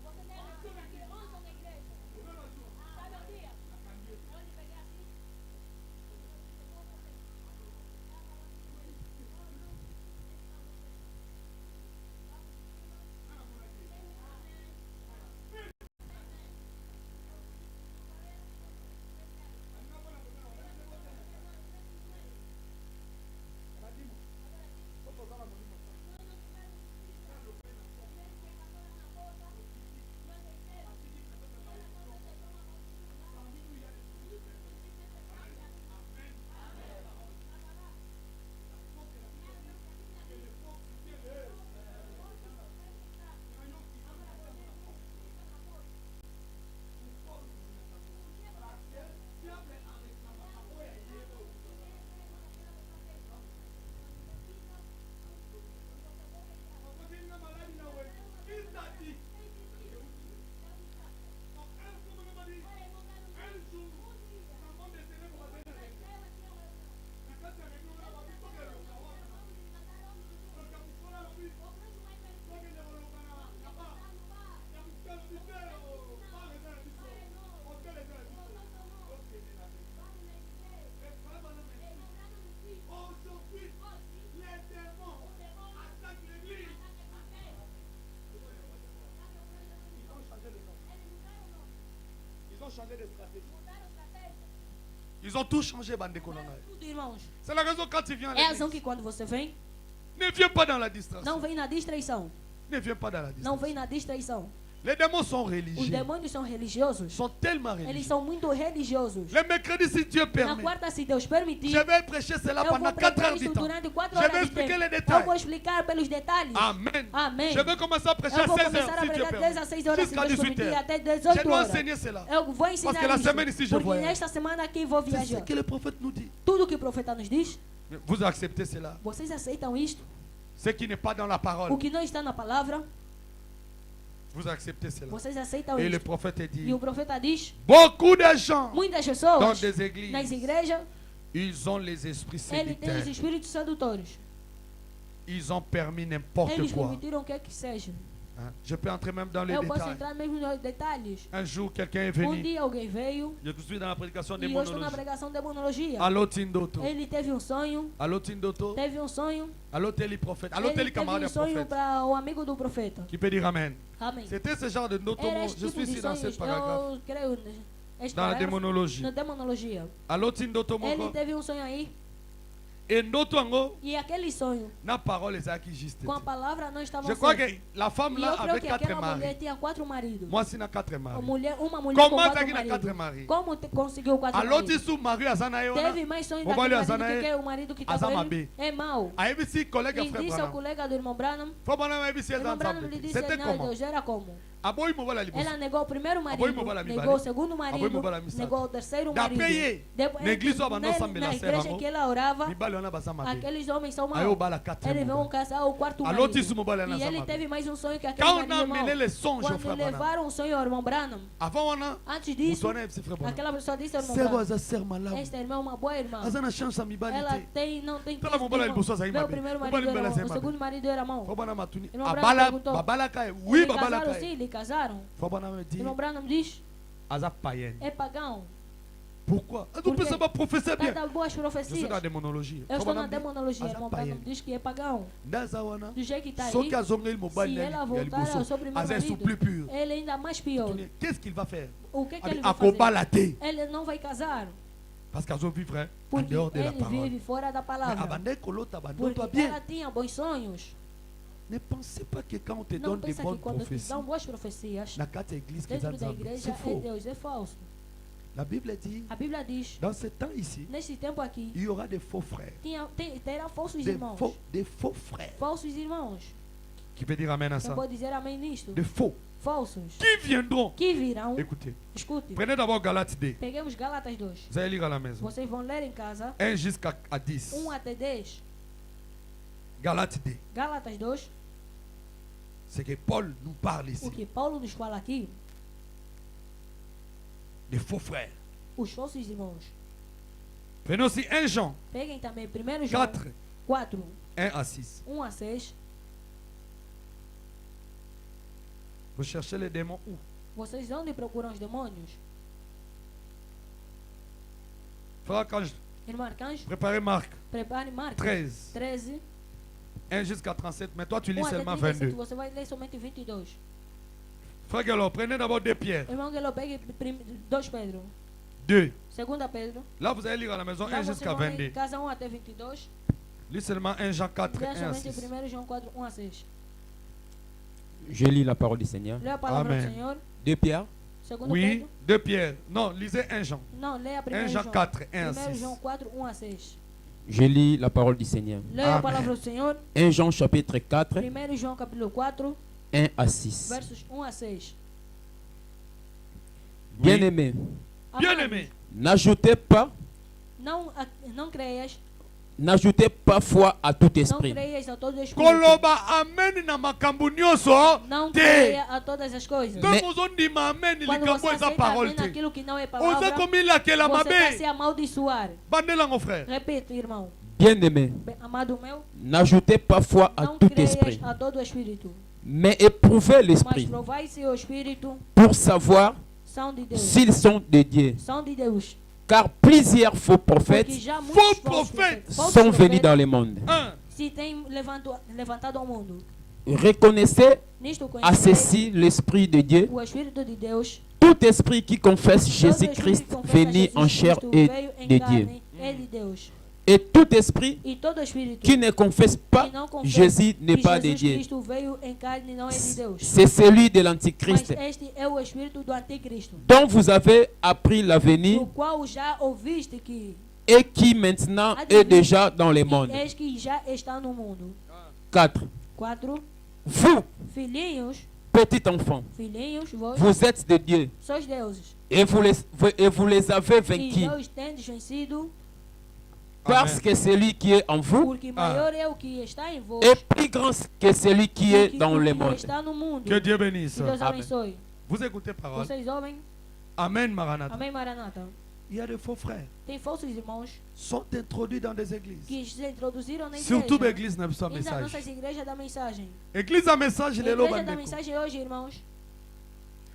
Você tem assim aqui, onde são na igreja? Sabe o dia? Eu lhe peguei assim. Changé de stratégie. Ils ont tout changé, bande de konanga. Tudo, irmãos. C'est la raison quand tu viens à É a razão l'église. que quando você vem, Ne viens pas dans la distraction. não vem na distraição. Ne viens pas dans la Não distraction. vem na distraição. Les démons sont Os religieux. demônios são religiosos. Ils sont tellement Eles religieux. são muito religiosos. Le mercredi, si Dieu Na permet, quarta, se Deus permitir, je vais prêcher cela eu pendant vou 4 pregar heures isso du temps. durante 4 Je vais horas de expliquer les tempo. Eu détails. vou explicar pelos detalhes. Amen. Amém. Je vais commencer à prêcher Eu à vou 16 começar heures, a si Dieu pregar 10 a permet. 6 horas, se Jusqu'à Deus 18 permitir, heures. até Je 18 dois horas. enseigner cela. Eu vou ensinar Parce que la isso. semaine ici, je Porque voyage. nesta semana aqui vou C'est viajar. ce que le prophète nous dit. Tudo que o profeta nos diz, Vous acceptez cela? vocês aceitam isto? Ce qui n'est pas dans la parole. O que não está na palavra, Vous acceptez cela. vocês aceitam Et le isto. prophète E dit, o profeta diz, beaucoup de gens muitas dans pessoas des églises, nas igrejas, ils ont les esprits ele tem os séducteurs. espíritos sedutores. Ils ont permis n'importe Eles quoi. permitiram o que é que seja. Hein? Je peux entrer même dans les Eu posso détails. entrar mesmo nos detalhes. Un jour, quelqu'un est Um venu. dia alguém veio Je suis dans la prédication e eu estou na démonologie. pregação de demonologia. Allo Tindoto. Ele teve um sonho, Allo Tindoto. teve um sonho, Allo Teli prophète. Allo ele Teli teve camarade um sonho prophète. para o amigo do profeta. Qui peut dire Amen. Amém. C'était ce genre de noto. Era este Je tipo suis de ici dans sonhos, ce paragraphe. eu creio este Dans la parágrafo, démonologie. na demonologia. Allo Tindoto Ele moko. teve um sonho aí Et noto ango. e aquele sonho Na parole est qui juste. com a palavra não estava Je crois certo. que la femme E là eu creio avait que 4 aquela mulher maris. tinha 4 maridos. Moi, c'est na 4 maris. Uma mulher Comment com ça 4 qu'il a 4 maridos. maris? Como conseguiu 4 Allo maridos? Tisu Marie Azana Yona. Teve mais sonhos Vou daquele olhar marido Zanae, que é o marido que estava Azama ele. B. É mau. A ABC collègue E frère disse ao Branham. colega do irmão Branham, Frère Branham a ABC o irmão Branham Azana. lhe disse, C'était não, comment? Deus, era como? Aboy mo wala liboso. Ela negou o primeiro Aboy marido, mo wala mi negou o bale. segundo Aboy marido, mo wala mi sabe. negou o terceiro D'après marido. ye, Depois, na église ou abandon ensemble na la igreja serre, que ela orava, Mi bale ona bazama be. aqueles homens são Aí o maus. bala 4 Eles vão casar o quarto Allo marido. Tisu mo bale na E ele zama teve be. mais um sonho que aquele Quand on marido a é mau. mené les songes au Quando frère Branham. levaram o sonho ao irmão Branham, Avant on a. antes Vous disso, sonnez MC frère Branham. aquela pessoa disse ao irmão Servo Branham, aza ser malamu. esta irmã é uma boa irmã. Azana chance mi bale Ela te. não tem Pela mão, bola, ele buscou sair, Meu mabe. primeiro O bala, marido ele era bala, mau, o mabe. segundo marido era mau. Frère Branham matuni. Irmão A Branham bala, perguntou. babala kai. Oui, Eles babala casaram kai. sim, eles casaram. Frère Branham me dit. Irmão Branham diz, Aza païenne. é pagão. Pourquoi? Por Vous quê? pensez pas professeur bien. Cada boas Je suis profecias. dans la démonologie. Eu estou na Frère Branham dit, demonologia. Aza Irmão Branham païenne. diz que é pagão. Ndaza wana. Do jeito que está aí, Só que azonga ele mobile se nele. ela E ele voltar ao seu bossou. primeiro Azé sou plus marido, pur. ele ainda mais pior. Qu'est-ce qu'il va faire? O que ele vai A fazer? kobalaté. Ele não vai casar, Parce qu'elles ont vivre en porque dehors de la ele parole. vive fora da Mais palavra. abandonne que l'autre abandonne Porque toi bien. ela tinha bons sonhos. Ne pensez pas que quand on te Não donne des pensa que bonnes quando te prophéties, dão boas profecias, na carte église que dentro da c'est igreja é faux. Deus, é falso. La Bible dit, A Bíblia diz, dans ce temps ici, neste tempo aqui, il y aura des faux frères. terá falsos Des irmãos. faux frères. Falsos irmãos. Qui peut dire amen à Quem ça? pode dizer amém nisto? Des faux. Falsos. Qui viendront? Que virão. Écoutez, Escute. prenez d'abord Galates 2. Peguemos Gálatas 2. Vous allez lire à la maison. Vocês vão ler em casa 1 jusqu'à 10. 1 até 10. Galates 2. Gálatas 2. C'est que Paul nous parle O ici. que Paulo nos fala aqui, Des faux frères. os falsos irmãos. Prenez aussi 1 Jean Peguem também 1 João 4, 4, 1 à 6. 1 a 6. Vous cherchez les démons où? Vocês onde procuram os demônios? Frère Archange, Irmão Arcanjo, préparez Marc prepare Marcos 13, 13, 1 jusqu'à 37. Mais toi, tu 1 lis até seulement 37. 22. Você vai ler somente 22. Frère Guélot, prenez d'abord 2 Pierre. Irmão Guelo, pegue 2 Pedro. 2. 2 Pedro. Là, vous allez lire à la maison Lá 1 vocês jusqu'à vão ler 22. casa 1 até 22. Lis seulement 1 Jean 4, Lê 1 à somente 6. 1 João 4, 1 a 6. Je lis la parole du Seigneur. Lê a palavra Amém. do Senhor. 2 Pierre, 2 Oui, Pedro. 2 Pierre. Non, lisez 1 Jean. Não, lê a 1 1 Jean João. 4, 1 à 1 6. João 4, 1 a 6. je lis la parole du Seigneur. Lê a Amém. palavra do Senhor. 1 Jean chapitre 4, 1 João capítulo 4, 1 à 6. versos 1 a 6. Bien-aimés, Bien-aimé, n'ajoutez pas N'ajoutez pas foi à tout não esprit, creias a todo espírito. koloba amen na makambo nyonso Não te. creia a todas as coisas. Quand Mais- vous on dit amen, Quando likambo você eza aceita parole amém te. naquilo que não é Oza palavra, komilakela você está se mabe. amaldiçoar. Bandela mon frère. Repito, irmão. bien-aimés, Amado meu, n'ajoutez pas foi à não tout creias esprit, a todo espírito. mais éprouvez Mas l'esprit provai se o espírito pour savoir são de Deus. s'ils sont de Dieu. São de Deus. Car plusieurs faux Porque prophètes já Faux muitos prophètes falsos sont venus profetas dans le monde. 1. se têm levantado ao mundo. Reconnaissez Nisto à conhecei ceci l'Esprit de Dieu. o Espírito de Deus. Tout esprit qui confesse Todo Jésus-Christ espírito que confessa venu Jesus en chair Cristo et veio em de carne, Dieu. é de Deus. Et tout esprit E todo espírito qui ne confesse pas que não confessa Jésus n'est que pas de Jesus Dieu. Cristo veio em carne não é de Deus. C'est celui de Mas l'Antichrist, este é o espírito do anticristo, dont vous avez appris l'avenir do qual já ouviste que et qui maintenant est déjà dans le monde. és que já está no mundo. 4. 4. Vous, Filhinhos, petits enfants, vós vous êtes de Dieu sois deuses. et vous les avez E vaincus. Deus tendes vencido, Parce que celui qui est en vous porque maior é o que está em vós est plus grand que celui qui do est que dans o le que monde. está no mundo. Que Dieu bénisse. Que Deus Amen. abençoe. Vous écoutez parole. Vocês ouvem? Amen, Maranatha. Amém, Maranata. Il y a de faux frères. Tem falsos irmãos Sont introduits dans des églises. que se introduziram na Surtout igreja. l'église n'a pas E nas message. nossas igrejas da mensagem. Église a message, A les igreja da lobes. mensagem hoje, irmãos,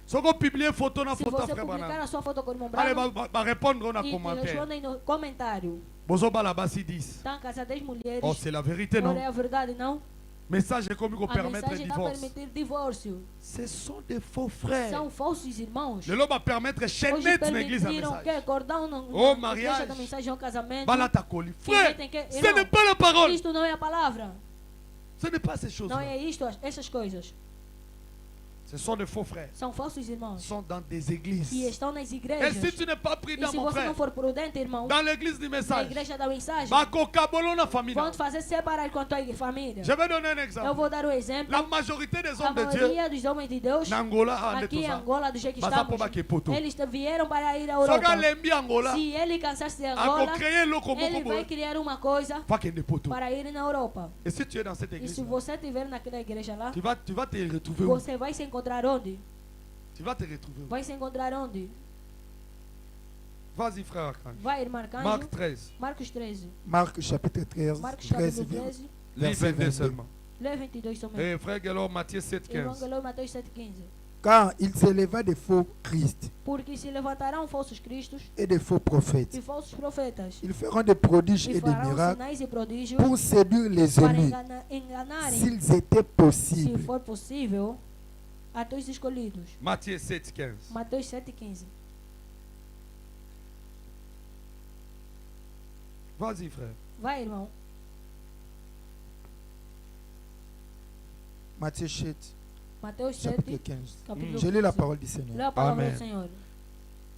Si on publie photo na se photo você frère publicar Branham. a sua foto com o irmão Allez, Branham va répondre dans e commentaire. respondem no comentário, Bozoba là-bas, si 10. estão casadas 10 mulheres, Oh, c'est la vérité, porém non? é a verdade, não? Message est comme qu'on A permettre le mensagem está a divorce. permitir divórcio. Ce sont des faux frères. São falsos irmãos. Le lobe va permettre Hoje chaînette na église à permitiram que message. cordão na Oh, igreja mariage. da mensagem ao casamento. Balata coli. Que Frère, tem que- ce irmão, n'est pas la parole. Isto não é a palavra. Ce n'est pas ces Não choses-là. é isto, essas coisas. Ce sont des faux frères. São falsos irmãos Ils sont dans des que églises. estão nas Et igrejas. si tu n'es pas E prudent, se mon você frère, não for prudente, irmão, dans l'église du na message, igreja da mensagem, bakokabolo na famille. vão te fazer separar com a tua família. Je vais donner un Eu exemple. vou dar um exemplo. La majorité des A hommes de Dieu, maioria dos homens de Deus, na Angola, en aqui em Angola, Angola, do jeito que Mas estamos, apoba que poto. eles vieram para ir à Soga Europa. lembi Angola, Se ele cansasse de a Angola, créer le combo ele vai combo. criar uma coisa Pas qu'il ne poto. para ir na Europa. Et si tu es dans cette E église, se você estiver naquela igreja lá, tu vas te retrouver où? você vai se encontrar onde? Tu vas te retrouver où? Vai se encontrar onde? Vas-y, frère Archange. Vai, irmã Arcanjo. Marc 13. Marcos 13. Marc chapitre 13, Marcos 13 capítulo 13, Lis verset 22 22. seulement. lê 22 somente. Et frère Galor, Matthieu 7, 15. Evangelho Mateus 7,15. Car il s'éleva des faux Christ Porque se levantarão falsos cristos et des faux prophètes. e falsos profetas. Ils feront des prodiges E et des farão miracles sinais e prodígios pour séduire les para élus, enganarem, s'ils étaient se possibles. for possível, até os escolhidos. Matthieu 7, 15. Mateus 7,15. Vas-y, frère. Vai, irmão. Matthieu 7, Mateus chapitre 7, 15. capítulo Je lis la 15. parole du Seigneur. Lê a palavra Amen. do Senhor.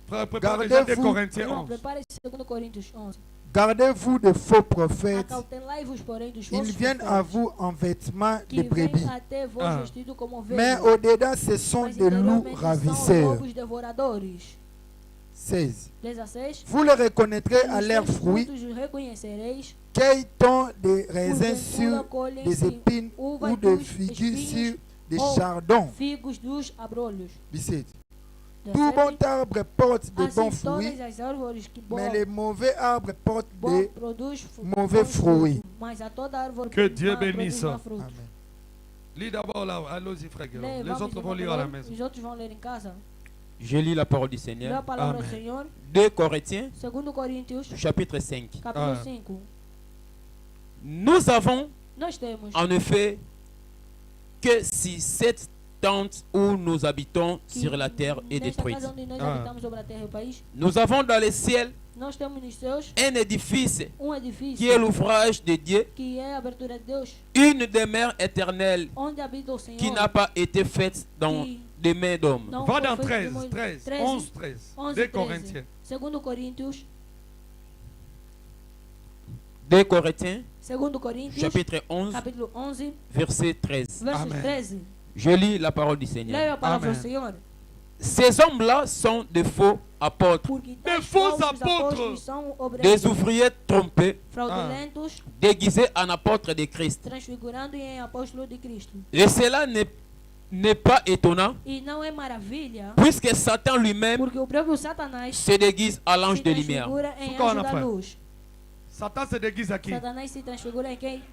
Frère, prépare déjà des Gardez-vous. Corinthiens Irmão, 11. prepare-se 2 Coríntios 11. Gardez-vous des faux prophètes. Acautelai-vos, porém, dos Ils falsos viennent à profetas, vous en vêtements de que brebis, vêm até vós Ah. vestidos como mais ovelhas, au-dedans ce sont mas des loups interiormente são ravisseurs. lobos devoradores. 16. 16. Vous les reconnaîtrez à Os leurs seus fruits. frutos os reconhecereis. Cueille-t-on des raisins Porventura sur colhem-se des épines uvas ou des dos figues espinhos sur des ou chardons? figos dos abrolhos. 17. 17. Tout bon arbre porte de Assim bons fruits, todas as árvores que mais les mauvais arbres portent bom des... produz mauvais bons fruits. Mas a toda árvore Que Dieu má produz bénisse. má fruto. Amen. Lis d'abord là. Allons-y, frère Galor. Lê, Les vamos, autres vont irmão lire à la Galor. maison. Os outros vão ler em casa. Je lis la parole du Lê a Seigneur. palavra do Amen. Senhor. 2 Corinthiens, 2 Coríntios, chapitre 5. capítulo Ah. 5. Nous avons Nós temos en effet que si cette tente où nous habitons que sur la terre est nesta détruite, casa onde nós Ah. habitamos sobre a terra e o país, nous avons dans le ciel nós temos nos céus un édifice edifício qui est l'ouvrage de Dieu, que é a abertura de Deus, une demeure éternelle onde habita o Senhor, qui n'a pas été faite dans que des mains d'hommes. não Va foi dans feito de 13, mão- 13, 13, 11, 13. 11, Des 13. Corinthiens. 2 Coríntios, 2 Corinthiens, 2 Coríntios, chapitre 11, capítulo 11, verset 13. versos Amen. 13. Je lis la parole du Seigneur. Leia a palavra Amen. do Senhor. Ces hommes-là sont de faux apôtres, Porque Des tais faux falsos apôtres. apóstolos são obreiros des ouvriers trompés, fraudulentos, déguisés en apôtres de Christ. transfigurando em apóstolo de Cristo. Et cela n'est pas étonnant, E não é maravilha, puisque Satan lui-même porque o próprio Satanás se déguise à se l'ange de lumière. transfigura em Ficou anjo na da frente. luz. Satan se déguise à qui? Satanás se transfigura em quem?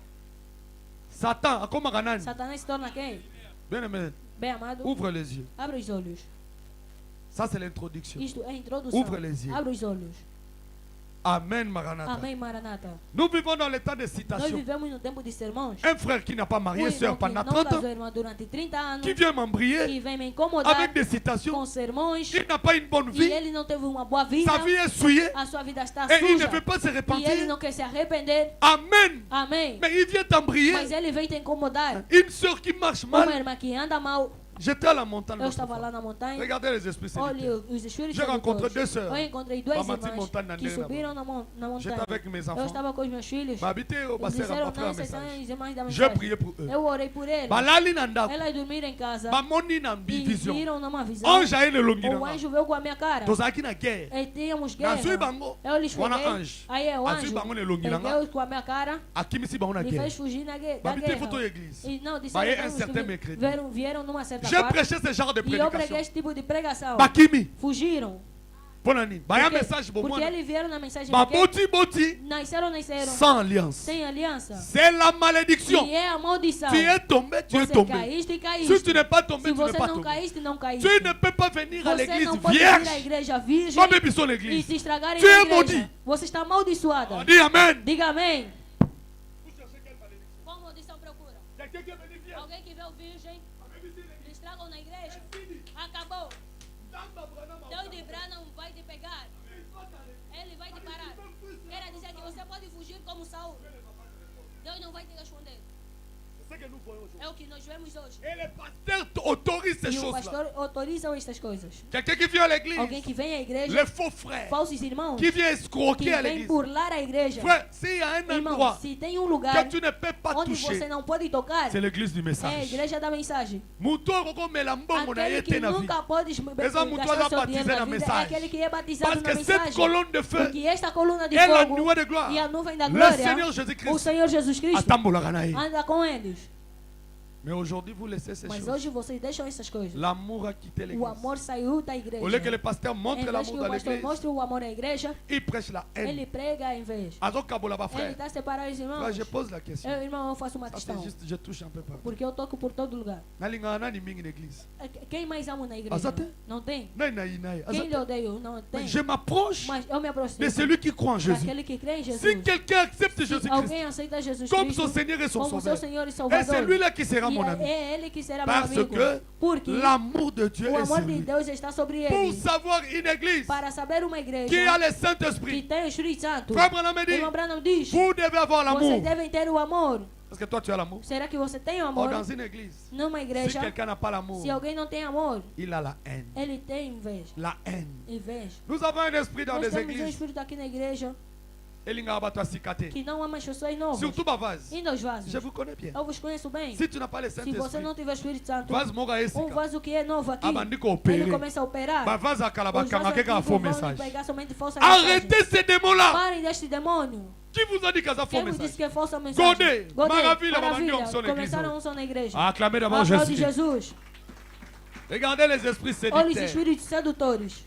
Satan, à comment Hanan? Satanás se torna quem? Bien aimé, Bem amado, ouvre les yeux. abre os olhos. Ça, c'est l'introduction. Isto é a introdução. Ouvre les yeux. Abre os olhos. Amen, Maranatha. Amém, Maranata. Nous vivons dans le temps de Nós citation. vivemos no tempo de sermões. Un frère qui n'a pas marié Um sœur irmão que pendant não 30 casou ans, irmã durante 30 anos, qui vient m'embrier que vem me incomodar avec des citations, com sermões, il n'a pas une bonne e vie, ele não teve uma boa vida, sa vie est souillée a sua vida está et il ne suja, veut pas se e ele repentir. não quer se arrepender. Amen. Amém. Mais il vient t'embrier. Mas ele vem te incomodar. Une sœur qui marche Uma mal. irmã que anda mal. J'étais à la montagne. Eu l'autre estava fois. lá na montanha. Regardez les esprits Olha séducteurs. os espíritos J'ai rencontré sedutores. deux sœurs. Eu encontrei duas Mamati irmãs montagne na que Ndeira, subiram na montanha. J'étais avec mes Eu enfants. estava com os meus filhos. Bah, habité au Eles bassin, disseram, rencontré não, un essas são message. as irmãs da J'ai mensagem. prié pour eux. Eu orei por eles. Balali nandako. Elas dormiram em casa. Bamoni na E vision. viram numa visão. Ange aye le longi O nanga. anjo veio com a minha cara. Tozalaki na guerre. E tínhamos Nazui guerra. bango. Eu lhes Wana peguei. ange. Aí é o Azui anjo. bango ne longi nanga. Veio com a minha cara. Akimisi bango na Me guerre. fez fugir da Babite guerra. photo église. E não, Baie disseram un certain mercredi. vieram numa certa J'ai parte. prêché ce genre de E eu preguei prédication. esse tipo de pregação. Bakimi. Fugiram. Ponani. Baie un Porque- message pour moi. Porque eles vieram na mensagem Ba de que boti boti. nasceram Sans alliance. sem aliança. C'est la malédiction. E é a maldição. Tu es tombé, tu es Você tombé. caíste e Si caíste. tu n'es pas tombé, Se tu n'es você pas não tombé. caíste, não caíste. Tu ne peux pas venir à Você l'église não pode vir à vierge. igreja virgem Comme ils sont e l'église. se estragarem Tu na es igreja. maudit. Você está amaldiçoada. On dit Amen. Diga amém. Vous cherchez quelle malédiction? Qual maldição procura? Quelqu'un qui est venu vierge. Alguém que veio virgem, Avez visité l'église? lhe estragam na igreja. C'est fini. Acabou. Damba Branham a- Deus de Branham vai te pegar. Ele vai te parar. Quer dizer que você pode fugir como Saul. Deus não vai te responder. C'est ce que nous voyons aujourd'hui. É o que nós vemos hoje. Et les pasteurs autorisent ces E o choses-là. pastor autorizam estas coisas. Quelqu'un qui vient à l'église. Alguém que vem à igreja, Les faux frères. falsos irmãos, Qui vient que escroquer à vem l'église. burlar a igreja. Frère, s'il y a un Irmão, endroit se tem um lugar que tu ne peux pas onde você toucher, não pode tocar, c'est l'église du é a message. igreja da mensagem. Muto roko melambongo na Aquele ye que te na vie. nunca pode Eza gastar mutu o aza seu dinheiro baptisé na na vida, é mensagem. aquele que é batizado Parce na que cette mensagem. colonne de feu Porque esta coluna de est la fogo nuée de gloire. e a nuvem da Le glória, Seigneur o Jésus-Christ Senhor Jesus Cristo atambolaka na ye. anda com eles. Mais aujourd'hui, vous laissez ces Mas choses. hoje vocês deixam essas coisas. L'amour a quitté O l'église. amor saiu da Au lieu que igreja. le pasteur Em montre vez que l'amour o dans pastor l'église, mostre o amor à igreja, il prêche la haine. ele prega em vez. Azokabola ba Ele frère. está separando os Frère, irmãos. je pose la question. Eu, irmão, eu faço uma Ça, questão. c'est juste, je touche un peu partout. Porque eu toco por todo lugar. Nalinga nani mingi l'église. Quem mais ama na igreja? Azate? Não tem? Nai nai nai. Quem lhe odeio? Não tem. Je m'approche Mas eu me aproximo de celui qui croit en Jésus. daquele que crê em Jesus. Si quelqu'un accepte Se Jésus-Christ alguém aceita Jesus comme Cristo son Seigneur et son como Sauveur, seu Senhor e et Salvador, c'est lui-là qui sera mon e ami. é ele que será Parce meu amigo. que Porque l'amour de Dieu o est amor sur de lui. Deus está sobre Pour ele. savoir une église Para saber uma igreja qui a le que Saint-Esprit, tem o Espírito Santo, Frère Branham me dit, irmão Branham diz, vous devez avoir vocês l'amour. devem ter o amor. Parce que toi, tu as l'amour. Será que você tem o Or, amor? dans une église, Numa si igreja, quelqu'un n'a pas l'amour, se alguém não tem amor, il a la haine. ele tem inveja. La haine. Inveja. Nous avons un esprit dans Nós les temos um églises. espírito aqui na igreja Elinga abato asikate. que não ama as pessoas novas. Surtout ma vase. E nos vasos. Je vous connais bien. Eu vos conheço bem. Si tu n'as pas le Se você Saint-Esprit, não tiver Espírito Santo, vase moga um esika. vaso que é novo aqui, Abandiko ele opérer. começa a operar. Ba vase akalaba Os kanga vasos keka antigos faux vão lhe message. pegar somente falsa mensagem. Arrêtez ces démons-là. Parem deste demônio. Qui vous a dit qu'il y a faux Quem vos disse message? que é falsa mensagem? Godê, maravilha, maravilha. mamãe, unção na Começaram igreja. a unção na igreja. Acclamez d'abord Aplaude Jésus. Jesus. Regardez les esprits Olha os séducteurs. espíritos sedutores.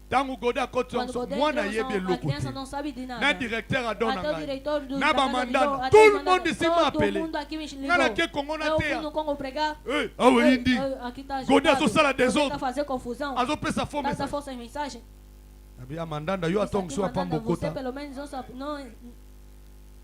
Tango Godé a côté Quando Godê moi entra na na yebi unção, a criança lokote. não sabe de nada. Na directeur a dona Até o ngai. diretor do Na da casa bamandana. ligou, até Tout o le mandado, monde ici m'a todo appelé. mundo aqui me ligou. Nana ke Congo na Eu fui terre. no Congo pregar. Eh, ah oui, indi. Aqui tá Godê agitado. azosala Godê desordre. tá fazer confusão. Azopesa faux Dá message. falsas mensagens. Nabi amandanda yo Isso atong aqui so mandando apambo você kota. pelo menos não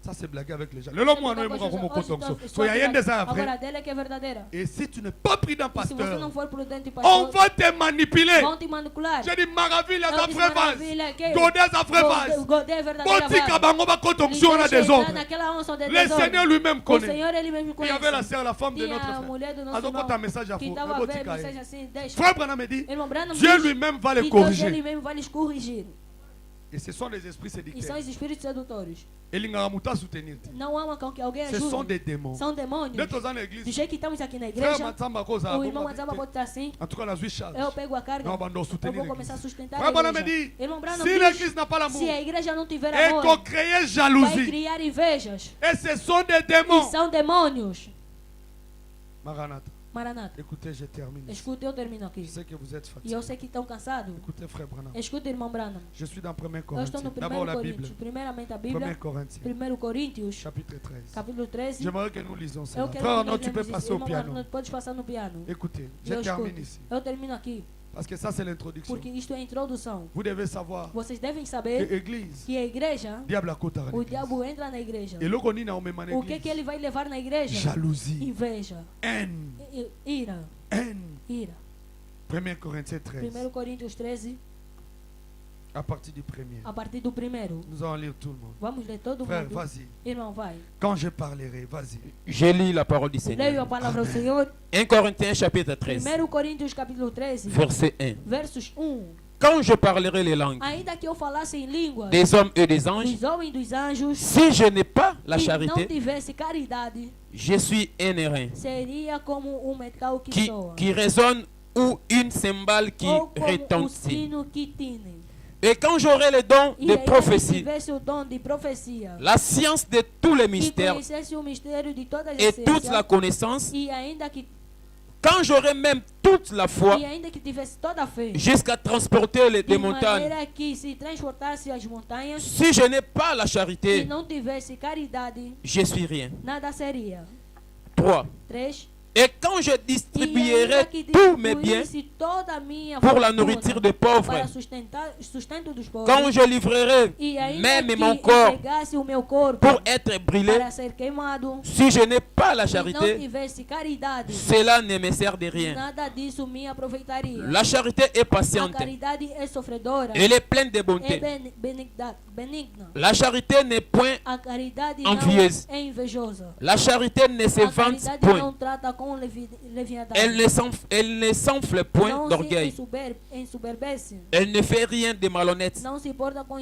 Ça c'est blaguer avec les gens. Le long moi no mo como kotong so. So ya yende ça Agora après. dela é que é verdadeira. Et si tu n'es pas prudent E se você não pasteur, for prudente, on pastor, va te manipuler. vão te manipular. J'ai dit maravilha Eu za disse frère maravilha, que- Godé za frère vase. Godê é verdadeira. Botika bango ba kotong Ele so na deixa entrar désordre. naquela onça de Le desordem. Seigneur lui-même O connaît. Senhor ele mesmo Il y avait la conhece. sœur, la femme de Tinha notre a frère. mulher do nosso Azoko irmão ta message à que faux. estava a ver Botika mensagem ye. assim, deixa. Frère Branham me dit, Irmão Branham Dieu diz lui-même va les que Deus ele corriger. mesmo vai lhes corrigir. Et ce sont des esprits E são séducteurs. os espíritos sedutores. Ele ngamuta soutenir. Não amam com que alguém Ce sont ajude. des démons. São demônios. Dentro da Do église, jeito que estamos aqui na frère igreja, Matsamba Koza. o irmão Mazaba pode estar assim. En tout cas, la Suisse charge. Eu pego a carga. Não abandon Eu soutenir vou começar a l'église. sustentar Frère a Branham me igreja. dit, Irmão Branham si diz, l'église n'a pas l'amour, se a igreja não tiver elle amor, peut créer vai jalousie. criar invejas. Et ce sont des E démons. são demônios. Maranatha, Maranata. écoutez, je termine. Escuta, eu termino aqui. Je sais que vous êtes E fatigués. eu sei que estão cansados. Écoutez, frère Branham. Escuta, irmão Branham. Je suis dans 1 Eu estou no Corinthiens. D'abord 1 la Bible. Coríntios. Primeiramente a 1 Bíblia. Corinthiens, 1 Coríntios, chapitre 13. capítulo 13. J'aimerais que nous lisons Eu cela. quero Frère que Arnaud, nós tu peux lemos isso. passer au Irmão piano. Arnaud, pode passar no piano. Écoutez, E je eu termine escuto. ici. Eu termino aqui. Parce que ça, c'est l'introduction. porque isto é a introdução. Vous devez savoir Vocês devem que saber l'église, que a igreja, diable a côté à o l'église. diabo entra na igreja. Et le qu'on a au même O que église. ele vai levar na igreja? Jalousie, Inveja, haine, ira, haine. ira. 1 Corinthiens 13. 1 Coríntios 13, À partir du premier. a partir do primeiro. Nous allons lire tout le monde. Vamos ler todo Frère, mundo. vas-y. Irmão, vai. Quand je parlerai, vas-y. Je lis la parole du Leio a Seigneur. palavra do Senhor. 1 Corinthiens chapitre 13, 1 Coríntios capítulo 13, verset 1. versos 1. Quand je parlerai les langues Ainda que eu falasse em línguas des hommes et des anges, dos homens e dos anjos, si je n'ai pas la e não charité, tivesse caridade, je suis un airain seria como metal que soa, qui résonne ou une cymbale qui ou como retentit. sino que tine. Et quand j'aurai le don E de ainda que prophétie, tivesse o dom de profecia, la science de tous les que mystères conhecesse o mistério de todas as et toute la ciências, connaissance, e ainda que quand j'aurai même toute la foi tivesse toda a fé, jusqu'à transporter les de montagnes, maneira que se transportasse as montanhas, si je n'ai pas la e charité, não tivesse caridade, je suis rien. nada seria. 3. 3. Et quand je E ainda distribuerai que tous mes biens distribuísse toda a minha pour la fortuna nourriture des pauvres, para sustento dos pobres, quand je livrerai e ainda même que mon corps entregasse o meu corpo pour être brûlé, para ser queimado, si je n'ai pas la e não charité, tivesse caridade, cela ne me sert de rien. nada disso me aproveitaria. La charité est A patiente, caridade é sofredora, elle est pleine de é bonté. benigna. La charité n'est point, A caridade envieuse. não é invejosa. la charité ne se A vante caridade não point, trata com leviandade. elle ne s'enfle point Não se d'orgueil, ensoberbece. elle ne fait rien de malhonnête, Não se importa com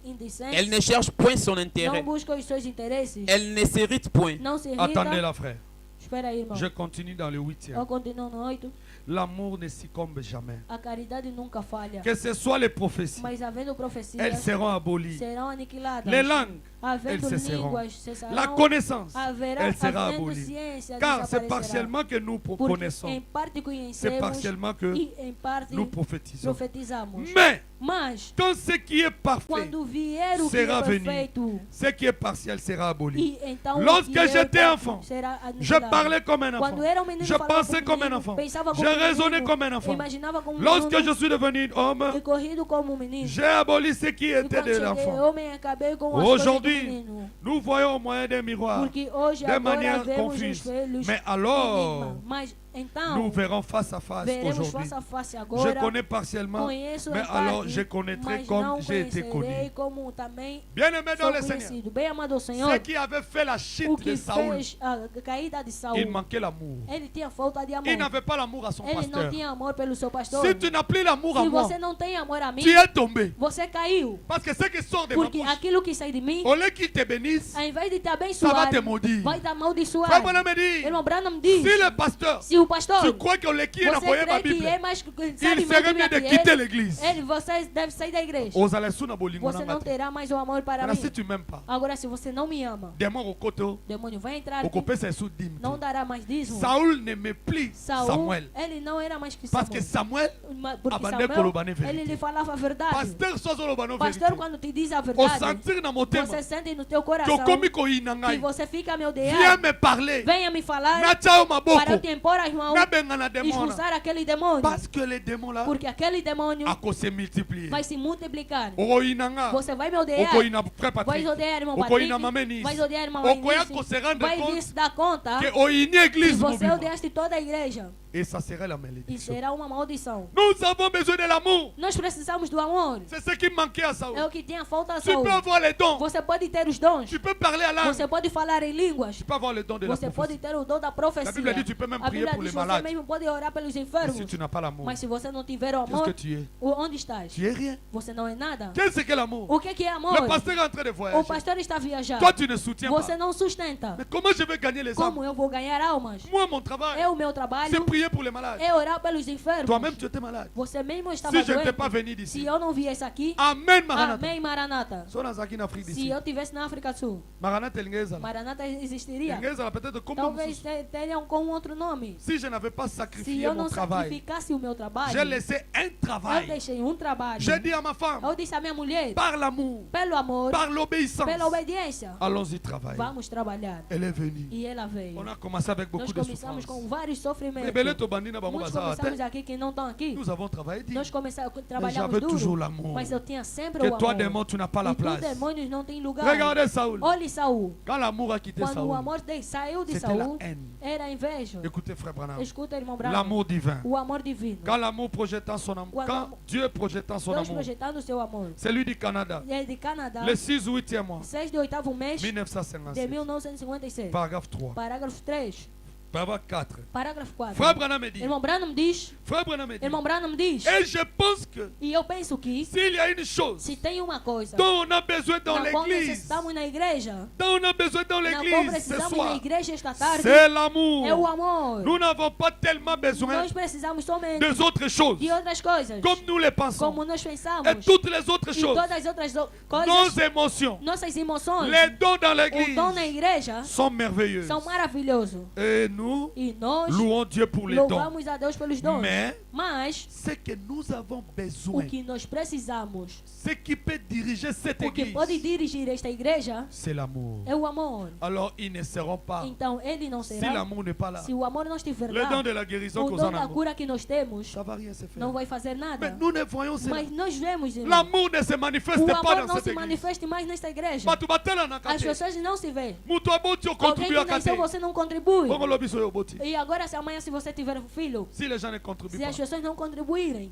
indecência. elle ne cherche point son Não intérêt, busca os seus interesses. elle ne s'irrite point. Não se irrita. Attendez là, frère. Espera aí, irmão. Je continue dans le 8e. Eu continuo no 8. L'amour ne succombe jamais. A caridade nunca falha. Que ce soit les prophéties, Mas havendo profecias, elles seront abolies. serão aniquiladas. Les langues, Havendo elles cesseront. línguas, cessarão. La connaissance, Haverá, elle sera havendo abolie. ciência, Car c'est desaparecerá. partiellement que nous Porque connaissons. em parte C'est conhecemos partiellement que e em parte nous prophétisons. profetizamos. Mais, Mas, quand ce qui est parfait quando vier o que sera é venu, perfeito, ce qui est partiel sera aboli. e então Lorsque o que é j'étais perfeito enfant, será Je aniquilado. parlais comme un enfant. Quando era menino, Je falava pensais como comme un menino, enfant. pensava Je como raisonnais menino, comme un enfant. imaginava como Lorsque menino, je suis devenu homme, e corrido como menino. j'ai aboli ce qui E était quando de cheguei l'enfant. homem, acabei com as coisas do Aujourd'hui, menino. nous voyons au moyen des miroirs, Porque hoje de agora manière vemos os confuse. espelhos Mais alors, enigma. Mas então, nous verrons face à face veremos aujourd'hui. face a face Je agora. connais partiellement, Conheço mais em alors parte, je connaîtrai mas comme não j'ai été conhecerei connu. como também Bien-aimé dans sou le Seigneur, conhecido. Bem amado ao Senhor, ce qui avait fait la o chute que de Saoul, fez a caída de Saul, il manquait l'amour. ele tinha falta de amor. Il n'avait pas l'amour à son Ele não pasteur. tinha amor pelo seu pastor. Si tu n'as plus l'amour à Se moi, você não tem amor a mim, tu es tombé. você caiu. Parce que ce qui sort de ma Porque bouche, aquilo que sai de mim, au lieu qu'il te bénisse, ao invés de te ça va abençoar, te maudire. vai te amaldiçoar. Frère Branham me dit, Irmão Branham diz, si le pasteur, se o pastor, tu crois que le qui n'a você pas ma crê que Bible, é mais sabe il mais serait Bíblia mieux de que quitter ele, l'église. você deve sair da igreja. Ozalesuna bolingo Você não nangate. terá mais o amor para Maintenant, mim. si tu m'aimes pas, Agora, se você não me ama, démon au côté, o demônio vai entrar au aqui, copé c'est sous dim. não dará mais dízimo. Saoul n'aimait plus Saul, Samuel. ele não era mais que Parce que Samuel. Samuel, Porque abandé Samuel, kolobane vérité. ele lhe falava a verdade. pasteur sozo lobano Pastor, vérité. quando te diz a Au verdade, sentir na motema, você sente no teu que coração komi ko que inangai. você fica a me Viens odiar. me parler. Venha me falar Na tchao para eu maboko. te impor as mãos Na benga na e démon. expulsar aquele demônio. Parce que les démons là, Porque aquele demônio à cause se multiplier. vai se multiplicar. Oko inanga. Você vai me odiar. Oko ina frère Vai Patrick. odiar irmão Oko ina Patrick. mameni. Vai odiar irmão Oko Eunice. yako se rendre Vai compte se dar conta que o ini que église você mobile. odiaste toda a igreja. Et ça serait la E malédiction. será uma maldição. Nous avons besoin de l'amour. Nós precisamos do amor. C'est ce qui manquait à Saoul. É o que tinha falta a Tu Saul. peux avoir les dons. Você pode ter os dons. Tu peux parler à l'âme. Você pode falar em línguas. Tu peux avoir le don de la Você pode prophétie. ter o dom da La profecia. Bible dit tu peux même A prier Bíblia pour les diz que você malades. mesmo pode orar pelos Mais enfermos. si tu n'as pas l'amour, Mas se você não tiver o qu'est-ce amor, que tu es? onde estás? Tu es rien. Você não é nada. Qu'est-ce que l'amour? O que é amor? Le pasteur est en train de O voyager. pastor está a viajar. Toi, tu ne soutiens Você pas. não sustenta. Mais comment je vais gagner les Como âmes? eu vou ganhar almas? Moi, mon travail, É o meu c'est trabalho. prier pour les malades. É orar pelos enfermos. Toi-même, tu étais malade. Você mesmo estava Si je n'étais doente. pas venu Se d'ici, eu não viesse aqui, Amen, Maranatha. amém, Maranata. So nazaki na Afrique Se d'ici. eu estivesse na África do Sul, Maranatha elingeza. Maranata existiria. Elingeza peut-être comme Talvez tenham com outro nome. si je n'avais pas Se sacrifié eu mon não travail, sacrificasse o meu trabalho, j'ai laissé un eu travail. deixei um trabalho. J'ai dit à ma femme, Eu disse à minha mulher, par l'amour, pelo amor, par l'obéissance, pela obediência, allons-y travailler. vamos trabalhar. Elle est venue. E ela veio. On a commencé avec Nós beaucoup de começamos souffrance. com vários Mais sofrimentos. belle Muitos começamos aqui que não estão aqui. Nous avons travaillé dur. Nós começamos, Mais trabalhamos j'avais toujours duro. l'amour. Mas eu tinha sempre Que o toi, amor. démon, tu n'as pas la E tu, place. demônios, não tem lugar. Regardez Saoul. Olhe Saul. Quand l'amour a quitté Quando o Saoul, amor saiu de c'était la Saul, haine. era a inveja. Écoutez, frère Branham. Escuta, irmão Branham. L'amour divin. O amor divino. Quand l'amour projetant son amour, Quando quand Dieu projetant son Deus amour, projetando o seu amor. c'est lui du Canada. É de Canadá. Le 6 ou 8e mois, 6 de 8º mês de 1956. 1956. Paragraphe 3. Parágrafo 3. Paragraphe 4. Parágrafo 4. Frère Branham me dit. Irmão Branham diz. Frère Branham me dit. Irmão Branham diz. Et je pense que E eu penso que s'il y a une chose se tem uma coisa dont on a besoin dans na qual l'église, necessitamos na igreja, dont on a besoin dans na qual l'église ce precisamos na soir, igreja esta tarde, c'est é o l'amour. amor. Nous n'avons pas tellement besoin Nós precisamos somente des autres choses, de outras coisas, comme nous les pensons. como nós pensamos, Et toutes les autres e choses, todas as outras nos coisas, émotions, nossas emoções, les dons dans o l'église dom na igreja, sont merveilleux. são maravilhosos. Et nous E nós louons Dieu pour les dons. louvamos a Deus pelos dons. Mais Mas ce que nous avons o besoin, que nós precisamos, ce qui peut diriger cette o que église, pode dirigir esta igreja, c'est l'amour. é o amor. Alors ils ne seront pas, Então ele não si será, l'amour n'est pas là, se o amor não estiver le don lá, de la guérison o que nous dom en da avons, cura que nós temos ça va rien se faire. não vai fazer Mais nada. nous ne voyons cela. Mas nós vemos, irmão, L'amour ne se manifeste o pas amor dans não cette se église. manifesta mais nesta igreja. Batu batela na As kate. pessoas não se veem. Mutu aboti Alguém contribue à que kate. nasceu, você não contribui. Bongo lobi so yoboti. E agora, se amanhã, se você tiver um filho, Si les gens ne contribuent se as pas, pessoas não contribuírem,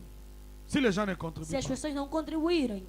si les gens ne se contribuent as pas, pessoas não contribuírem,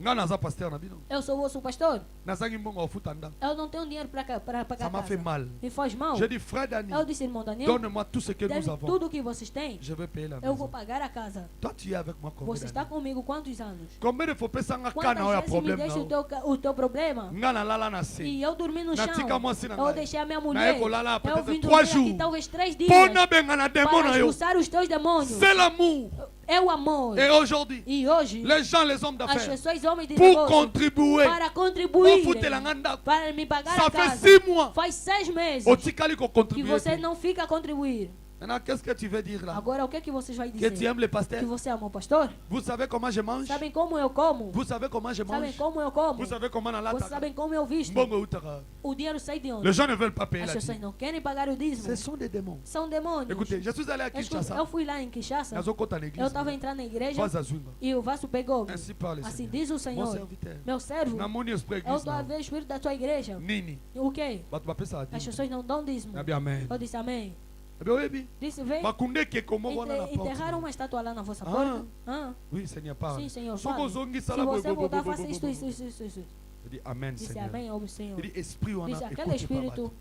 nga naza pasteur na bino. eu sou o vosso pastor, Nazangi mbongo ofutanda. eu não tenho dinheiro para pagar Ça m'a fait casa. mal. Me faz mal. J'ai dit frère Dani, Eu disse, irmão Daniel, donne-moi tout ce que deve nous avons. tudo que vocês têm, Je vais payer la eu vou maison. pagar a casa. Toi tu es avec moi combien Você está d'années? comigo quantos anos? Combien de fois pensa nga Quantas kana oya vezes me problème deixa na? o teu problema? Nga na lala na se. E eu dormi no chão. Natika mwasi na Eu ngai. deixei a minha Na mulher. eko lala Eu peut-être vim 3 dormir aqui jours. talvez 3 dias Pona benga na démon para na yo. expulsar os teus demônios. C'est l'amour. É o amor. Et aujourd'hui, E hoje, les gens, les hommes as d'affaires, pessoas, homens de pour negócio, contribuer, para on contribuir, fout la nganda. para me pagar Ça a fait casa. 6 mois. Faz 6 meses Au tikali qu'on que contribue. você não fica a contribuir. Maintenant, qu'est-ce que tu veux dire là? Agora, o que é que vocês vão Que tu dizer? aimes le Que pasteur? você ama o pastor? Vous savez comment je mange? Sabem como eu como? Vous savez comment je Sabem mange? como eu como? Vous savez comment on a Vocês sabem como eu visto? Mbongo utara. O dinheiro sai de onde? Les gens ne veulent pas payer As la pessoas dîme. não querem pagar o dízimo. Ce sont des démons. São demônios. Écoutez, je suis allé à Escuta, Kinshasa. eu fui lá em Kinshasa. Nazo kota Eu l'église. estava entrando na igreja Vas à Zwinga. e o vaso pegou-me. Ainsi parle le Assim Seigneur. diz o Mon Senhor. serviteur. Meu servo, Namoni esprit eu église. estou a ver o espírito da tua igreja. Nini. O quê? Batu bapesa la As dîme. pessoas não dão dízimo. Nabi amen. Eu disse amém. Eh bien, oui, Disse, vem. bakunde ke komo wana na Enterraram porte. uma estátua lá na vossa Ah. porta. Ah, Oui, Seigneur, parle. sim, Senhor, Soko fala. zongi Se sala bo você bo bo voltar, bo faça bo isto, bo. isso, isso, isso, isso. Je dis amen, Disse Seigneur. amém ao Senhor. Il dit esprit wana Disse aquele écoute pas espírito. bato.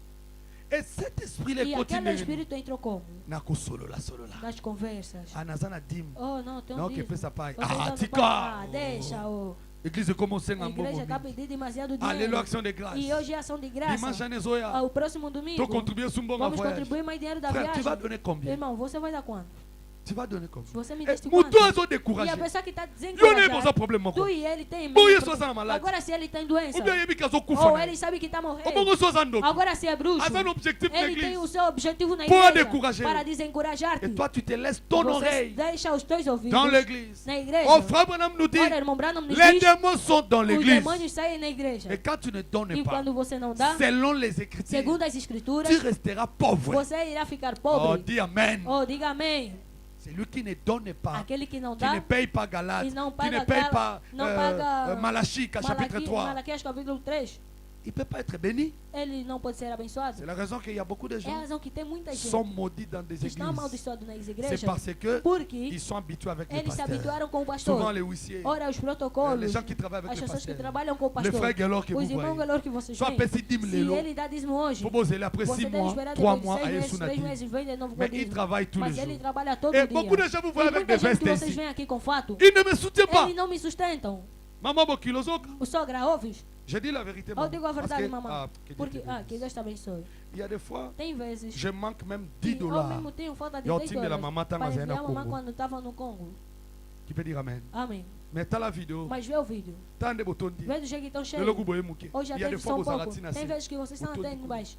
Et cet esprit les E aquele continue. espírito entrou como? Nako solo la. Nas conversas. Anazana dim. Oh, não, tem um Non, que dízimo. fait ça paille. Vocês Ah, dão tika. para- Ah, deixa, oh. Église commence A en igreja está bon. pedindo demasiado Alléluia, dinheiro. action de grâce. E hoje é ação de graça. Dimanche année zoya. Ah, o próximo domingo, Tu contribues sur un bon vamos voyage. contribuir mais dinheiro da Frère, tu viagem. vas donner combien? Irmão, você vai dar quanto? Tu vas donner combien? Você me Eh, deste Moutou quanto? azo E a découragé. pessoa que está Yo ne desencorajada, boza problème moko. tu e ele tem Bon, mesmo isso problema. é malade. Agora se ele tem doença, Ou bien yebi kazo ou kufa. ele sabe que está morrendo, Obongo so zando. agora se é bruxo, Asa no objectif ele tem l'église. o seu objetivo na Pour igreja décourager. para desencorajar-te. Et toi tu te laisses ton Você oreille deixa os teus ouvidos dans l'église. na igreja. Oh, frère Branham nous dit, Ora, irmão Branham nos les diz, démons sont dans os l'église. demônios saem na igreja. Et quand tu ne donnes E pas, quando você não dá, selon les écritures, segundo as escrituras, tu resteras pauvre. você irá ficar Oh, pobre. dis amen. Oh, diga amém. C'est lui qui ne donne pas, Aquele que não qui ne dá, paye pas Galate, e não qui paga ne paye Gal- pas não paga Malachie, chapitre 3. Malaquias capítulo 3, Il ne peut pas être béni. ele não pode ser abençoado. C'est la raison qu'il y a beaucoup de É a gens razão que tem muita qui gente sont maudits dans des que estão églises. amaldiçoados nas C'est igrejas parce que porque ils sont habitués avec les eles se pasteurs. habituaram com o Souvent pastor. les huissiers, Ora, os les protocolos, gens qui travaillent avec as les pessoas que pasteurs, trabalham com o les pastor, frères Galor que vous os irmãos voyez. galor que vocês Soit veem, petit dim se lelo, ele dá dízimo hoje, faut poser après você 6 deve mois, esperar 3 depois de mois 6 à meses, Yesu 3 Nadi. meses, vem de novo com Mais o il dízimo. travaille tous les Mas ele jours. trabalha todo Et dia. beaucoup de gens vous E voyez avec muita des gente vestes que vocês ici. veem aqui com fato, Ils ne me soutiennent pas. eles não me sustentam. Maman Bokilozoka. O sogra, ouves? Je dis la vérité. Eu maman. digo a Parce verdade, que- mamãe. que Dieu Porque, te que bénisse. Deus te abençoe. Il y a des fois, Tem vezes je manque même que 10 eu dollars. mesmo tenho falta de E o 10 time de la dólares maman tá para mais ainda enviar a mamãe Congo. quando estava no Congo. Qui peut dire amen. Amém. Mais t'as la vidéo. Mas vê o vídeo. T'as un botondi. Vê do jeito que estão Le cheios. logo boye mouké. Hoje Il y a até des fois são vous pouco. arrêtez Tem vezes que vocês estão Botondi até Congo. embaixo.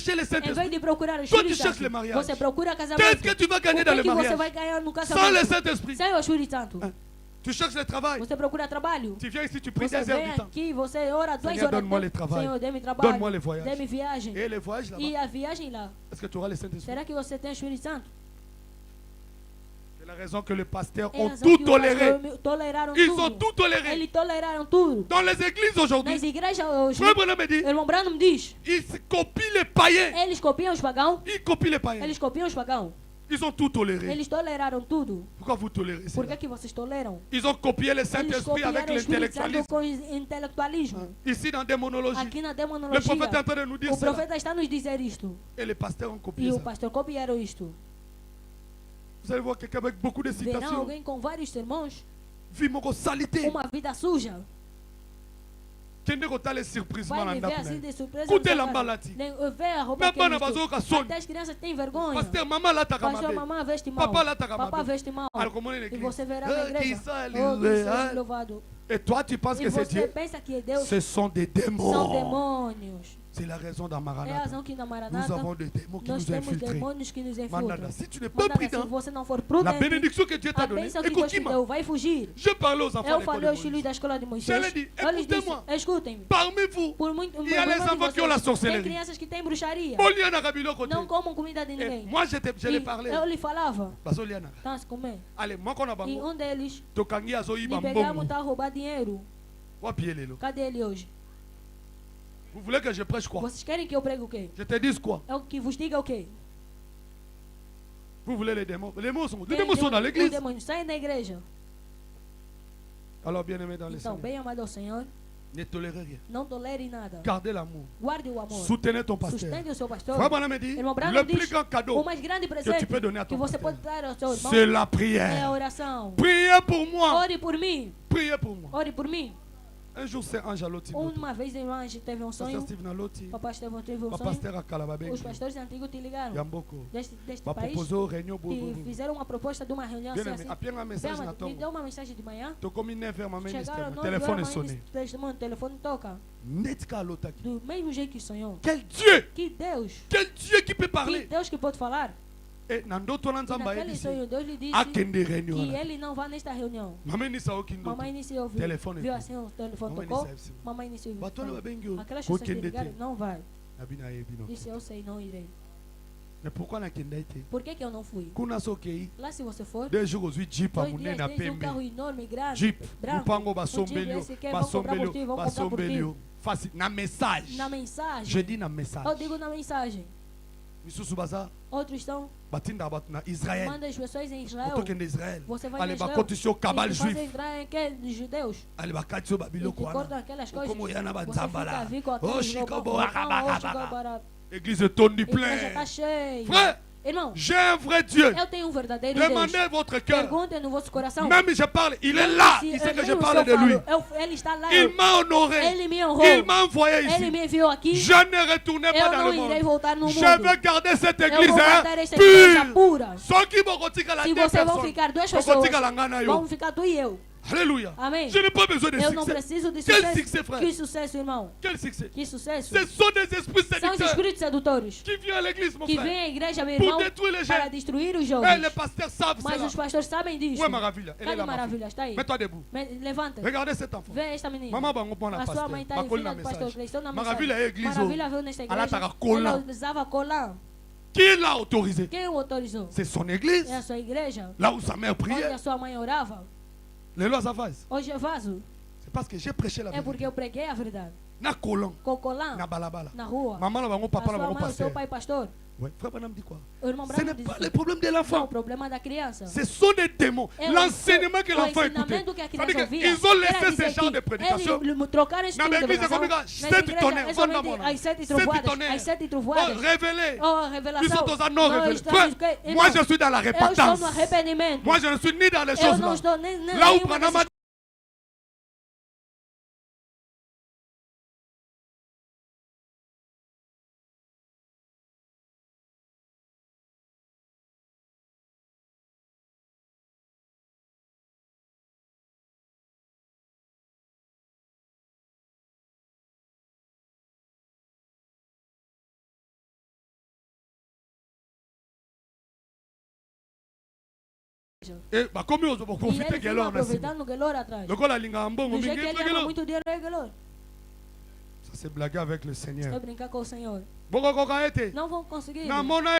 chercher le Em vez Saint-Esprit, de procurar o Toi, tu Espírito cherches Santo, le mariage. você procura qu'est-ce casamento. que tu vas O gagner que, dans le que você mariage vai ganhar no sans le casamento? Saint-Esprit? Sem o Espírito Santo. Tu cherches le travail. Você procura trabalho. Tu viens ici, tu pries Você 10 heures vem du temps. aqui, você ora 2 Seigneur, horas. donne-moi de le tempo. travail. Senhor, dê-me trabalho. Donne-moi le voyage. Dê-me viagem. Et les voyages là-bas, E a viagem lá. est-ce que tu auras le Saint-Esprit? Será que você tem o Espírito Santo? C'est la raison que les pasteurs É a ont razão tout que os toléré. pastores toleraram Ils tudo. ont tout toléré. Eles toleraram tudo. Dans les églises aujourd'hui, Nas igrejas hoje, Frère Branham me dit, irmão Branham diz, ils copient les païens. eles copiam os pagãos. Ils copient les païens. Eles copiam os pagãos. Ils ont tout toléré. Eles toleraram tudo. Pourquoi vous tolérez Por cela? que vocês toleram? Ils ont copié le Eles Saint-Esprit avec copiaram o Espírito Santo l'intellectualisme. com o intelectualismo. Ici, dans démonologie, Aqui na le demonologia, prophète est en train de nous dire o cela. profeta está a nos dizer isto. Et les pasteurs ont copié E o ça. pastor copiaram isto. Vous allez voir quelqu'un avec beaucoup de Verão citations. alguém com vários sermões, Vie mon salité. uma vida suja. Kende kotala surprisement Vai na lhe ver ndako assim na de ye. surpresa. Écoutez na sua l'amba casa. lati. Vê a roupa Même que bana ele vestiu. bazoyoka soni. Até as crianças têm vergonha. Pasteur, maman là taka Pastor, mabe. mamãe veste mal. Papa là taka Papa mabe. veste mal. Alors comment on E écrit? você verá na Qui igreja. ça, Oh, que lui, seja hein? louvado. Et toi, tu penses E que c'est você Dieu? pensa que é Deus. Ce sont des São démons. demônios. C'est la raison dans É a Maranatha. razão que na Nous Maranata avons des démons qui nós nous temos infiltrent. demônios que nos Manada, infiltram. si tu n'es pas Manada, prudent, se você não for la prudente, bénédiction que Dieu t'a a donnée, bênção que Deus te écoute-moi. deu vai fugir. Je parlais aux enfants Eu de falei l'école aos de filhos Moïse. da escola de Je Moisés. l'ai dit, Eu lhes disse, écoutez-moi. escutem-me. Parmi vous, Por muito, il y a les muitos de enfants qui ont la vocês, tem sorcellerie. crianças que têm bruxaria. Boliana Rabilo côté. Não comam comida de Et ninguém. moi, je E l'ai parlé. eu lhe falava, Basoliana. tá se comer. Allez, moi qu'on a E bango. deles, Tokangi azoyi lhe pegamos, bambongo. tá a roubar dinheiro. Wapi lelo. Cadê ele hoje? Vous voulez que je prêche quoi? Vocês querem que eu pregue o quê? Je te dise quoi? É o que vos diga o quê? Vous voulez les démons? Les démons sont dans Os l'église. demônios saem da igreja. Alors, bien-aimé dans le Então, Seigneur, bem amado ao Senhor, ne tolérez rien. não tolere nada. Gardez l'amour. Guarde o amor. Soutenez ton pasteur. Sustente o seu pastor. Frère Branham me dit, Irmão Branham le plus diz, grand o cadeau, mais grande que presente tu peux donner à que ton você pasteur, pode dar ao seu irmão c'est la é a prière. oração. Priez pour moi. Ore por mim. Priez pour moi. Ore por mim. Un jour, c'est Ange Aloti. Uma vez em Ange teve um Pasteur sonho. Stephen Aloti. Papai Estevão teve um Papa sonho. Pasteur Akalababe. Os pastores antigos te ligaram Yamboko. deste Va país proposer réunion e bobo. fizeram uma proposta de uma reunião Bien assim, aimé, assim. appelez un message Bem, na amado, me tombe. deu uma mensagem de manhã. To comme 9h, ma main Chegaram Le 9 téléphone est horas, sonné. o telefone toca. Netka Alotaki. Do mesmo jeito que sonhou. Quel Dieu! Que Deus! Quel Dieu qui peut Que parler? Deus que pode falar. Et Nando Tonanzamba E naquele dit sonho, Deus lhe disse Akende réunion. que ele não vá nesta reunião. Maman ni sao kindo. Mamãe iniciou, viu, Telefone viu toca. assim, o telefone Mamãe tocou. ni sao. Mamãe iniciou. Batolo babengyo. Aquelas pessoas que Kokende ligaram, te. não vai. Nabina yebino. Disse, eu sei, não irei. Mais pourquoi na kende te? Por que que eu não fui? Kuna sokei. Lá se você for, 2 jours aujourd'hui Jeep a 2 mune dias na tens um carro pembe. enorme, grande, Jeep. branco. Lupango Um basombelio. Jeep esse que vão comprar por ti, vão comprar por ti. Basombelio. Facile. Na message. Na mensagem. Je dis na message. Eu digo na mensagem. Misusu baza. Outros estão, Batinda bat na Israël. manda as pessoas em Israel. Otokende Israël. Você vai Allez em Israel. bakote sur kabal E fazem juif. entrar em aqueles judeus. Allez bakati sur E babilo que cortam aquelas coisas. Como yana Você banzamba fica a lá. vir com Oh, aqueles Chicago, roupão, Église tourne du a igreja plein. está cheia. Frère, Irmão, j'ai un vrai Dieu. eu tenho um verdadeiro Deus. Demandez votre cœur. Perguntem no vosso coração. Même je parle, il est là. Se Il sait que mesmo je se parle eu de lui. falo, ele está lá. Il m'a honoré. Ele me honrou. Il m'a envoyé Ele ici. me enviou aqui. Je ne retournerai pas Eu dans não le irei monde. voltar no mundo. Je veux garder cette Eu église vou guardar esta pure. igreja pura. Ceux qui vont retirer la Se deux vocês vão personnes. ficar duas Vont pessoas, retirer la ngana yo. vão ficar tu e eu. Alléluia. Amém. Je n'ai pas besoin de Eu não succès. preciso de Quel sucesso. succès, frère? Que sucesso, irmão. Quel succès? Que sucesso. Ce sont des esprits São os séducteurs espíritos sedutores qui viennent à l'église, mon que frère. vêm à igreja, meu Pour irmão, détruire les para gens. destruir os Eh, jovens. les pasteurs savent Mas cela. os pastores sabem disso. Où est Maravilha? Elle est Cadê là, ma fille. Maravilha? Está aí. Mets-toi debout. Levanta. Regardez cet enfant. Vê esta menina. Maman bango pona A sua pasteur. mãe está aí, Bakoli na filha do pastor message. Cleison, na Maravilha é mensagem. église. Maravilha veio nesta Ela igreja. tava colã. Ela usava colã. Qui l'a autorisé? Quem o autorizou? C'est son église. É a sua igreja. Là où sa mère Onde priait. a sua mãe orava. Les lois avazent. Hoje é vaso. C'est parce que j'ai prêché la É porque vérité. eu preguei a verdade. Na colon. Com colã. Na balabala. Na rua. Maman, bango A papa, sua bango mãe, o seu pasteur. pai pastor. Ouais. Frère Branham dit quoi? O irmão Ce Branco n'est diz pas isso. le problème de Não, o l'enfant. problema da criança. Ce sont des démons. É o- L'enseignement que o l'enfant écoutait. ensinamento que a Ça veut criança dire ouvia. qu'ils ont Era laissé dizer ce genre que de prédication. eles trocaram esse Na tipo de minha igreja, pregação. comigo, Nessa sete igreja, tonnerres, é somente vamos lá. as 7 Sete trovoadas. tonnerres. As 7 Oh, trovoadas. révélé. Oh, a Nous revelação. sommes dans un non Nós révélé. estamos- Frère, Irmão, moi je suis dans la eu estou repentance. no arrependimento. Moi je ne suis ni dans les Eu choses não là. estou nem Là où nenhuma Branham dessas a Et bah comme on peut E profiter ele que fica l'on a signé. aproveitando que Lora atrás. Le gars a linga mbongo Do jeito mingi que ele ama muito dinheiro que Lora. Ça c'est blaguer avec le Vai Seigneur. brincar com o Senhor. Bongo koka ete. Não vão conseguir. Na mona